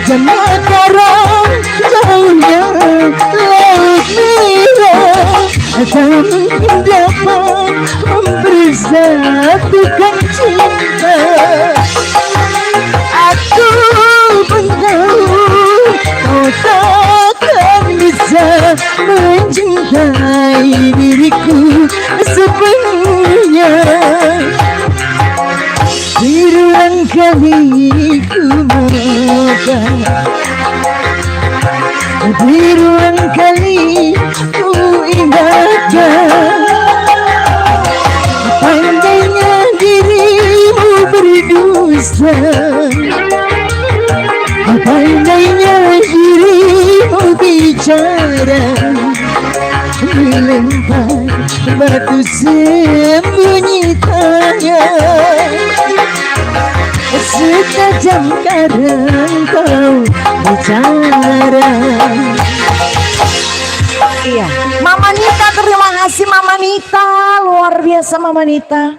sekarang jauhnya laut merah tak dapat mempersatukan cinta. Aku pun tahu kau takkan bisa mencintai diriku sepenuhnya. Berulang kali ku maafkan, berulang kali ku ingatkan, pandainya dirimu berdusta, pandainya dirimu bicara, melempar batu sembunyi tangan. Setajam karang kau bicara. Iya, Mama Nita, terima kasih Mama Nita, luar biasa Mama Nita.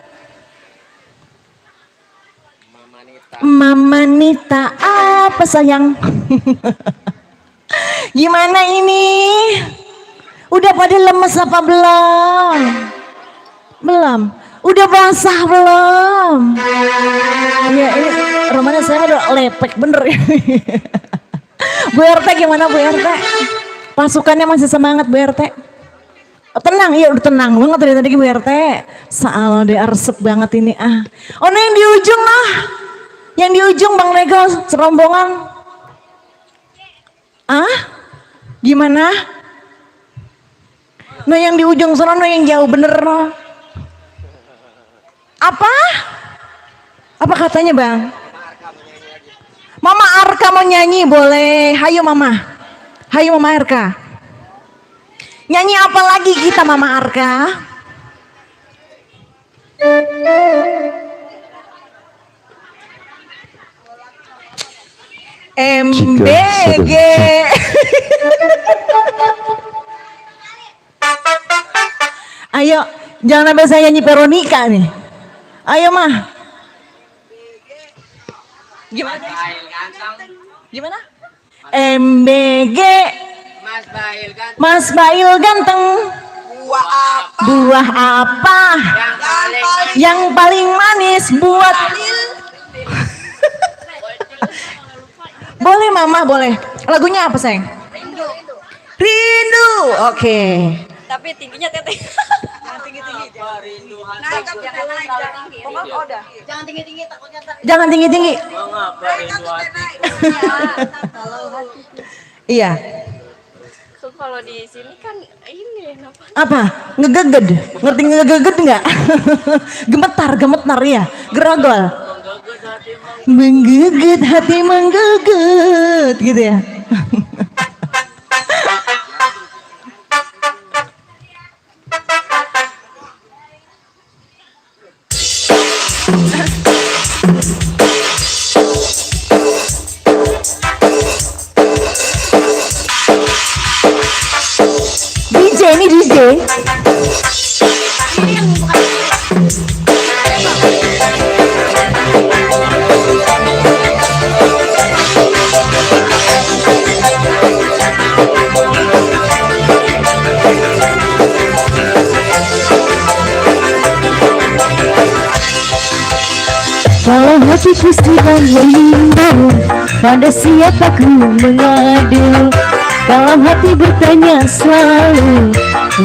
Mama Nita, apa sayang? Gimana ini? Udah pada lemes apa belum? Belum. Udah basah belum? Iya, ini rumahnya saya udah lepek bener ya. Bu RT gimana Bu RT? Pasukannya masih semangat Bu RT? Oh, tenang, iya udah tenang banget dari tadi Bu RT. Soal deh arsep banget ini ah. Oh nah yang di ujung lah. Yang di ujung Bang Nego serombongan. Ah? Gimana? Nah yang di ujung sana yang jauh bener no. Apa? Apa katanya Bang? Mama Arka mau nyanyi boleh. Hayo Mama. Hayo Mama Arka. Nyanyi apa lagi kita Mama Arka? MBG. Ayo, jangan sampai saya nyanyi Veronica nih. Ayo mah. Gimana? Gimana? MBG. Mas Bail ganteng. Buah apa? Yang paling manis buat. Boleh Mama, boleh. Lagunya apa sayang? Rindu. Oke. Tapi tingginya teteh. Jangan tinggi-tinggi takutnya Jangan tinggi-tinggi. Iya. Kalau di sini kan ini Apa? Ngegeged. Ngerti ngegeged nggak? Gemetar ya. Gerogol. Menggigit hati menggigit gitu ya. DJ ini DJ. Kalau hatiku sedang rindu, pada siapa ku mengadu? Dalam hati bertanya selalu,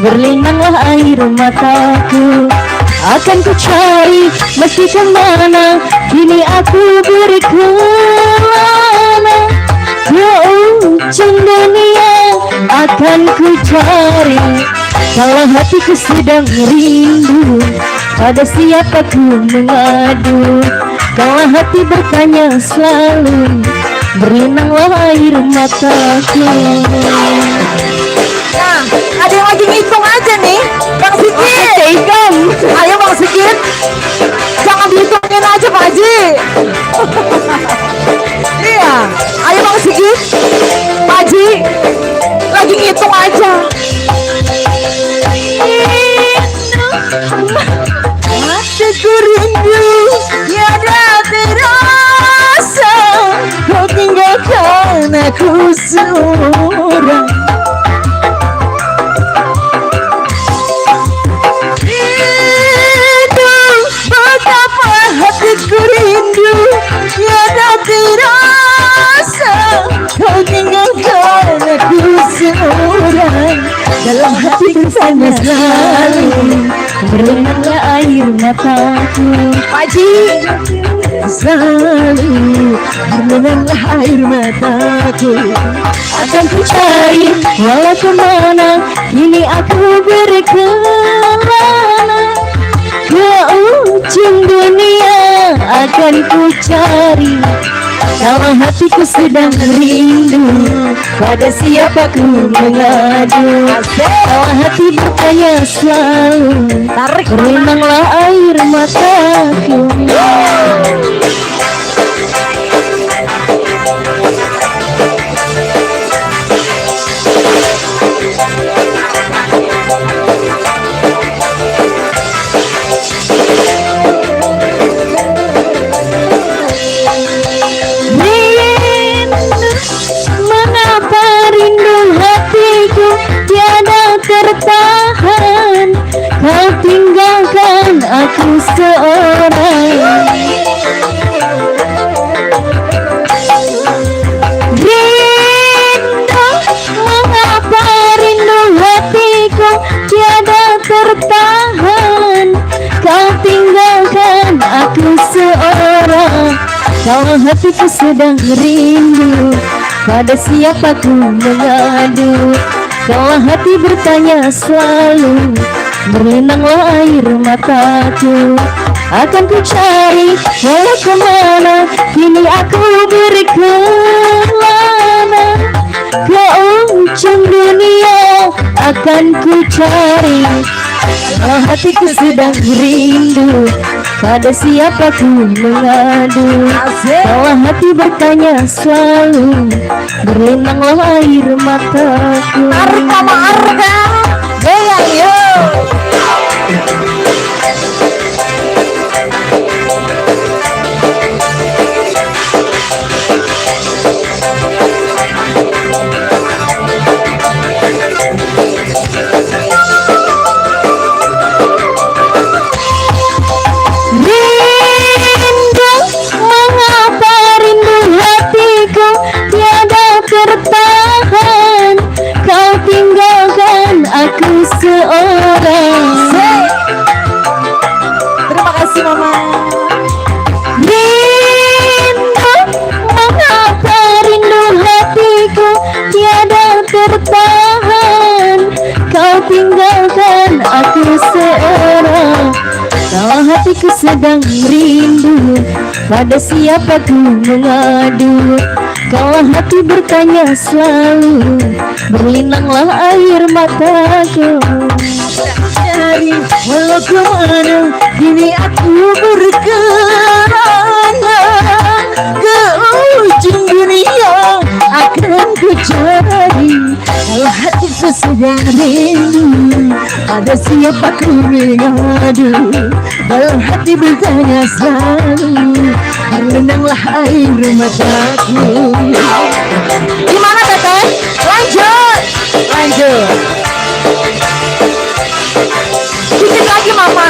berlinanglah air mataku. Akan ku cari meski kemana, kini aku beri kelana. Ke ujung dunia akan ku cari. Kalau hatiku sedang rindu, pada siapa ku mengadu? Kalau hati bertanya selalu, berlinanglah air mataku. Nah, ada yang lagi ngitung aja nih, Bang Sigit. Ayo Bang Sigit, jangan dihitungin aja Pak Haji. Iya, ayo Bang Sigit, Pak Haji, lagi ngitung aja. Hatiku rindu, tiada terasa kau tinggalkan aku seorang. Betapa hatiku rindu, tiada terasa kau tinggalkan aku seorang. Dalam hatiku hanya selalu berlinanglah air mataku. Paji, selalu berlinanglah air mataku. Akan ku cari walau kemana, kini aku berkelana. Ke ujung dunia akan ku cari. Kalau hatiku sedang rindu, pada siapa ku mengadu? Kalau hati bertanya selalu, berlinanglah air mataku. Tertahan, kau tinggalkan aku seorang. Rindu, mengapa rindu hatiku tiada tertahan, kau tinggalkan aku seorang. Kalau hatiku sedang rindu, pada siapa ku mengadu? Kalau hati bertanya selalu, berlinanglah air mataku. Akan ku cari walau kemana, kini aku berkelana. Ke ujung dunia akan ku cari. Kalau hatiku sedang rindu, pada siapa ku mengadu? Kalau hati bertanya selalu, berlinanglah air mataku. Arka ma arka, goyang yo. Tertahan, kau tinggalkan aku seorang. Terima kasih mama. Rindu, mengapa rindu hatiku tiada tertahan, kau tinggalkan aku seorang. Kalau hatiku sedang rindu, pada siapa ku mengadu? Kalau hati bertanya selalu, berlinanglah air mataku. Cari walau kemana, kini aku berkelana. Ke ujung dunia akan ku cari. Kalau hatiku sedang rindu, pada siapa ku mengadu? Kalau hati bertanya selalu, berlinanglah air mataku. Gimana teteh? Lanjut, lanjut. Dikit lagi mama.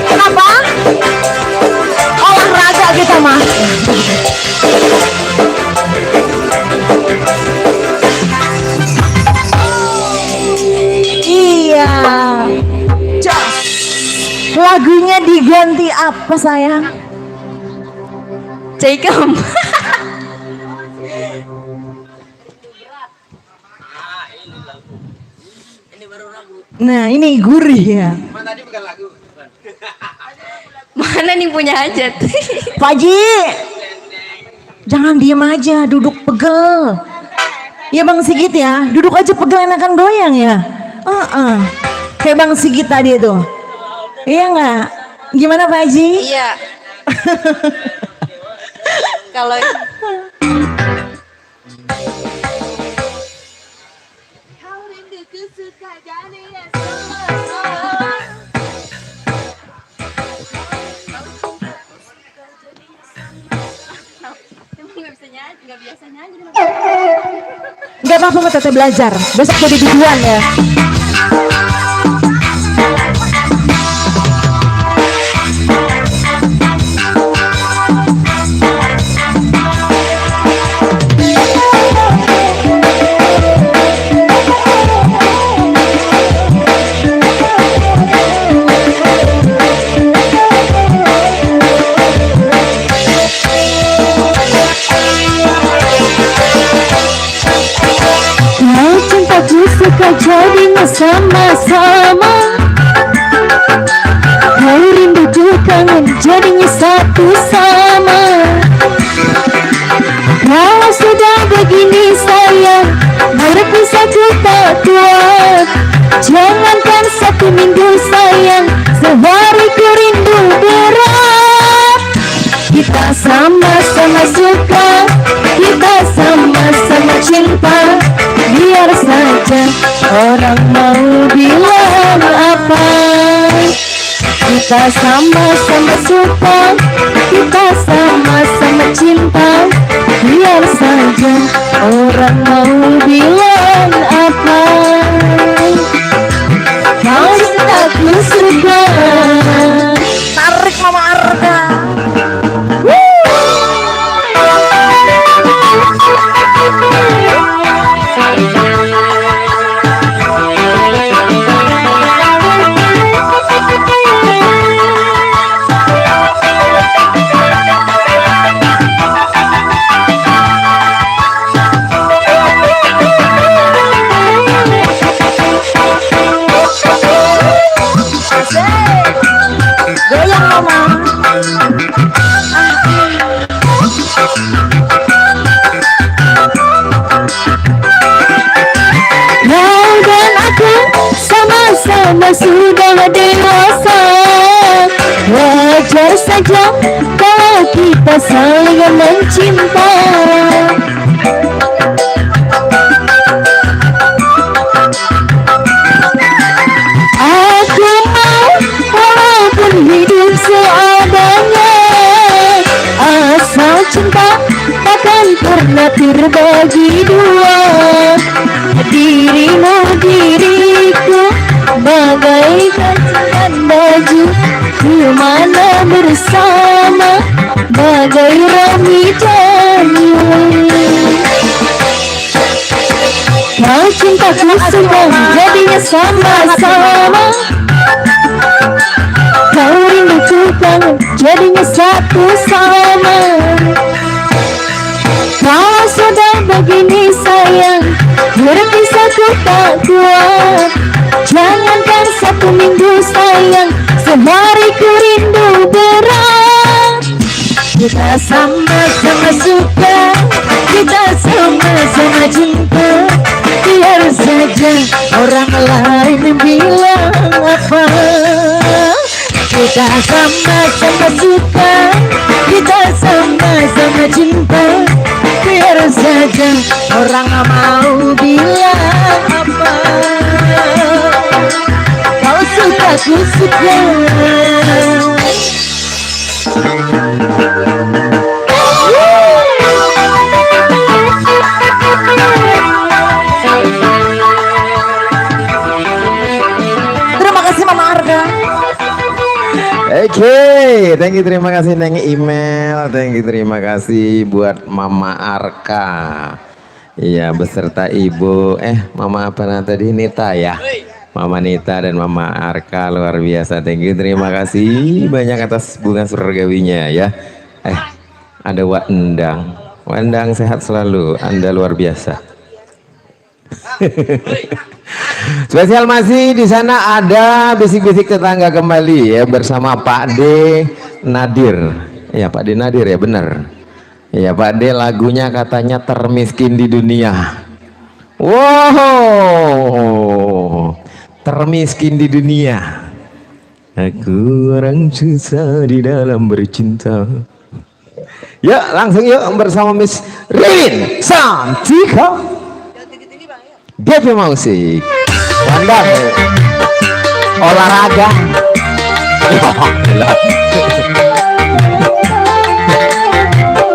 Kenapa? Olahraga kita mah. Iya. Jos. Lagunya diganti apa sayang? Caikem. Nah ini gurih ya. Mana nih punya hajat? Pak Ji, jangan diem aja, duduk pegel. Ya Bang Sigit ya, duduk aja pegel enakan goyang ya. Kayak Bang Sigit tadi itu. Iya nggak? Gimana Pak Ji? Iya. Kalau nggak bisa nyanyi, nggak biasa nyanyi. apa-apa teteh belajar. Besok jadi biduan ya. Kau cintaku suka jadinya sama-sama, kau rinduku kangen jadinya satu sama. Kalau sudah begini sayang, berpisah ku tak kuat. Jangankan 1 minggu sayang, sehari ku rindu berat. Kita sama-sama suka, kita sama-sama cinta. Biar saja orang mau bilang apa. Kita sama-sama suka, kita sama-sama cinta. Biar saja orang mau bilang apa. Kau aku suka. Tarik Mama Arka. Goyang Mama. Kau dan aku sama-sama sudah dewasa. Wajar saja kalau kita saling mencinta. Aku mau walaupun hidup seadanya, asal cinta takkan pernah terbagi dua. Dirimu diriku bagaikan dengan baju, dimana bersama bagai rami janju. Kau cintaku sudah jadinya sama-sama, kau rinduku kangen jadinya satu sama. Kalau sudah begini sayang, berpisah ku tak kuat. Jangankan 1 minggu sayang, sehari ku rindu berat. Kita sama-sama suka, kita sama-sama cinta. Biar saja orang lain bilang apa. Kita sama-sama suka, kita sama-sama cinta. Biar saja orang mau bilang apa. Kau suka, ku suka. Terima kasih Mama Arka. Oke, thank you, terima kasih Neng Email, thank you, terima kasih buat Mama Arka. Iya, beserta Ibu, Mama apa tadi, Nita ya? Mama Nita dan Mama Arka, luar biasa, thank you, terima kasih banyak atas bunga surgawinya ya. Ada Wak Endang, Wak Endang sehat selalu, Anda luar biasa. Spesial masih di sana ada bisik-bisik tetangga kembali ya bersama Pak D Nadir. Ya Pak D Nadir ya benar. Ya Pak D lagunya katanya termiskin di dunia. Wow, termiskin di dunia. Aku orang susah di dalam bercinta. Ya langsung yuk bersama Miss Rin Santika. GP Musik Pandang olahraga.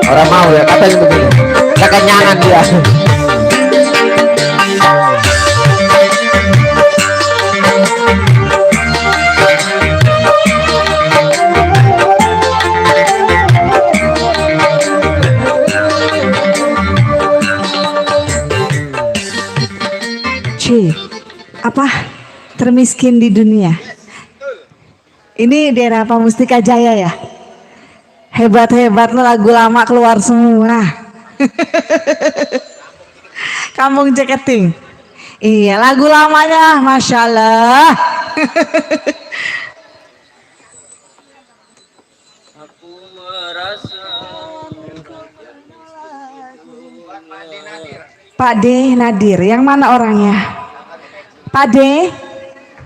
Orang mau ya katanya begini, kekenyangan dia. termiskin di dunia. Ini daerah Mustika Jaya ya. Hebat-hebat lo, lagu lama keluar semua. Kampung Ceketing. Iya, lagu lamanya, masya Allah. Pak D Nadir, yang mana orangnya? Pak D,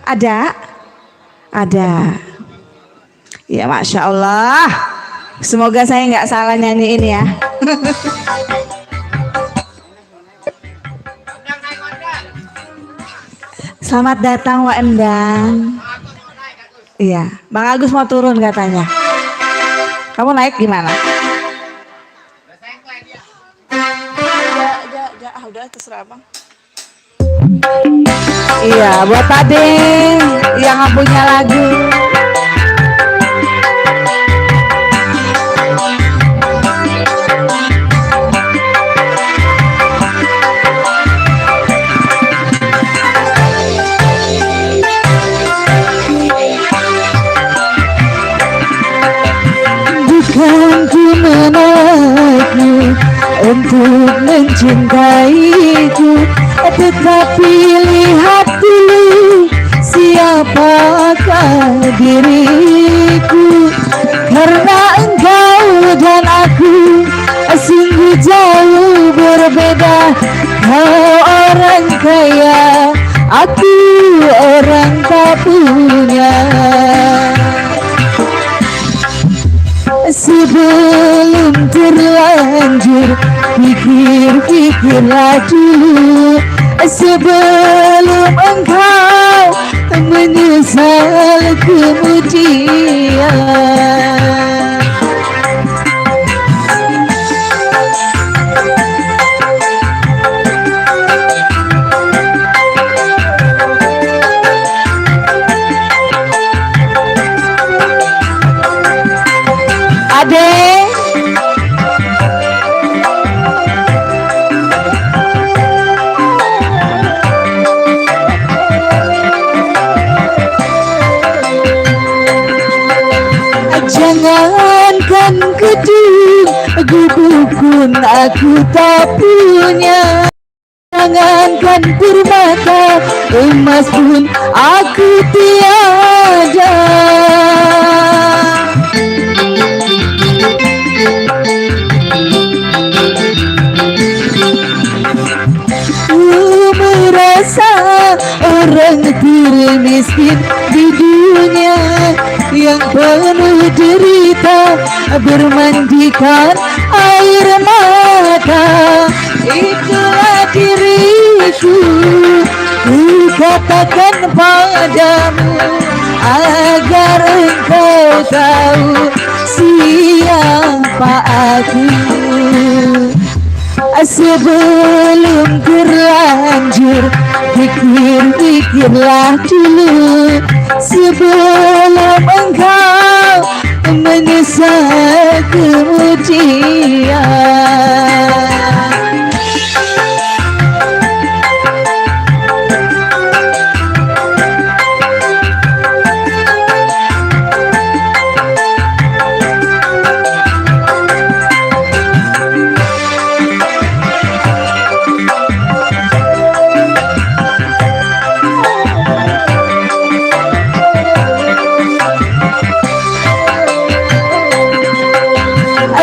ada? Ada. Ya, masya Allah. Semoga saya nggak salah nyanyiin ya. Selamat datang Wak Endang. Iya, Bang Agus mau turun katanya. Kamu naik gimana? Udah terserah Bang. Iya, buat tadi yang nggak punya lagu. Bukan ku menaikmu untuk mencintaiku, tetapi lihat dulu siapakah diriku. Karena engkau dan aku sungguh jauh berbeda. Kau orang kaya, aku orang tak punya. Sebelum terlanjur pikir-pikirlah dulu, sebelum engkau menyesal kemudian. Ade, jangankan gedung, gubuk pun aku tak punya. Jangankan permata, emas pun aku tiada. Merasa orang termiskin di dunia yang penuh derita, bermandikan air mata. Itulah diriku, ku katakan padamu agar engkau tahu siapa aku. Sebelum terlanjur pikir-pikirlah dulu, sebelum engkau menyesal kemudian.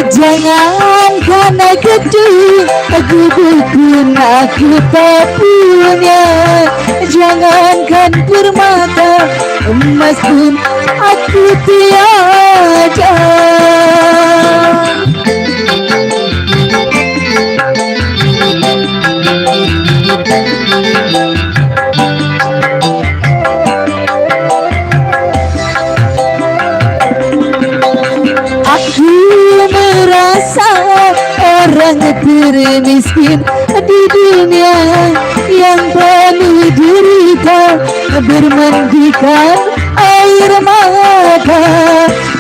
Jangankan gedung, gubuk pun aku tak punya. Jangankan permata, emas pun aku tiada. Aku merasa orang termiskin di dunia yang penuh derita, bermandikan air mata.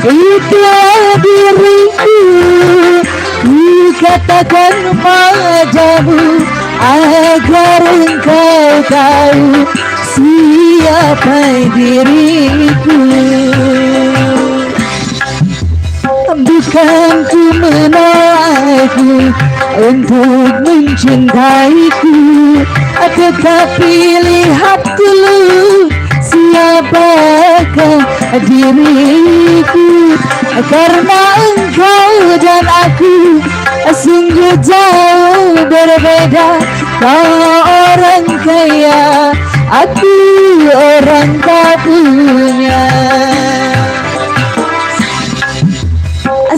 Itulah diriku, ku katakan padamu agar engkau tahu siapa gapai diriku. Bukan ku menolakku untuk mencintaiku, tetapi lihat dulu siapakah diriku. Karena engkau dan aku sungguh jauh berbeda. Kau orang kaya, aku orang tak punya.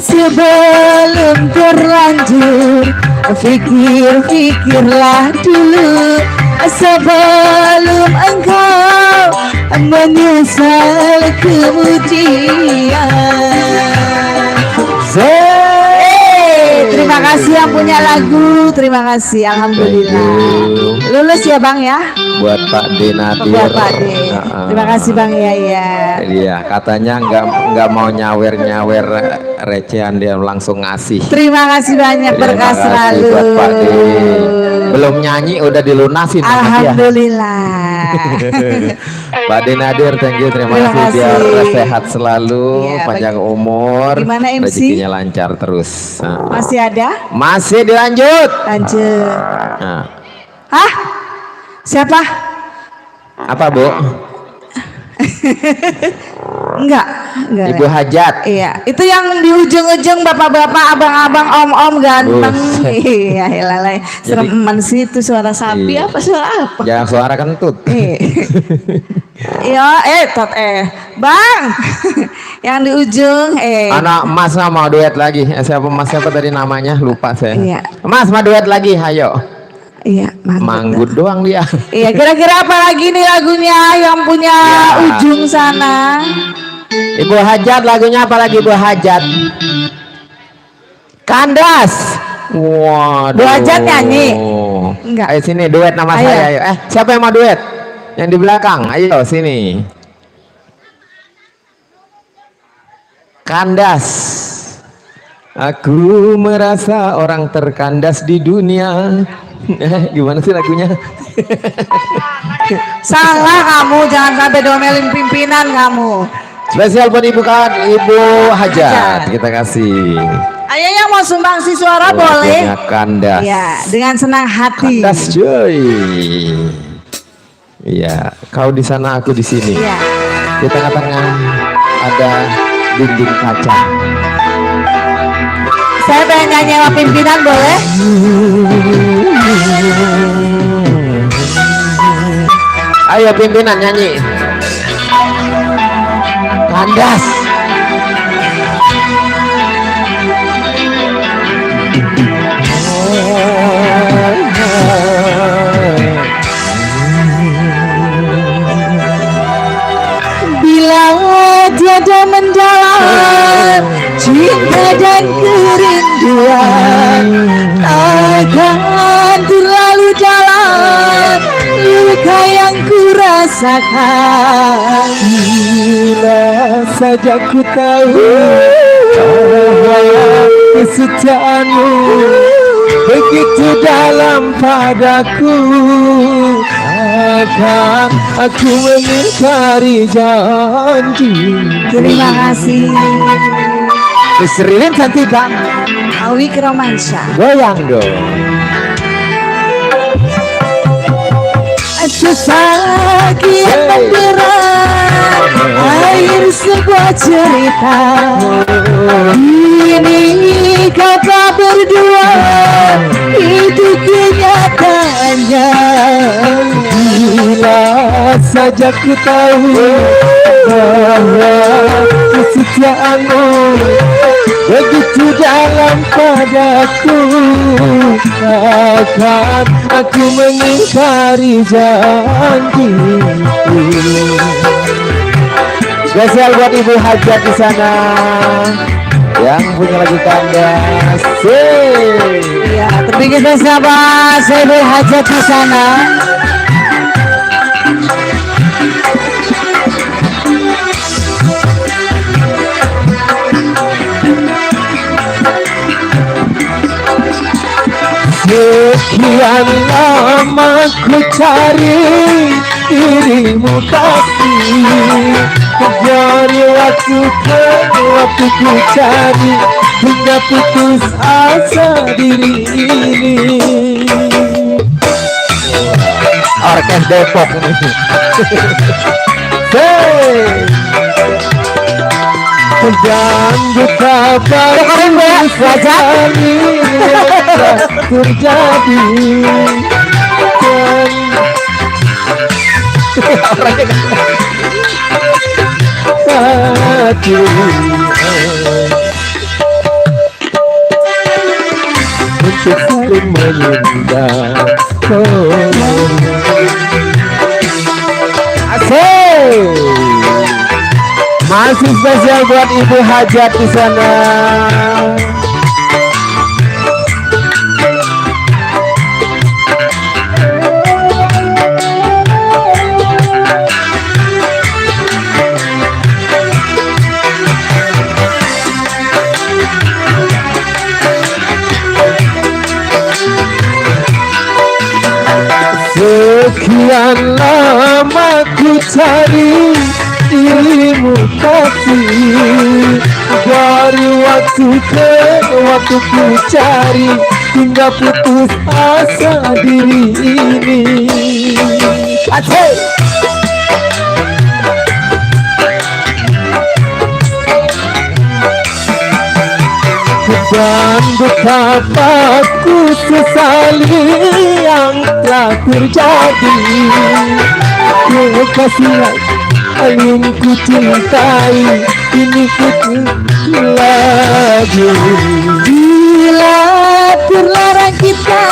Sebelum terlanjur, pikir-pikirlah dulu sebelum engkau menyesal kemudian. Terima kasih yang punya lagu, terima kasih, alhamdulillah. Lulus ya Bang ya. Buat Pak D Nadir. Buat Pak D. Terima kasih Bang ya. Iya, katanya nggak mau nyawer recehan, dia langsung ngasih. Terima kasih banyak, Terima berkah kasih selalu. buat Pak D. Belum nyanyi udah dilunasin sama dia. Alhamdulillah. Pak D Nadir, thank you, terima Terima kasih, biar kasih. sehat selalu, Iya, panjang umur, Gimana MC? rezekinya lancar terus. Nah, Masih ada? masih dilanjut. Lanjut. Nah, Hah? Siapa? apa Bu? Enggak. Ibu Hajat. Iya, itu yang di ujung-ujung bapak-bapak, abang-abang, om-om ganteng. Buset. Iya, lalai. Sereman sih itu suara sapi Iya. apa suara apa? Jangan suara kentut. Iya, Bang. Yang di ujung, Anak Mas mau duet lagi. Mas siapa tadi namanya? Lupa saya. Iya. Mas mau duet lagi, hayo. Iya, Manggut doang dia. Iya, kira-kira apa lagi nih lagunya yang punya Ya. ujung sana? Ibu Hajat, lagunya apa lagi Ibu Hajat? Kandas. Waduh. Bu Hajat nyanyi? Enggak. Ayo sini duet nama Ayo. saya. Ayo. Siapa yang mau duet? Yang di belakang. Ayo sini. Kandas. Aku merasa orang terkandas di dunia. Gimana sih lagunya? Salah kamu, jangan sampai domelin pimpinan kamu. Spesial buat Ibu Hajat. Hajat. Kita kasih. Ayo yang mau sumbangsi suara boleh. Lagunya Kandas. Ya, dengan senang hati. Kandas cuy. Iya, kau di sana, aku di sini. Iya. Di tengah-tengah ada dinding kaca. Saya pengen nyanyi sama pimpinan boleh? Ayo pimpinan nyanyi. Kandas. Bila tiada mendalam cinta dan kerinduan, akan terlalu dalam luka yang ku rasakan. Bila saja ku tahu bahwa kesetiaanmu begitu dalam padaku, akan aku mengingkari janji. Terima kasih. Seririn Santika, Awi Romansa. goyang dong. Sakit memberat air sebuah cerita. Ini kata berdua, itu kenyataannya. Bila saja ku tahu bahwa kesetiaanmu begitu dalam padaku, akan aku mengingkari janji. Spesial buat Ibu Hajat di sana yang punya lagu Kandas. Ya, terpikir sahabat saya berhajat di sana. Sekian lama lama ku cari dirimu kasih, dari waktu ke waktu ku cari hingga putus asa diri ini. Orkes Depok nih. Hey. Dan betapa sekali terjadi hati untuk saling menyindah. Asik. Masih spesial buat Ibu Hajat di sana. Sekian lama ku cari dirimu kasih, dari waktu ke waktu ku cari hingga putus asa diri ini. Asik. Dan betapa ku sesali yang telah terjadi, kekasih paling ku cintai ini ku lagi. Bila terlarang kita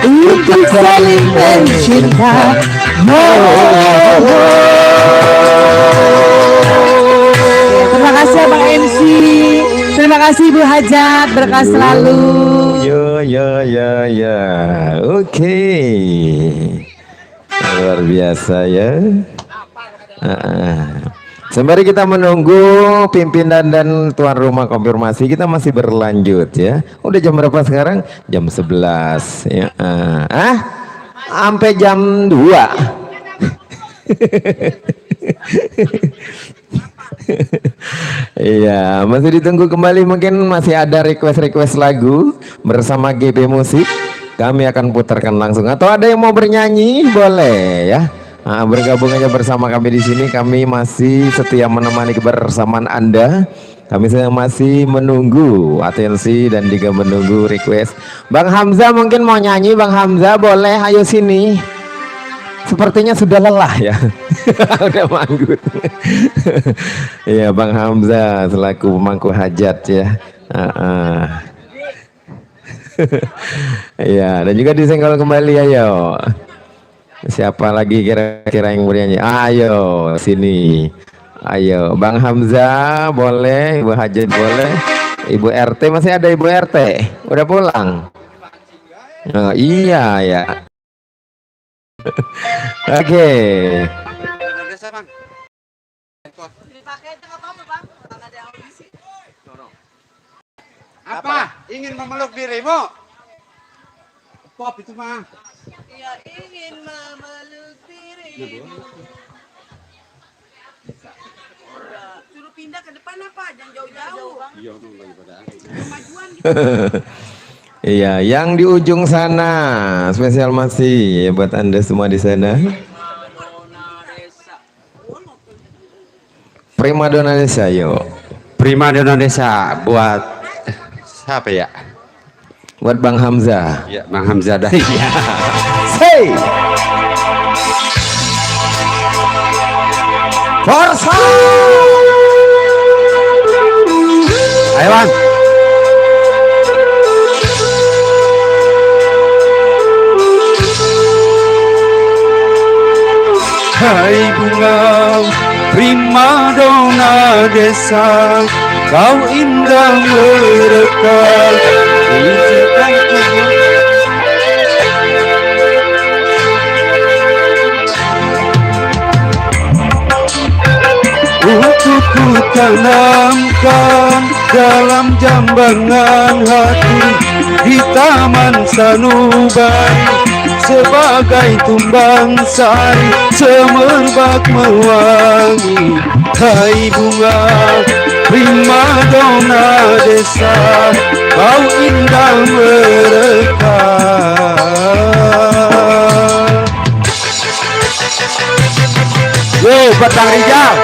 untuk saling mencinta, Terima kasih Bang MC. Terima kasih Bu Hajat, berkah selalu. Ya. Oke. Luar biasa ya. Sembari kita menunggu pimpinan dan tuan rumah konfirmasi, kita masih berlanjut ya. Udah jam berapa sekarang? Jam 11 ya. Sampai jam 2. Iya, masih ditunggu kembali. Mungkin masih ada request lagu bersama GP Musik. Kami akan putarkan langsung. Atau ada yang mau bernyanyi, boleh ya. Bergabung aja bersama kami di sini. Kami masih setia menemani kebersamaan Anda. Kami masih menunggu atensi dan juga menunggu request. Bang Hamzah mungkin mau nyanyi. Bang Hamzah boleh, ayo sini. Sepertinya sudah lelah ya. Udah manggut. Iya, Bang Hamzah selaku pemangku hajat ya. Iya, dan juga disenggol kembali, ayo. Siapa lagi kira-kira yang bernyanyi? Ayo sini. Ayo, Bang Hamzah boleh, Ibu Hajat boleh, Ibu RT masih ada. Ibu RT udah pulang. Oh, iya ya. Oke. Apa? Ingin memeluk dirimu? Pop itu mah. Ya ingin memeluk dirimu. Suruh pindah ke depan apa? Jangan jauh-jauh. Iya, daripada Kemajuan gitu. Iya, yang di ujung sana spesial masih ya buat Anda semua di sana. Primadona Desa, yuk. Primadona Desa buat siapa ya? Buat Bang Hamzah. Ya, Bang Hamzah dari. Hey. Forza. Ayo Bang. Hai bunga primadona desa, kau indah merekah di cintaku. Untuk ku tanamkan dalam jambangan hati di Taman Sanubai, sebagai tumbang sari semerbak mewangi. Hai bunga primadona desa, kau indah mereka. Yo, Batang Rijal.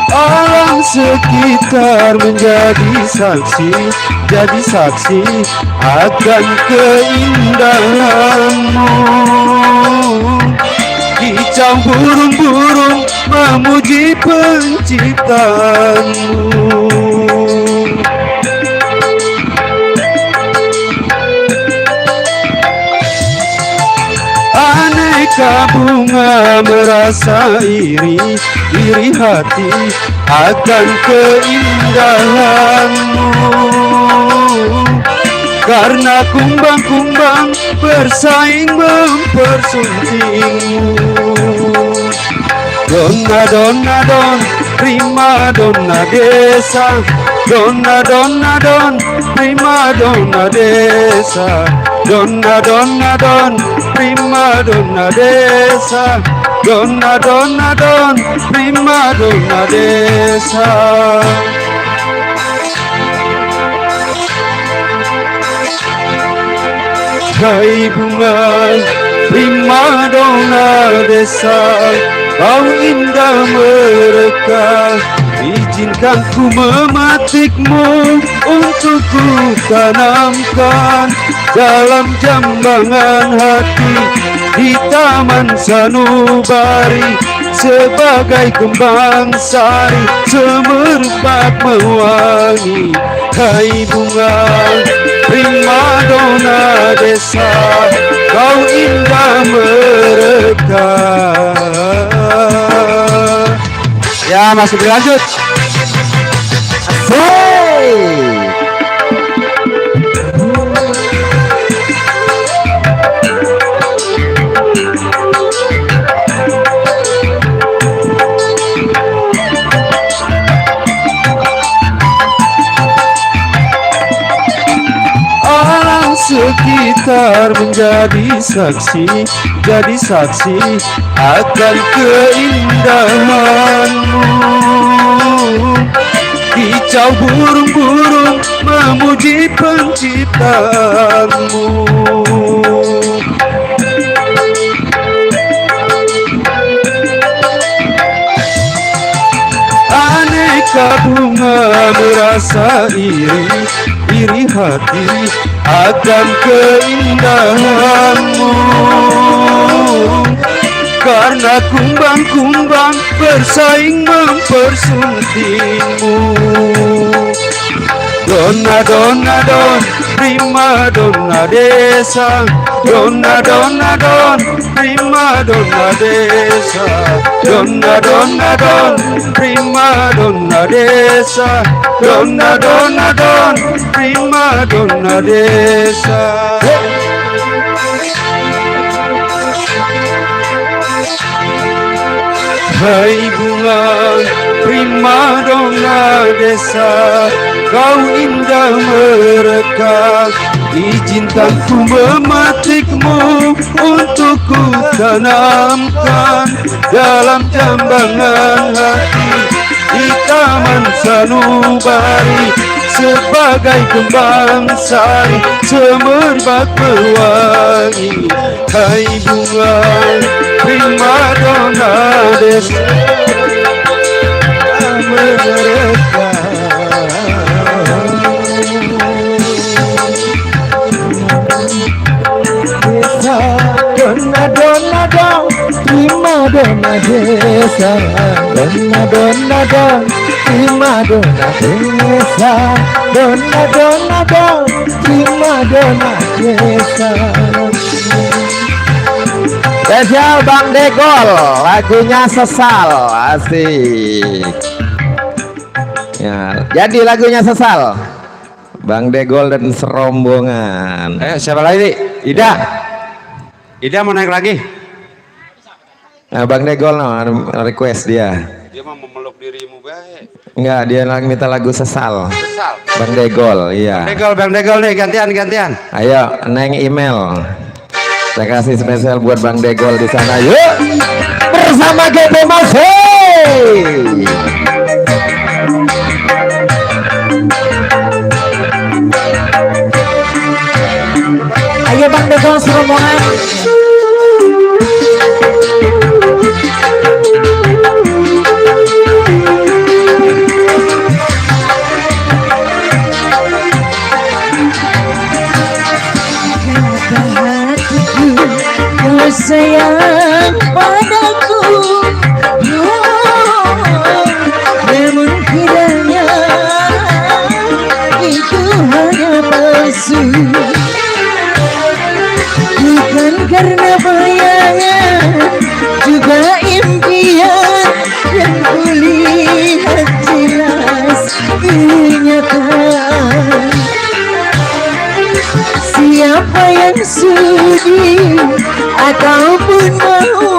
Alam sekitar menjadi saksi, jadi saksi akan keindahanmu. Kicau burung-burung memuji penciptaanmu. Aneka bunga merasa iri, iri hati akan keindahanmu. Karena kumbang-kumbang bersaing mempersuntingmu. Donna donna don, prima donna desa. Donna donna don, prima donna desa. Donna donna don, prima donna desa. Donna donna don, prima donna desa. Hai bunga primadona desa, kau indah mereka. Izinkan ku mematikmu untuk ku tanamkan dalam jambangan hati di Taman Sanubari sebagai kembang sari semerbak mewangi. Hai bunga primadona desa, kau indah mereka. Ya, masih berlanjut. Alam sekitar menjadi saksi, jadi saksi akan keindahanmu. Kicau burung-burung memuji penciptaanmu. Aneka bunga merasa iri, iri hati akan keindahanmu. Karena kumbang-kumbang bersaing mempersuntingmu. Donna donna don, prima donna desa. Donna donna don, prima donna desa. Donna donna don, prima donna desa. Donna donna don, prima donna desa. Hai bunga primadona desa, kau indah mereka. Izinkan ku mematikmu untuk ku tanamkan dalam jambangan hati di Taman Sanubari sebagai kembang sari semerbak berwangi. Hai bunga primadona desa mereka. Donna donna don, primadona desa. Donna donna don, primadona desa. Donna donna don, primadona desa. Spesial Bang Degol, lagunya Sesal, asik. Ya, jadi lagunya Sesal, Bang Degol dan serombongan. Siapa lagi? Ida mau naik lagi. Nah, Bang Degol request dia. Dia mau memeluk dirimu baik. Enggak, dia lagi minta lagu Sesal. Sesal. Bang Degol, iya. Bang Degol nih, gantian. Ayo, Neng email. Saya kasih spesial buat Bang Degol di sana. Yuk bersama GP Musik. Ayo Bang Degol serombongan. Kau sayang padaku, namun kiranya itu hanya palsu. Bukan karena bayangan, juga impian yang kulihat jelas kenyataan. Siapa yang sudi ataupun mau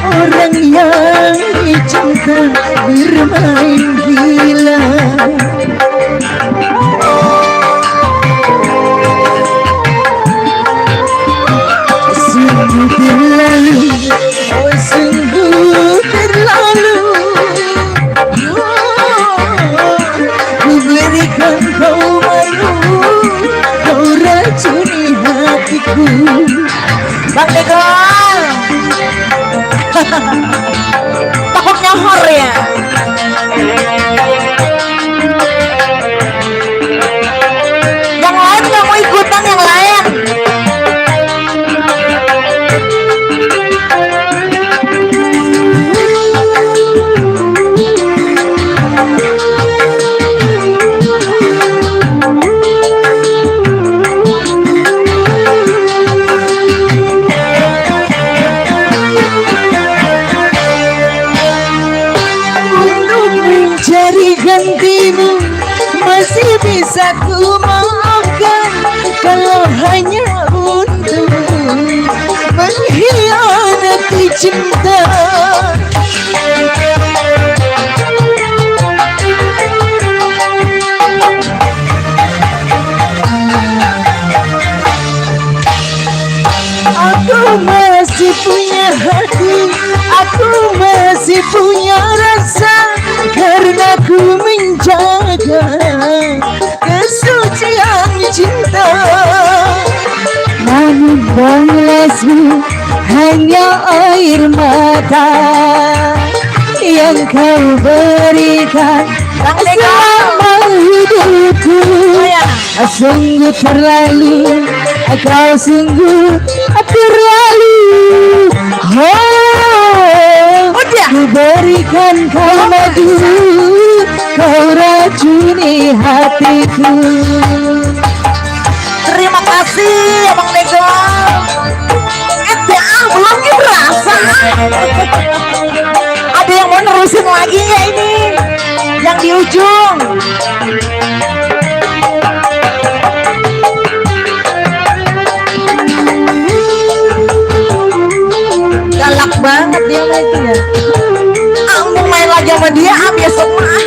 orang yang cinta bermain gila. Sungguh terlalu, oh sungguh terlalu. Ku berikan kau malu, kau racuni hatiku. Bang Degol takut nyohor ya. Yang lain gak mau ikutan, yang lain. Gantimu masih bisa ku maafkan, kalau hanya untuk mengkhianati cinta. Aku masih punya hati, aku masih punya rasa, karena ku menjaga kesucian cinta. Namun balasmu hanya air mata yang kau berikan selama hidupku. Sungguh terlalu, kau sungguh terlalu. Ku berikan kau madu, kau racuni hatiku. Terima kasih Bang Degol. Belum berasa. Ada yang mau nerusin lagi ya ini? Yang di ujung. Galak banget dia itu ya. Mau main lagi sama dia, biasa mah.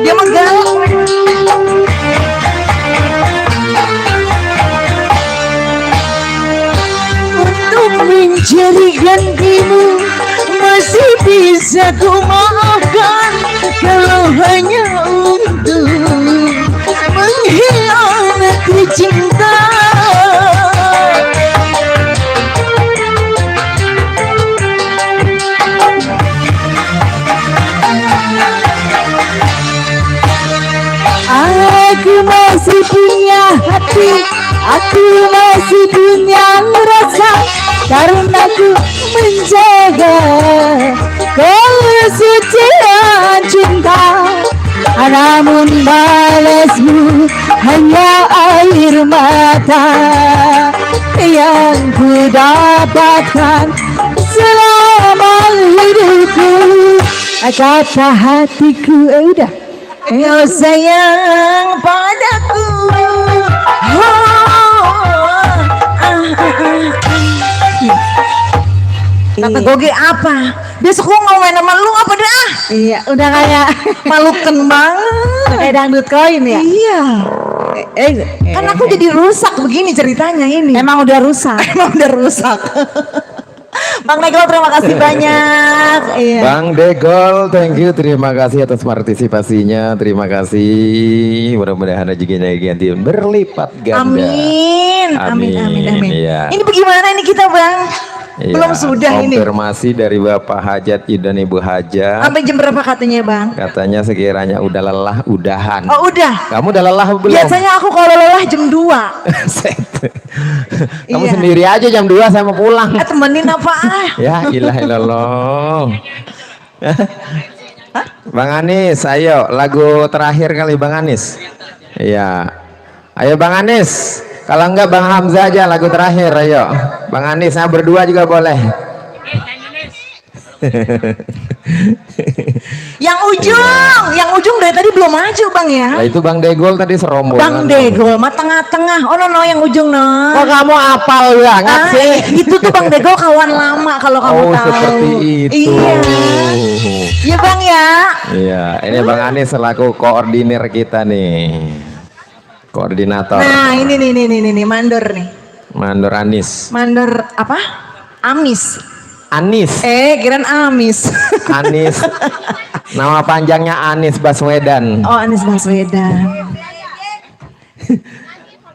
Dia mah galak. Untuk mencari gantimu masih bisa ku maafkan, kalau hanya untuk mengkhianati cinta. Aku masih punya hati, aku masih punya rasa, karena ku menjaga kesucian cinta. Namun balasmu hanya air mata yang ku dapatkan selama hidupku. Kata hatiku, udah, kau sayang padaku, Kata Goge apa? Besok gua mau main sama lu apa dah? Iya, udah kayak Maluken banget. kayak dangdut koin ya. Iya. Kan aku jadi rusak begini ceritanya ini. Emang udah rusak. Emang udah rusak. Bang Negol terima kasih banyak. Iya. Bang Degol, thank you, terima kasih atas partisipasinya, terima kasih. Mudah-mudahan rezekinya ganti berlipat ganda. Amin. Amin. Amin. Amin. Iya. Ini bagaimana ini kita Bang? Iya, Belum sudah ini. konfirmasi dari Bapak Hajat dan Ibu Hajat. Sampai jam berapa katanya Bang? Katanya sekiranya udah lelah, udahan. Oh udah. Kamu udah lelah belum? Biasanya aku kalau lelah jam 2. Kamu Iya. sendiri aja jam 2 saya mau pulang. Temenin apa? Ya ilah ilallah. Bang Anis, ayo lagu terakhir kali Bang Anis. Iya. Ayo Bang Anis. Kalau enggak Bang Hamzah aja lagu terakhir, ayo. Bang Anis, saya berdua juga boleh. yang ujung dari tadi belum maju Bang ya. Nah itu Bang Degol tadi serombongan. Bang Degol mah tengah-tengah. Oh no yang ujung no. Oh kamu apal banget sih. Itu tuh Bang Degol kawan lama kalau kamu Oh tahu. seperti itu. Iya. Iya Bang ya. Iya, ini Bang Anis selaku koordinir kita nih. Koordinator. Nah ini nih mandor nih. Mandor Anis. Mandor apa? Amis. Anis. Kirain Amis. Anis. Nama panjangnya Anis Baswedan. Oh Anis Baswedan.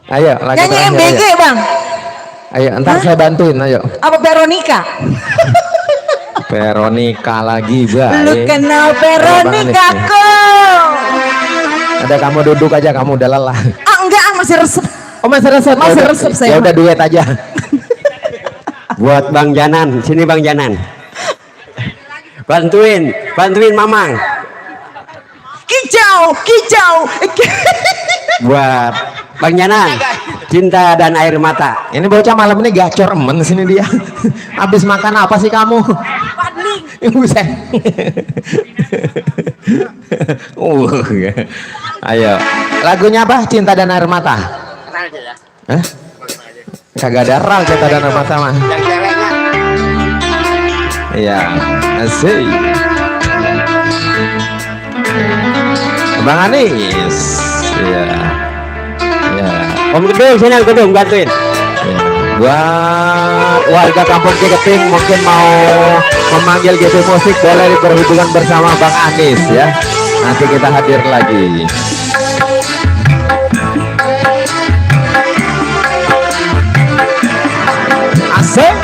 Ayo, lagu Nyanyi terakhir, MBG ayo. Bang. Ayo, ntar saya bantuin, ayo. Apa Veronica? Veronica lagi, Mbak. Lu kenal Veronica Anis nih. kok? Ada kamu duduk aja, kamu udah lelah. Enggak, masih resep. Oh, masih resep. Masih Ya udah- resep saya, Ya udah Bang. duet aja. Buat Bang Janan, sini Bang Janan. Bantuin Mamang. Kicau. Buat Bang Janan, cinta dan air mata. Ini bocah malam ini gacor emen sini dia. Habis makan apa sih kamu? Padling. Buset. Ayo. Lagunya apa? Cinta dan air mata. Hah? Kagak ada ral cinta dan air mata mah. Yang ceweknya. Iya. Asik. Bang Anis. Iya. Iya. Om Gedung, sini Om Gedung, bantuin. Ya, buat warga kampung Ciketing mungkin mau memanggil GP Musik boleh berhubungan bersama Bang Anis ya. Nanti kita hadir lagi. Asik.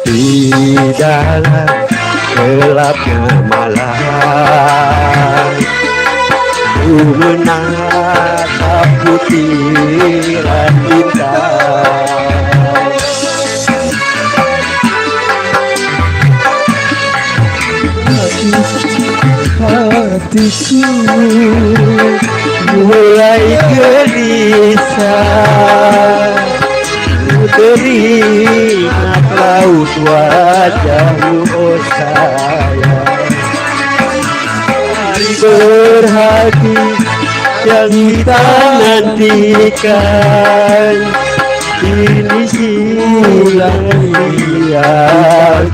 Di dalam gelapnya malam, ku menatap butiran bintang. Hatiku mulai gelisah, teringat raut wajahmu, oh sayang. Hari berhati yang kita nantikan, ini sia-sia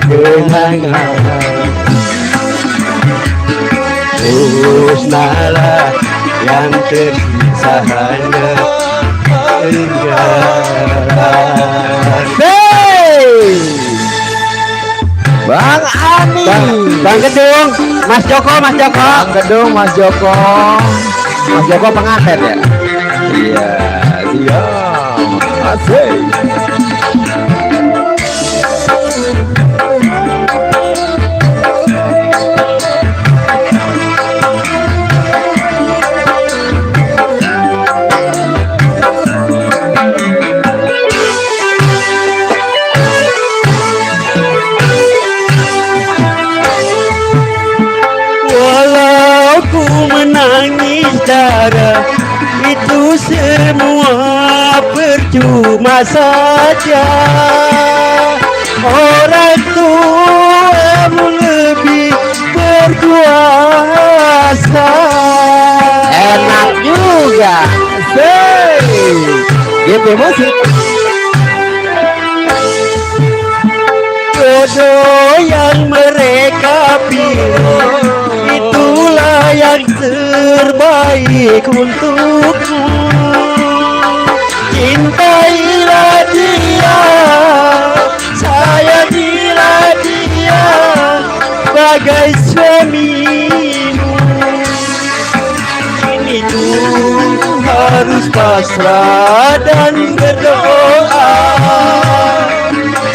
kenangan. Musnahlah yang tersisa hanya ingatan. Bang Anis. Bang Gedung, Mas Joko. Bang Gedung, Mas Joko. Mas Joko pengantin ya? Iya, siap. Asik. Walau ku semua percuma saja. Orang tuamu lebih berkuasa. Enak juga. GP Musik. Jodoh yang mereka pilih itulah yang terbaik untukmu. Cintailah dia, sayangilah dia sebagai suamimu. Ini tuh harus pasrah dan berdoa.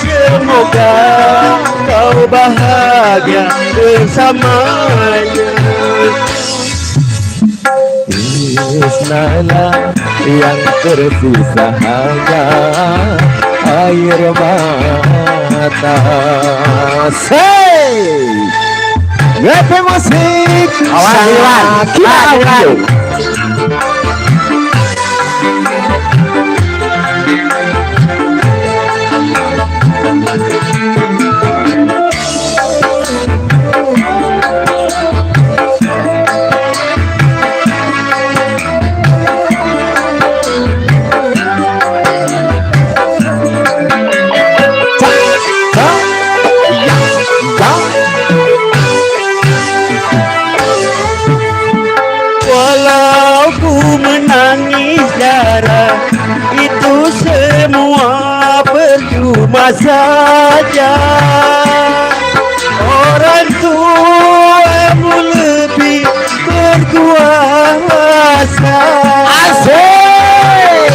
Semoga kau bahagia bersamanya. Tresnalah yang tersisa hanya air mata. Say, GP Musik. Awan, Kita audio. Walau ku menangis darah, itu semua percuma saja. Orang tuamu lebih berkuasa. Asik.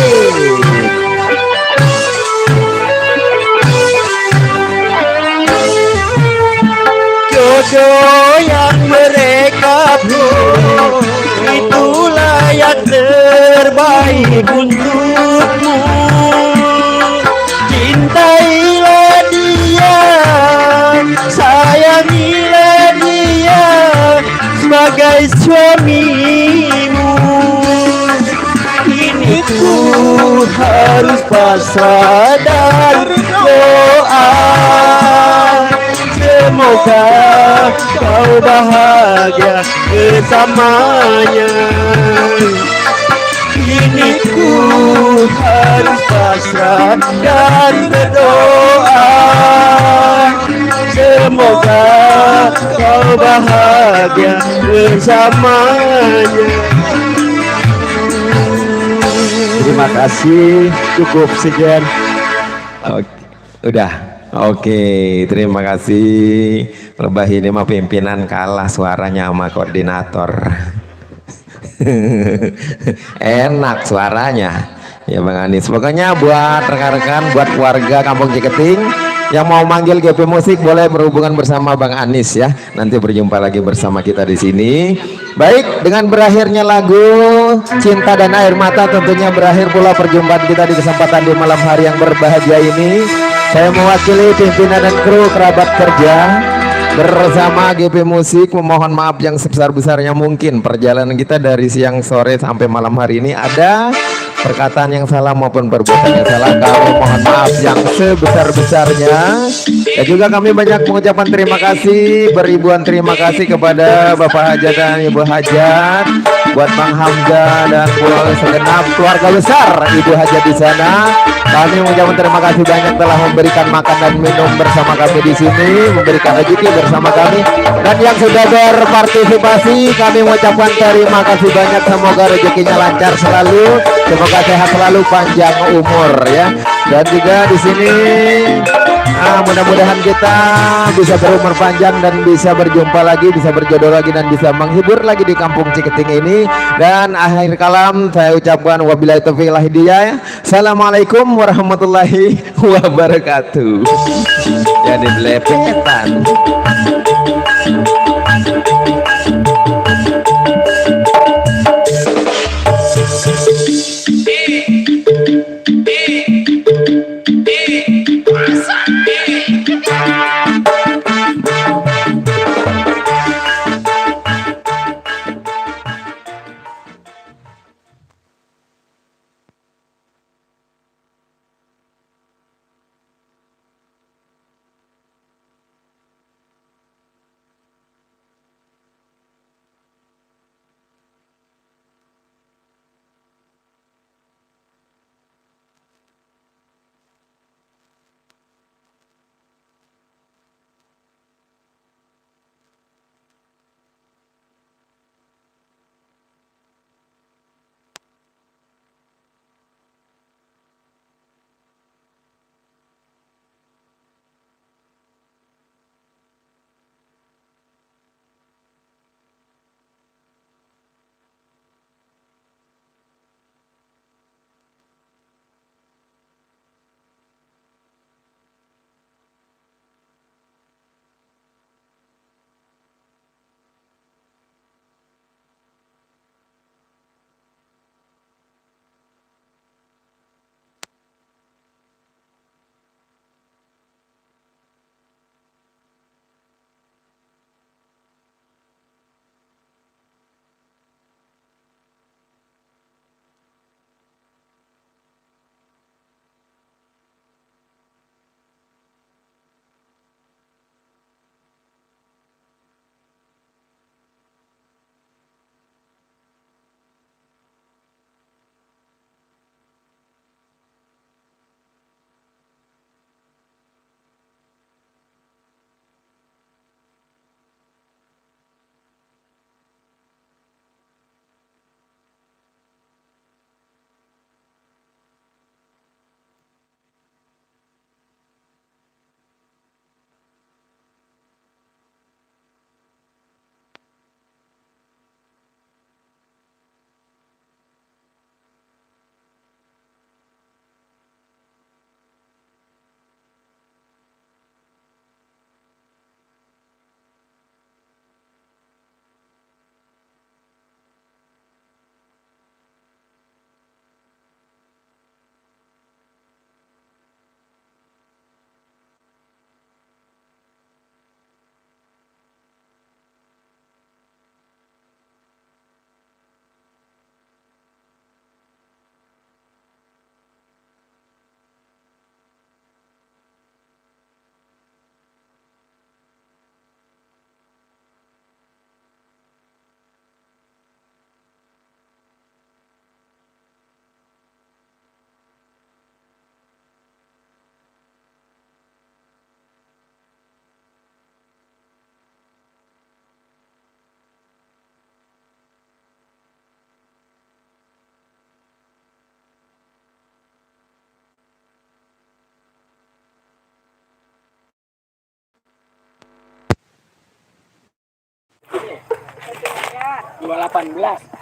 Jodoh yang mereka pilih itulah yang terbaik untukmu. Cintailah dia, sayangilah dia sebagai suamimu. Ini ku harus pasrah dan doa. Semoga kau bahagia bersamanya. Ini ku harus pasrah dan berdoa. Semoga kau bahagia bersamanya. Terima kasih, cukup sekian. Oke, udah. Oke, terima kasih. Lebah ini mah pimpinan kalah suaranya sama koordinator. Enak suaranya. Ya Bang Anis. Pokoknya buat rekan-rekan, buat warga Kampung Ciketing yang mau manggil GP Musik boleh berhubungan bersama Bang Anis ya. Nanti berjumpa lagi bersama kita di sini. Baik, dengan berakhirnya lagu Cinta dan Air Mata tentunya berakhir pula perjumpaan kita di kesempatan di malam hari yang berbahagia ini. Saya mewakili pimpinan dan kru kerabat kerja bersama GP Musik memohon maaf yang sebesar-besarnya mungkin perjalanan kita dari siang sore sampai malam hari ini ada perkataan yang salah maupun perbuatan yang salah, kami mohon maaf yang sebesar-besarnya. Dan juga kami banyak mengucapkan terima kasih, beribuan terima kasih kepada Bapak Hajat dan Ibu Hajat, buat Bang Hamzah dan segenap keluarga besar Ibu Hajat di sana. Kami mengucapkan terima kasih banyak telah memberikan makan dan minum bersama kami di sini, memberikan rezeki bersama kami. Dan yang sudah berpartisipasi, kami mengucapkan terima kasih banyak. Semoga rezekinya lancar selalu, semoga sehat selalu, panjang umur ya. Dan juga di sini mudah-mudahan kita bisa berumur panjang dan bisa berjumpa lagi, bisa berjodoh lagi dan bisa menghibur lagi di Kampung Ciketing ini. Dan akhir kalam saya ucapkan wabillahi taufiq wal hidayah. Assalamualaikum warahmatullahi wabarakatuh. Jadi belepetan. 218.